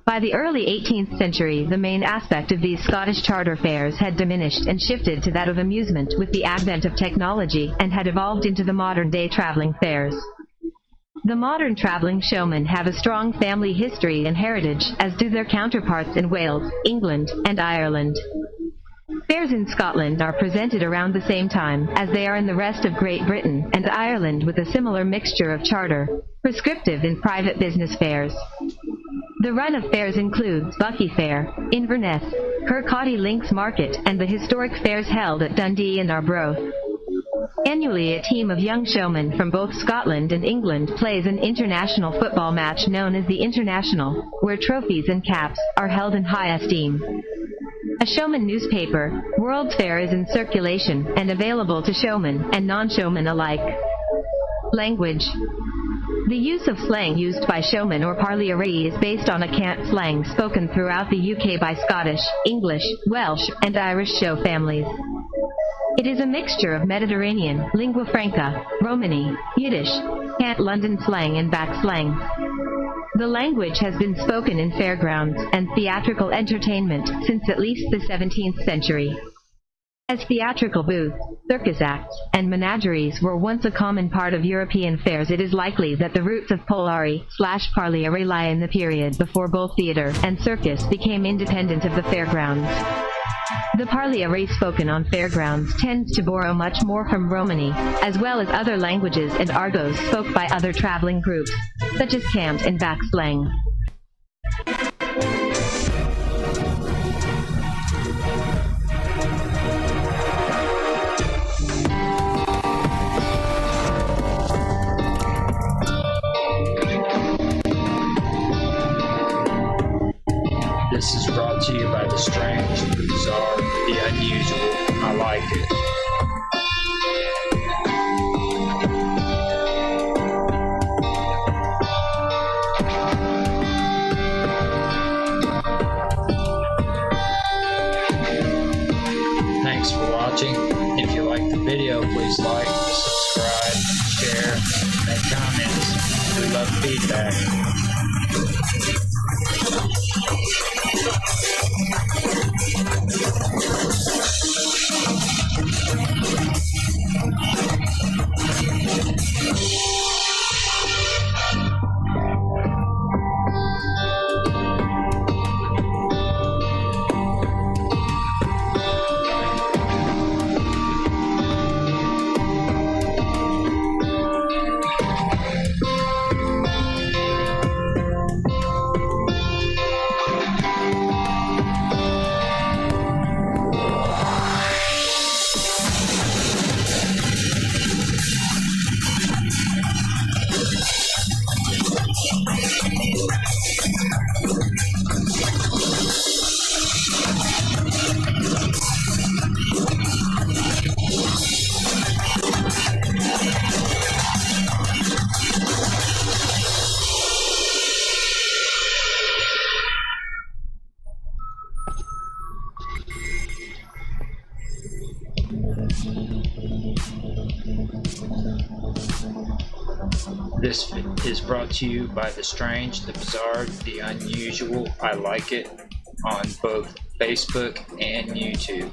Speaker 2: By the early 18th century, the main aspect of these Scottish charter fairs had diminished and shifted to that of amusement with the advent of technology and had evolved into the modern-day traveling fairs. The modern traveling showmen have a strong family history and heritage, as do their counterparts in Wales, England, and Ireland. Fairs in Scotland are presented around the same time as they are in the rest of Great Britain and Ireland, with a similar mixture of charter, prescriptive and private business fairs. The run of fairs includes Buckie Fair, Inverness, Kirkcaldy Links Market, and the historic fairs held at Dundee and Arbroath. Annually, a team of young showmen from both Scotland and England plays an international football match known as the International, where trophies and caps are held in high esteem. A showman newspaper, World's Fair, is in circulation and available to showmen and non-showmen alike. Language. The use of slang used by showmen or parleyerie is based on a cant slang spoken throughout the UK by Scottish, English, Welsh, and Irish show families. It is a mixture of Mediterranean, lingua franca, Romany, Yiddish, cant London slang, and back slang. The language has been spoken in fairgrounds and theatrical entertainment since at least the 17th century. As theatrical booths, circus acts, and menageries were once a common part of European fairs, it is likely that the roots of polari/parleyerie lie in the period before both theater and circus became independent of the fairgrounds. The parleyerie spoken on fairgrounds tends to borrow much more from Romany, as well as other languages and argots spoke by other traveling groups, such as cant and back slang.
Speaker 1: This is brought to you by the strange, the bizarre, the unusual. I like it. Thanks for watching. If you like the video, please like, subscribe, share, make comments. We love feedback. This is brought to you by the strange, the bizarre, the unusual. I like it on both Facebook and YouTube.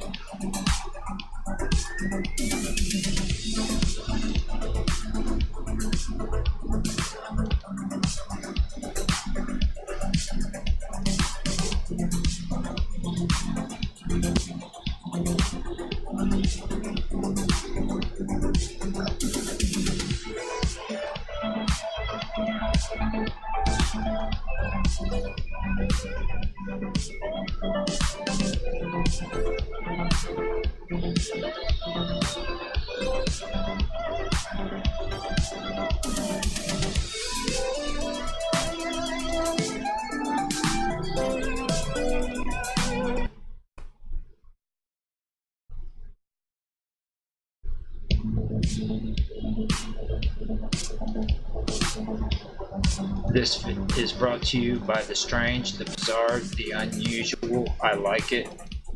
Speaker 1: This is brought to you by the strange, the bizarre, the unusual, I like it,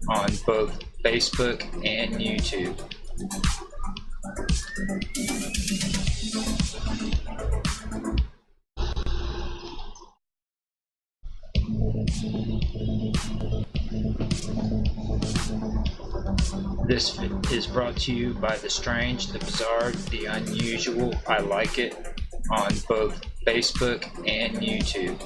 Speaker 1: on both Facebook and YouTube. This is brought to you by the strange, the bizarre, the unusual, I like it, on both Facebook and YouTube.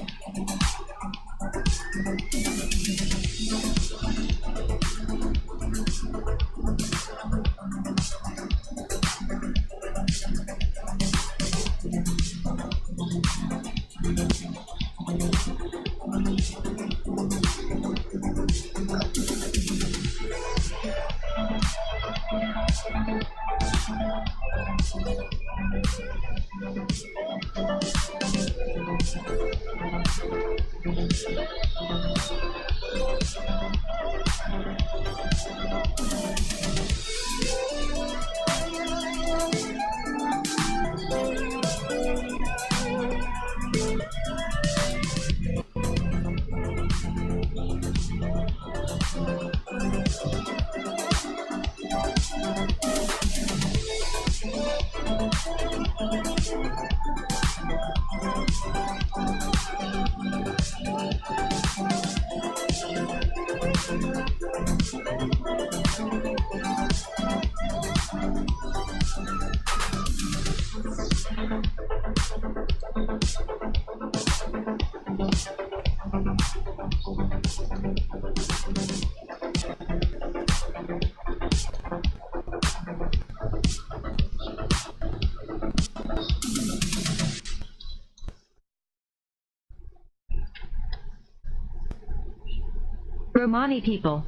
Speaker 2: Romani people.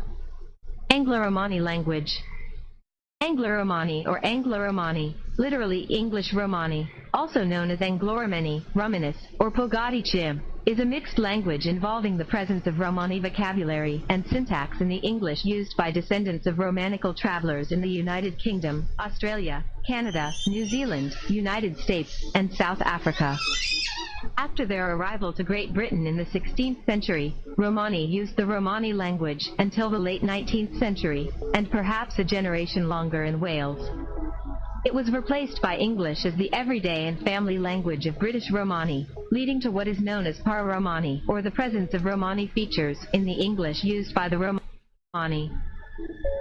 Speaker 2: Anglo-Romani language. Anglo-Romani or Anglo-Romani, literally English Romani, also known as Anglo-Romani, Romanus, or Pogadi-Chim, is a mixed language involving the presence of Romani vocabulary and syntax in the English used by descendants of Romanical travelers in the United Kingdom, Australia, Canada, New Zealand, United States, and South Africa. After their arrival to Great Britain in the 16th century, Romani used the Romani language until the late 19th century, and perhaps a generation longer in Wales. It was replaced by English as the everyday and family language of British Romani, leading to what is known as Para-Romani, or the presence of Romani features in the English used by the Romani.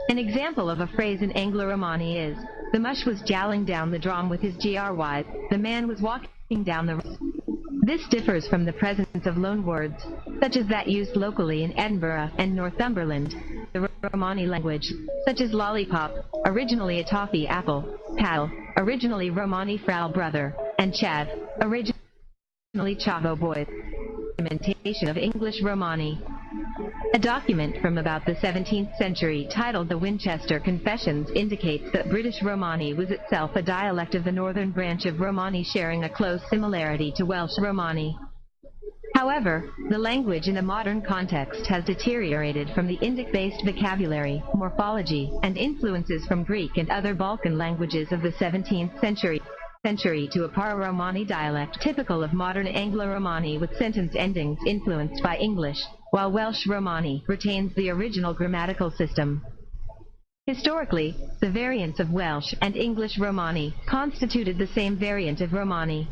Speaker 2: An example of a phrase in Anglo-Romani is, "The mush was jowling down the drum with his grys, the man was walking down the..." This differs from the presence of loan words, such as that used locally in Edinburgh and Northumberland, the Romani language, such as lollipop, originally a toffee apple, paddle, originally Romani frau brother, and chav, originally chavo boy. Documentation of English Romani. A document from about the 17th century titled The Winchester Confessions indicates that British Romani was itself a dialect of the northern branch of Romani, sharing a close similarity to Welsh Romani. However, the language in a modern context has deteriorated from the Indic-based vocabulary, morphology, and influences from Greek and other Balkan languages of the 17th century to a Para-Romani dialect typical of modern Anglo-Romani with sentence endings influenced by English, while Welsh Romani retains the original grammatical system. Historically, the variants of Welsh and English Romani constituted the same variant of Romani,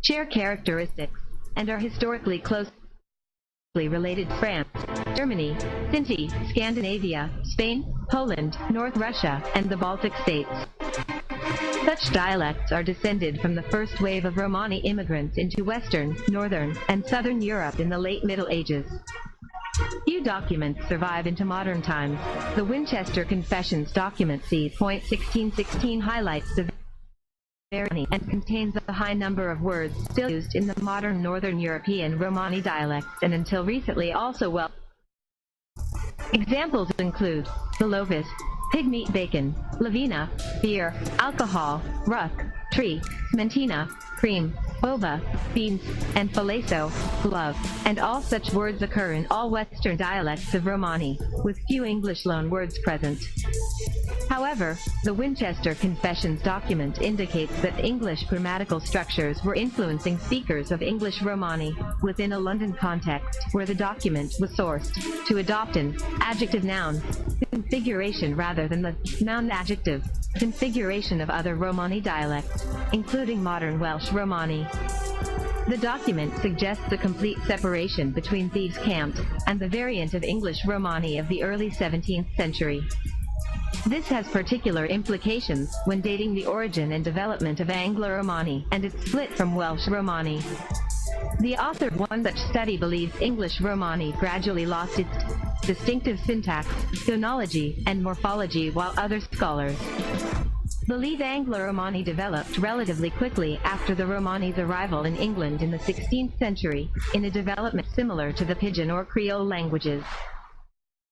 Speaker 2: share characteristics, and are historically closely related to France, Germany, Sinti, Scandinavia, Spain, Poland, North Russia, and the Baltic states. Such dialects are descended from the first wave of Romani immigrants into Western, Northern, and Southern Europe in the late Middle Ages. Few documents survive into modern times. The Winchester Confessions document C.1616 highlights the variety and contains a high number of words still used in the modern Northern European Romani dialects and until recently also Welsh. Examples include the lovis, pig meat bacon, lavina, beer, alcohol, ruck, tree, mentina, cream, boba, beans, and falaso, love, and all such words occur in all Western dialects of Romani, with few English loanwords present. However, the Winchester Confessions document indicates that English grammatical structures were influencing speakers of English Romani within a London context where the document was sourced to adopt an adjective-noun configuration rather than the noun-adjective configuration of other Romani dialects, including modern Welsh Romani. The document suggests a complete separation between thieves' cant and the variant of English Romani of the early 17th century. This has particular implications when dating the origin and development of Anglo-Romani and its split from Welsh Romani. The author of one such study believes English Romani gradually lost its distinctive syntax, phonology, and morphology, while other scholars believe Anglo-Romani developed relatively quickly after the Romani's arrival in England in the 16th century, in a development similar to the Pidgin or Creole languages.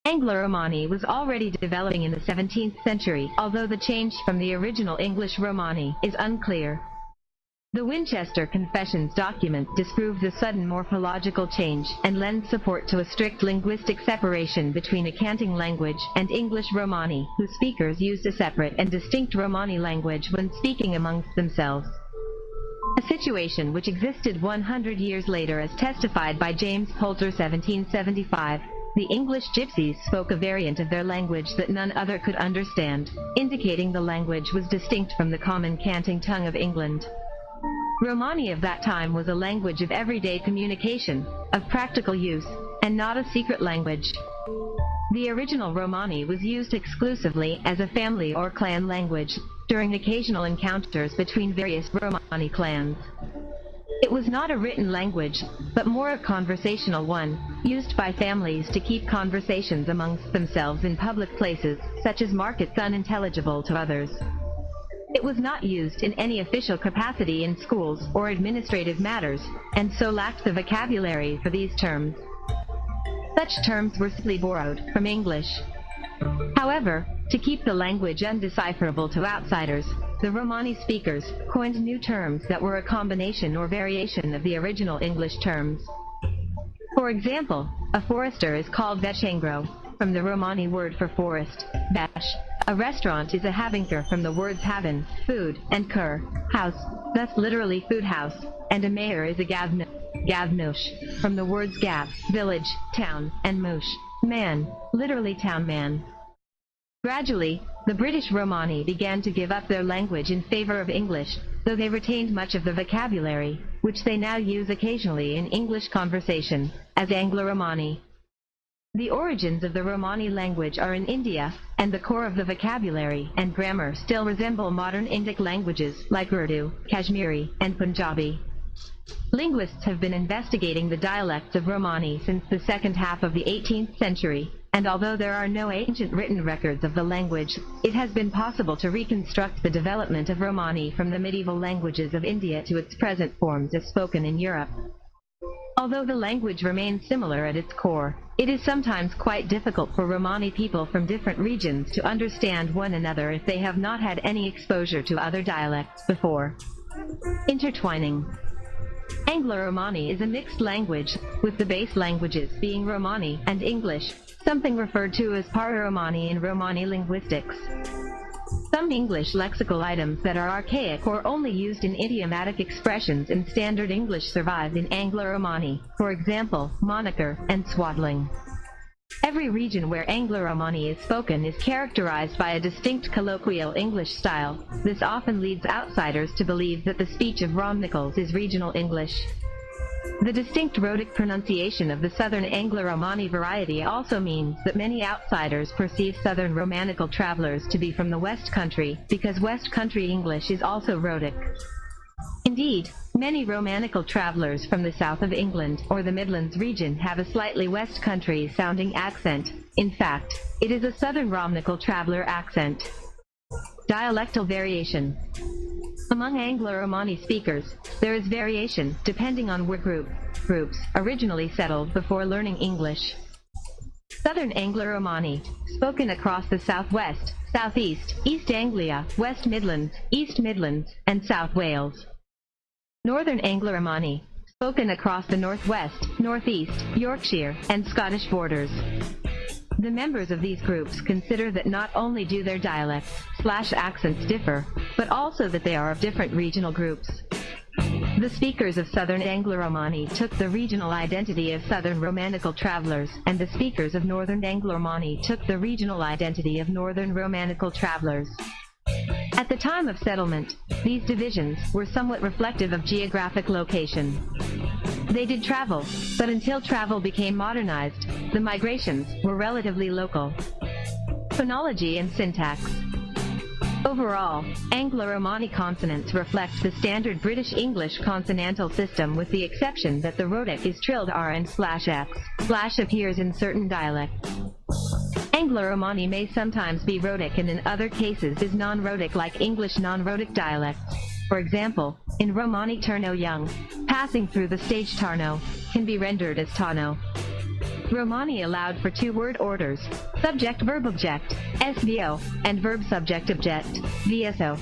Speaker 2: Anglo-Romani was already developing in the 17th century, although the change from the original English Romani is unclear. The Winchester Confessions document disproves the sudden morphological change and lends support to a strict linguistic separation between a canting language and English Romani, whose speakers used a separate and distinct Romani language when speaking amongst themselves. A situation which existed 100 years later, as testified by James Poulter 1775. The English gypsies spoke a variant of their language that none other could understand, indicating the language was distinct from the common canting tongue of England. Romani of that time was a language of everyday communication, of practical use, and not a secret language. The original Romani was used exclusively as a family or clan language during occasional encounters between various Romani clans. It was not a written language, but more a conversational one, used by families to keep conversations amongst themselves in public places, such as markets, unintelligible to others. It was not used in any official capacity in schools or administrative matters, and so lacked the vocabulary for these terms. Such terms were simply borrowed from English. However, to keep the language undecipherable to outsiders, the Romani speakers coined new terms that were a combination or variation of the original English terms. For example, a forester is called vechangro, from the Romani word for forest, vech. A restaurant is a havinker from the words havin, food, and kur, house, thus literally food house, and a mayor is a gavnosh, from the words gav, village, town, and mush, man, literally town man. Gradually, the British Romani began to give up their language in favor of English, though they retained much of the vocabulary, which they now use occasionally in English conversation, as Anglo-Romani. The origins of the Romani language are in India, and the core of the vocabulary and grammar still resemble modern Indic languages like Urdu, Kashmiri, and Punjabi. Linguists have been investigating the dialects of Romani since the second half of the 18th century, and although there are no ancient written records of the language, it has been possible to reconstruct the development of Romani from the medieval languages of India to its present forms as spoken in Europe. Although the language remains similar at its core, it is sometimes quite difficult for Romani people from different regions to understand one another if they have not had any exposure to other dialects before. Intertwining. Anglo-Romani is a mixed language, with the base languages being Romani and English, something referred to as Para-Romani in Romani linguistics. Some English lexical items that are archaic or only used in idiomatic expressions in standard English survive in Anglo-Romani, for example, moniker and swaddling. Every region where Anglo-Romani is spoken is characterized by a distinct colloquial English style. This often leads outsiders to believe that the speech of Romnicals is regional English. The distinct rhotic pronunciation of the Southern Anglo-Romani variety also means that many outsiders perceive Southern Romanical travelers to be from the West Country, because West Country English is also rhotic. Indeed, many Romanical travelers from the south of England or the Midlands region have a slightly West Country sounding accent. In fact, it is a Southern Romanical traveler accent. Dialectal variation. Among Anglo-Romani speakers, there is variation depending on where groups originally settled before learning English. Southern Anglo-Romani, spoken across the Southwest, Southeast, East Anglia, West Midlands, East Midlands, and South Wales. Northern Anglo-Romani, spoken across the northwest, northeast, Yorkshire, and Scottish borders. The members of these groups consider that not only do their dialects/accents differ, but also that they are of different regional groups. The speakers of Southern Anglo-Romani took the regional identity of Southern Romanical travelers, and the speakers of Northern Anglo-Romani took the regional identity of Northern Romanical travelers. At the time of settlement, these divisions were somewhat reflective of geographic location. They did travel, but until travel became modernized, the migrations were relatively local. Phonology and syntax. Overall, Anglo-Romani consonants reflect the standard British English consonantal system with the exception that the rhotic is trilled R and /x. Slash appears in certain dialects. Anglo-Romani may sometimes be rhotic and in other cases is non-rhotic like English non-rhotic dialects. For example, in Romani Turno Young, passing through the stage Tarno, can be rendered as Tano. Romani allowed for two-word orders, subject-verb-object, SVO, and verb-subject-object, VSO.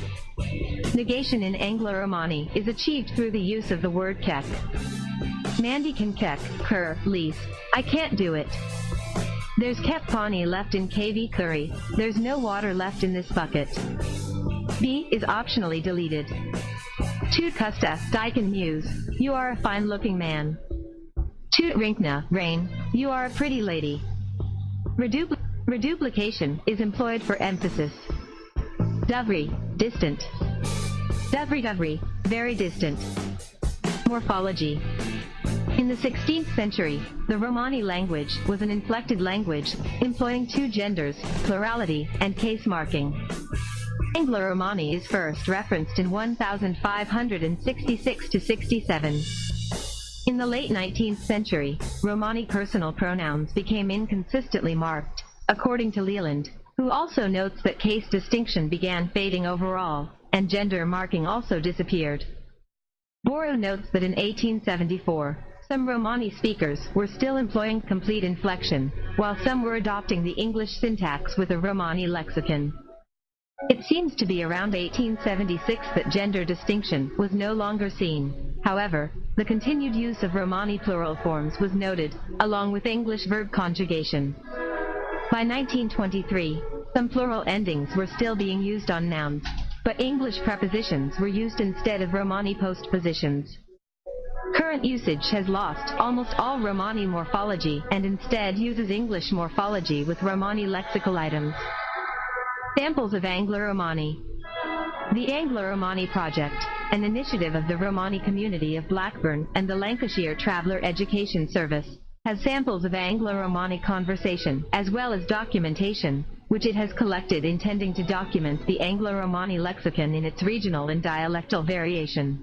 Speaker 2: Negation in Anglo-Romani is achieved through the use of the word kek. Mandy can kek, kur, lease. I can't do it. There's kep pani left in KV curry. There's no water left in this bucket. B is optionally deleted. Toot kusta, Dyken Muse. You are a fine-looking man. Toot rinkna, rain. You are a pretty lady. Reduplication is employed for emphasis. Dovri, distant. Dovri, very distant. Morphology. In the 16th century, the Romani language was an inflected language, employing two genders, plurality, and case marking. Anglo-Romani is first referenced in 1566–67. In the late 19th century, Romani personal pronouns became inconsistently marked, according to Leland, who also notes that case distinction began fading overall, and gender marking also disappeared. Boro notes that in 1874, some Romani speakers were still employing complete inflection, while some were adopting the English syntax with a Romani lexicon. It seems to be around 1876 that gender distinction was no longer seen. However, the continued use of Romani plural forms was noted, along with English verb conjugation. By 1923, some plural endings were still being used on nouns, but English prepositions were used instead of Romani postpositions. Current usage has lost almost all Romani morphology and instead uses English morphology with Romani lexical items. Samples of Anglo-Romani. The Anglo-Romani Project, an initiative of the Romani community of Blackburn and the Lancashire Traveller Education Service, has samples of Anglo-Romani conversation as well as documentation, which it has collected intending to document the Anglo-Romani lexicon in its regional and dialectal variation.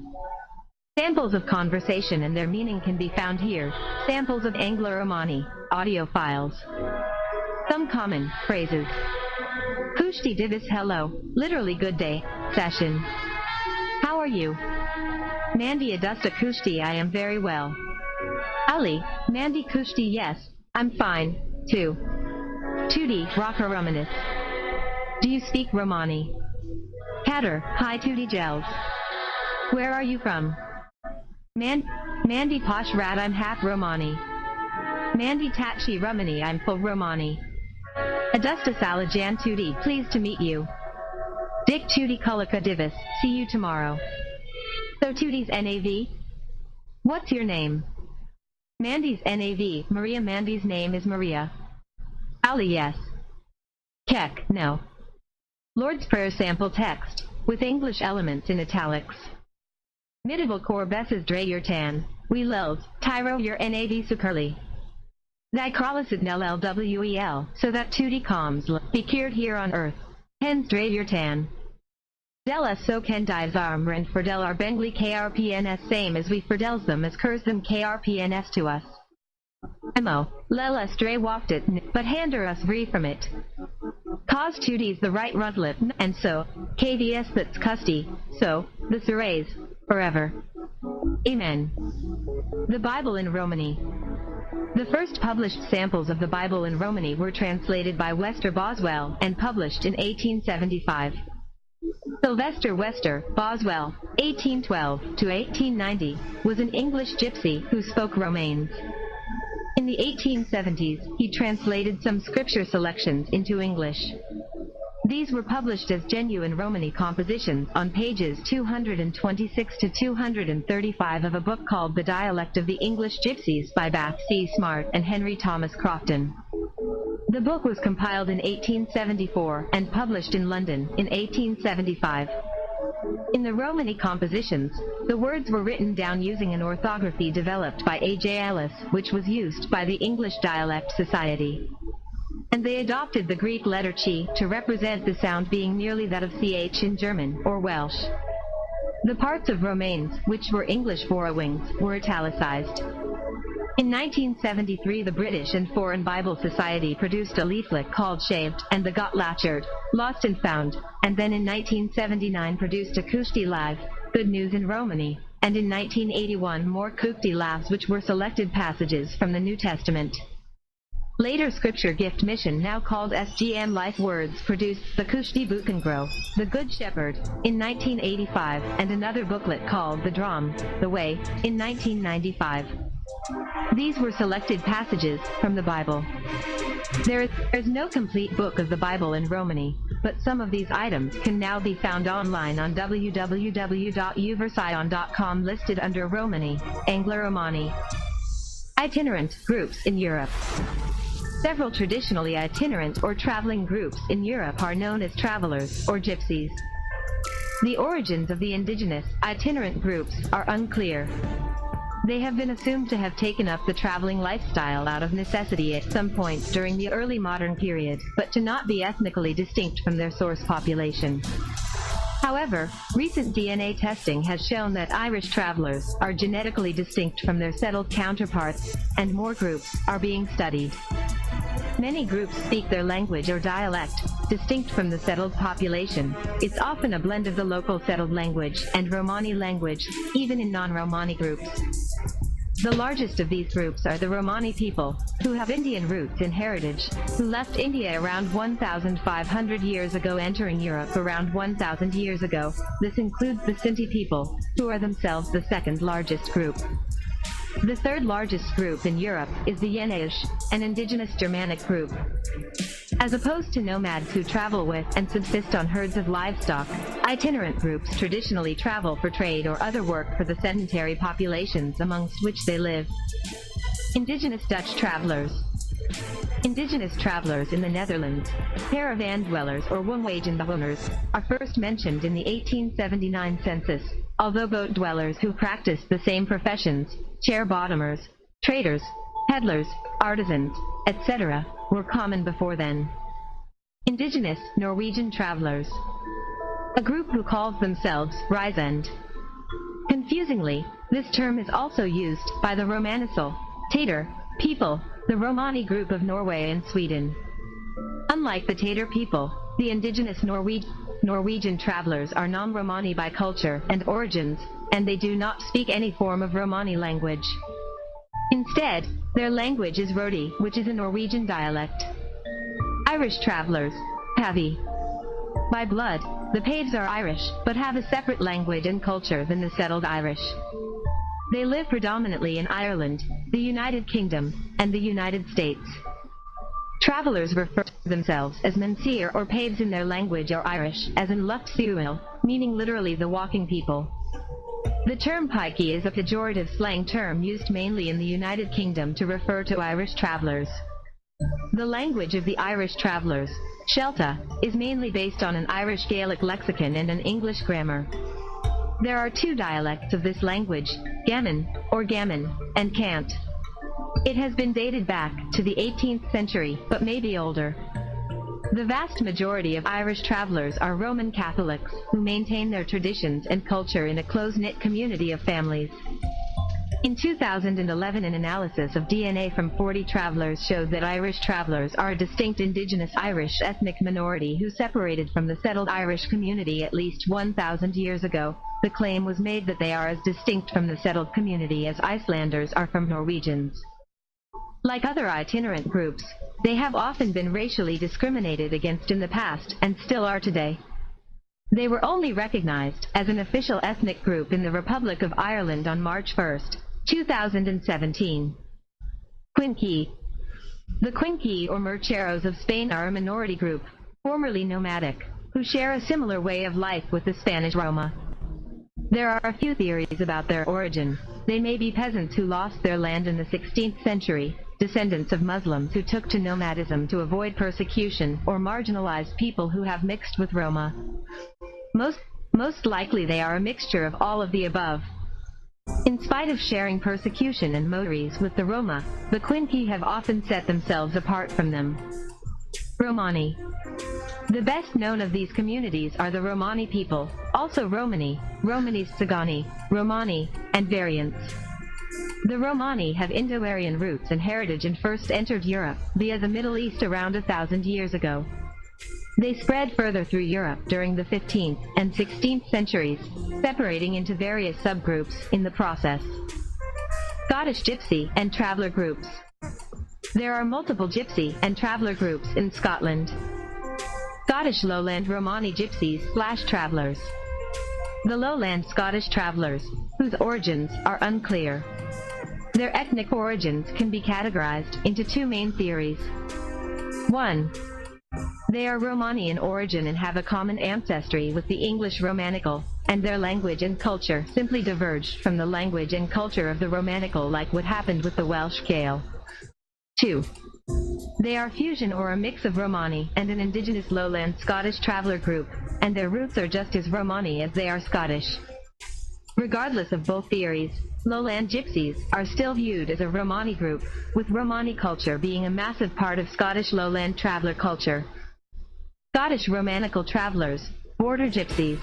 Speaker 2: Samples of conversation and their meaning can be found here. Samples of Anglo-Romani, audio files. Some common phrases. Kushti Divis hello, literally good day, session. How are you? Mandi Adusta Kushti I am very well. Ali, Mandi Kushti yes, I'm fine, too. Tudi, Raka Romanis. Do you speak Romani? Kader, hi Tudi Gels. Where are you from? Mandi Posh Rad I'm half Romani. Mandi Tachi Romani I'm full Romani. Adusta Salajan Tudi, pleased to meet you. Dick Tudi Kulika Divis, see you tomorrow. So Tudi's NAV? What's your name? Mandy's NAV, Maria. Mandy's name is Maria. Ali yes. Kek, no. Lord's Prayer sample text, with English elements in italics. Medieval core besses dre your tan, we lils, tyro your NAV sukurli. Dikralisid nel LWEL, so that 2D comms be cured here on earth. Hens dre your tan. Del S so ken dives arm rent for del our Bengli KRPNS same as we fordels them as curs them KRPNS to us. Mo, lel S dre waft it, but hander us free from it. Cause 2D's the right rudlet, and so, KVS that's custy, so, the Surreals, forever. Amen. The Bible in Romani. The first published samples of the Bible in Romani were translated by Wester Boswell and published in 1875. Sylvester Wester Boswell, 1812 to 1890, was an English gypsy who spoke Romance. In the 1870s, he translated some scripture selections into English. These were published as genuine Romany compositions on pages 226 to 235 of a book called The Dialect of the English Gypsies by Bath C. Smart and Henry Thomas Crofton. The book was compiled in 1874 and published in London in 1875. In the Romany compositions, the words were written down using an orthography developed by A.J. Ellis, which was used by the English Dialect Society. And they adopted the Greek letter chi to represent the sound being merely that of ch in German or Welsh. The parts of Romance, which were English borrowings, were italicized. In 1973, the British and Foreign Bible Society produced a leaflet called Shaved and the Got Latchered, Lost and Found, and then in 1979 produced a Kushti Live, Good News in Romany, and in 1981 more Kukti Lives, which were selected passages from the New Testament. Later Scripture Gift Mission, now called SGM Life Words, produced the Kushti Bukangro, The Good Shepherd, in 1985, and another booklet called The Drum, The Way, in 1995. These were selected passages from the Bible. There is no complete book of the Bible in Romany, but some of these items can now be found online on www.uversion.com listed under Romany, Anglo-Romani. Itinerant groups in Europe. Several traditionally itinerant or traveling groups in Europe are known as travelers or gypsies. The origins of the indigenous itinerant groups are unclear. They have been assumed to have taken up the traveling lifestyle out of necessity at some point during the early modern period, but to not be ethnically distinct from their source population. However, recent DNA testing has shown that Irish travelers are genetically distinct from their settled counterparts, and more groups are being studied. Many groups speak their language or dialect, distinct from the settled population. It's often a blend of the local settled language and Romani language, even in non-Romani groups. The largest of these groups are the Romani people, who have Indian roots and heritage, who left India around 1,500 years ago, entering Europe around 1,000 years ago. This includes the Sinti people, who are themselves the second largest group. The third largest group in Europe is the Yenish, an indigenous Germanic group. As opposed to nomads who travel with and subsist on herds of livestock, itinerant groups traditionally travel for trade or other work for the sedentary populations amongst which they live. Indigenous Dutch travelers. Indigenous travelers in the Netherlands, caravan dwellers or woonwagenbewoners, are first mentioned in the 1879 census, although boat dwellers who practiced the same professions, chair-bottomers, traders, peddlers, artisans, etc., were common before then. Indigenous Norwegian travelers. A group who calls themselves Rysand. Confusingly, this term is also used by the Romanisal, Tatar, people, the Romani group of Norway and Sweden. Unlike the Tatar people, the indigenous Norwegian travelers are non-Romani by culture and origins, and they do not speak any form of Romani language. Instead, their language is Rodi, which is a Norwegian dialect. Irish travelers, Pavi. By blood, the Paves are Irish, but have a separate language and culture than the settled Irish. They live predominantly in Ireland, the United Kingdom, and the United States. Travelers refer to themselves as Menseer or Paves in their language or Irish, as in Lucht Surreal, meaning literally the walking people. The term pikey is a pejorative slang term used mainly in the United Kingdom to refer to Irish travelers. The language of the Irish travelers, Shelta, is mainly based on an Irish Gaelic lexicon and an English grammar. There are two dialects of this language, Gammon, or Gammon, and Cant. It has been dated back to the 18th century, but may be older. The vast majority of Irish travelers are Roman Catholics, who maintain their traditions and culture in a close-knit community of families. In 2011, an analysis of DNA from 40 travelers showed that Irish travelers are a distinct indigenous Irish ethnic minority who separated from the settled Irish community at least 1,000 years ago. The claim was made that they are as distinct from the settled community as Icelanders are from Norwegians. Like other itinerant groups, they have often been racially discriminated against in the past and still are today. They were only recognized as an official ethnic group in the Republic of Ireland on March 1st, 2017. Quinqui. The Quinqui or Murcheros of Spain are a minority group, formerly nomadic, who share a similar way of life with the Spanish Roma. There are a few theories about their origin. They may be peasants who lost their land in the 16th century, descendants of Muslims who took to nomadism to avoid persecution, or marginalized people who have mixed with Roma. Most likely they are a mixture of all of the above. In spite of sharing persecution and motories with the Roma, the Quinqui have often set themselves apart from them. Romani. The best known of these communities are the Romani people, also Romani, Romanis Sagani, Romani, and variants. The Romani have Indo-Aryan roots and heritage and first entered Europe via the Middle East around 1,000 years ago. They spread further through Europe during the 15th and 16th centuries, separating into various subgroups in the process. Scottish Gypsy and Traveller groups. There are multiple Gypsy and Traveller groups in Scotland. Scottish Lowland Romani Gypsies/Travellers. The Lowland Scottish Travellers, whose origins are unclear. Their ethnic origins can be categorized into two main theories. 1. They are Romani in origin and have a common ancestry with the English Romanical, and their language and culture simply diverged from the language and culture of the Romanical, like what happened with the Welsh Gael. 2. They are fusion or a mix of Romani and an indigenous lowland Scottish traveller group, and their roots are just as Romani as they are Scottish. Regardless of both theories, lowland gypsies are still viewed as a Romani group, with Romani culture being a massive part of Scottish lowland traveller culture. Scottish Romanical travellers, border gypsies.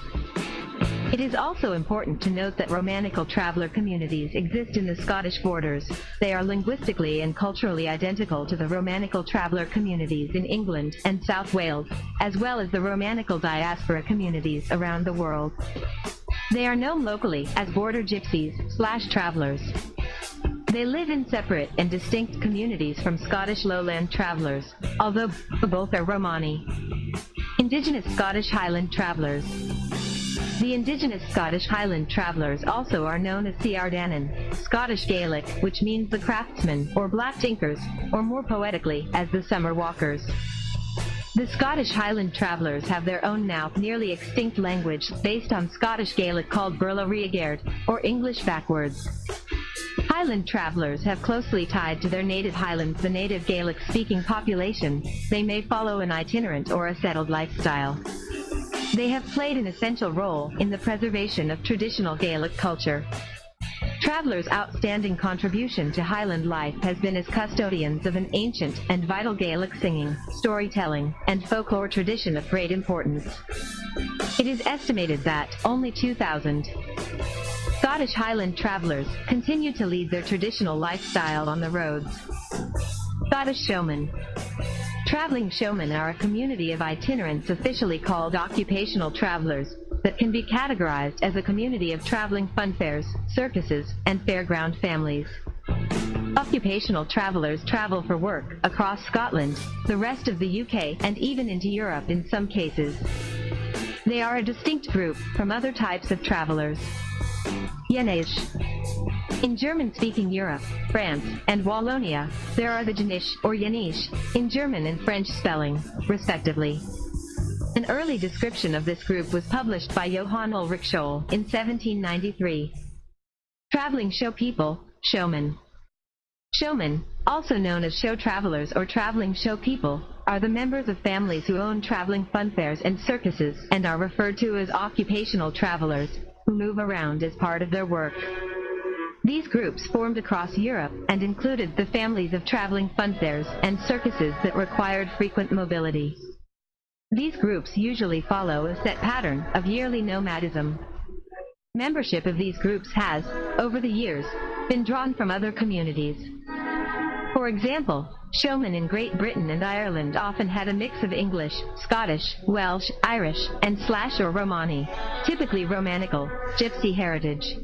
Speaker 2: It is also important to note that Romanical traveller communities exist in the Scottish borders. They are linguistically and culturally identical to the Romanical traveller communities in England and South Wales, as well as the Romanical diaspora communities around the world. They are known locally as border gypsies/travellers. They live in separate and distinct communities from Scottish lowland travellers, although both are Romani. Indigenous Scottish Highland Travellers. The indigenous Scottish Highland Travellers also are known as Ciardanan, Scottish Gaelic, which means the craftsmen or black tinkers, or more poetically, as the summer walkers. The Scottish Highland Travellers have their own now nearly extinct language based on Scottish Gaelic called Burla Riagard, or English backwards. Highland Travellers have closely tied to their native Highlands the native Gaelic-speaking population. They may follow an itinerant or a settled lifestyle. They have played an essential role in the preservation of traditional Gaelic culture. Travellers' outstanding contribution to Highland life has been as custodians of an ancient and vital Gaelic singing, storytelling, and folklore tradition of great importance. It is estimated that only 2,000 Scottish Highland Travellers continue to lead their traditional lifestyle on the roads. Scottish Showmen. Traveling showmen are a community of itinerants officially called occupational travelers that can be categorized as a community of traveling funfairs, circuses, and fairground families. Occupational travelers travel for work across Scotland, the rest of the UK, and even into Europe in some cases. They are a distinct group from other types of travelers. Yenish. In German-speaking Europe, France, and Wallonia, there are the Jenish or Yenish in German and French spelling, respectively. An early description of this group was published by Johann Ulrich Scholl in 1793. Traveling show people, showmen. Showmen, also known as show travelers or traveling show people, are the members of families who own traveling funfairs and circuses and are referred to as occupational travelers, who move around as part of their work. These groups formed across Europe and included the families of traveling funfairs and circuses that required frequent mobility. These groups usually follow a set pattern of yearly nomadism. Membership of these groups has, over the years, been drawn from other communities. For example, showmen in Great Britain and Ireland often had a mix of English, Scottish, Welsh, Irish, and / Romani, typically Romanical, gypsy heritage.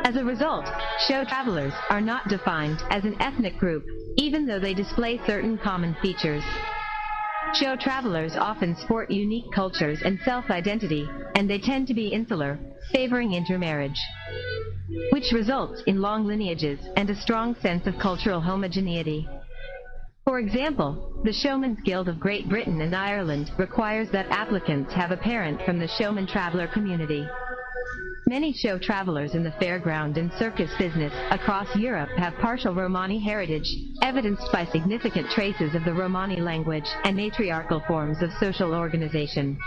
Speaker 2: As a result, show travelers are not defined as an ethnic group, even though they display certain common features. Show travelers often sport unique cultures and self-identity, and they tend to be insular, favoring intermarriage, which results in long lineages and a strong sense of cultural homogeneity. For example, the Showman's Guild of Great Britain and Ireland requires that applicants have a parent from the showman traveler community. Many show travelers in the fairground and circus business across Europe have partial Romani heritage, evidenced by significant traces of the Romani language and matriarchal forms of social organization.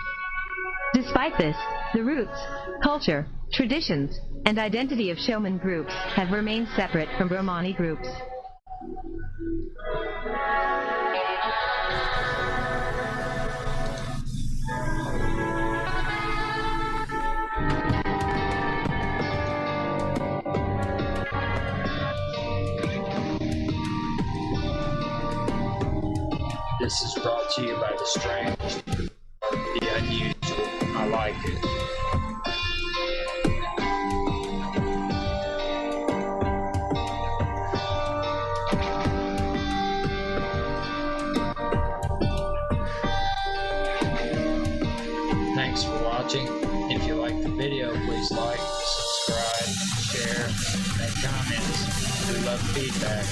Speaker 2: Despite this, the roots, culture, traditions, and identity of showman groups have remained separate from Romani groups.
Speaker 1: This is brought to you by the strange, the unusual. I like it. Thanks for watching. If you like the video, please like, subscribe, share, make comments. We love feedback.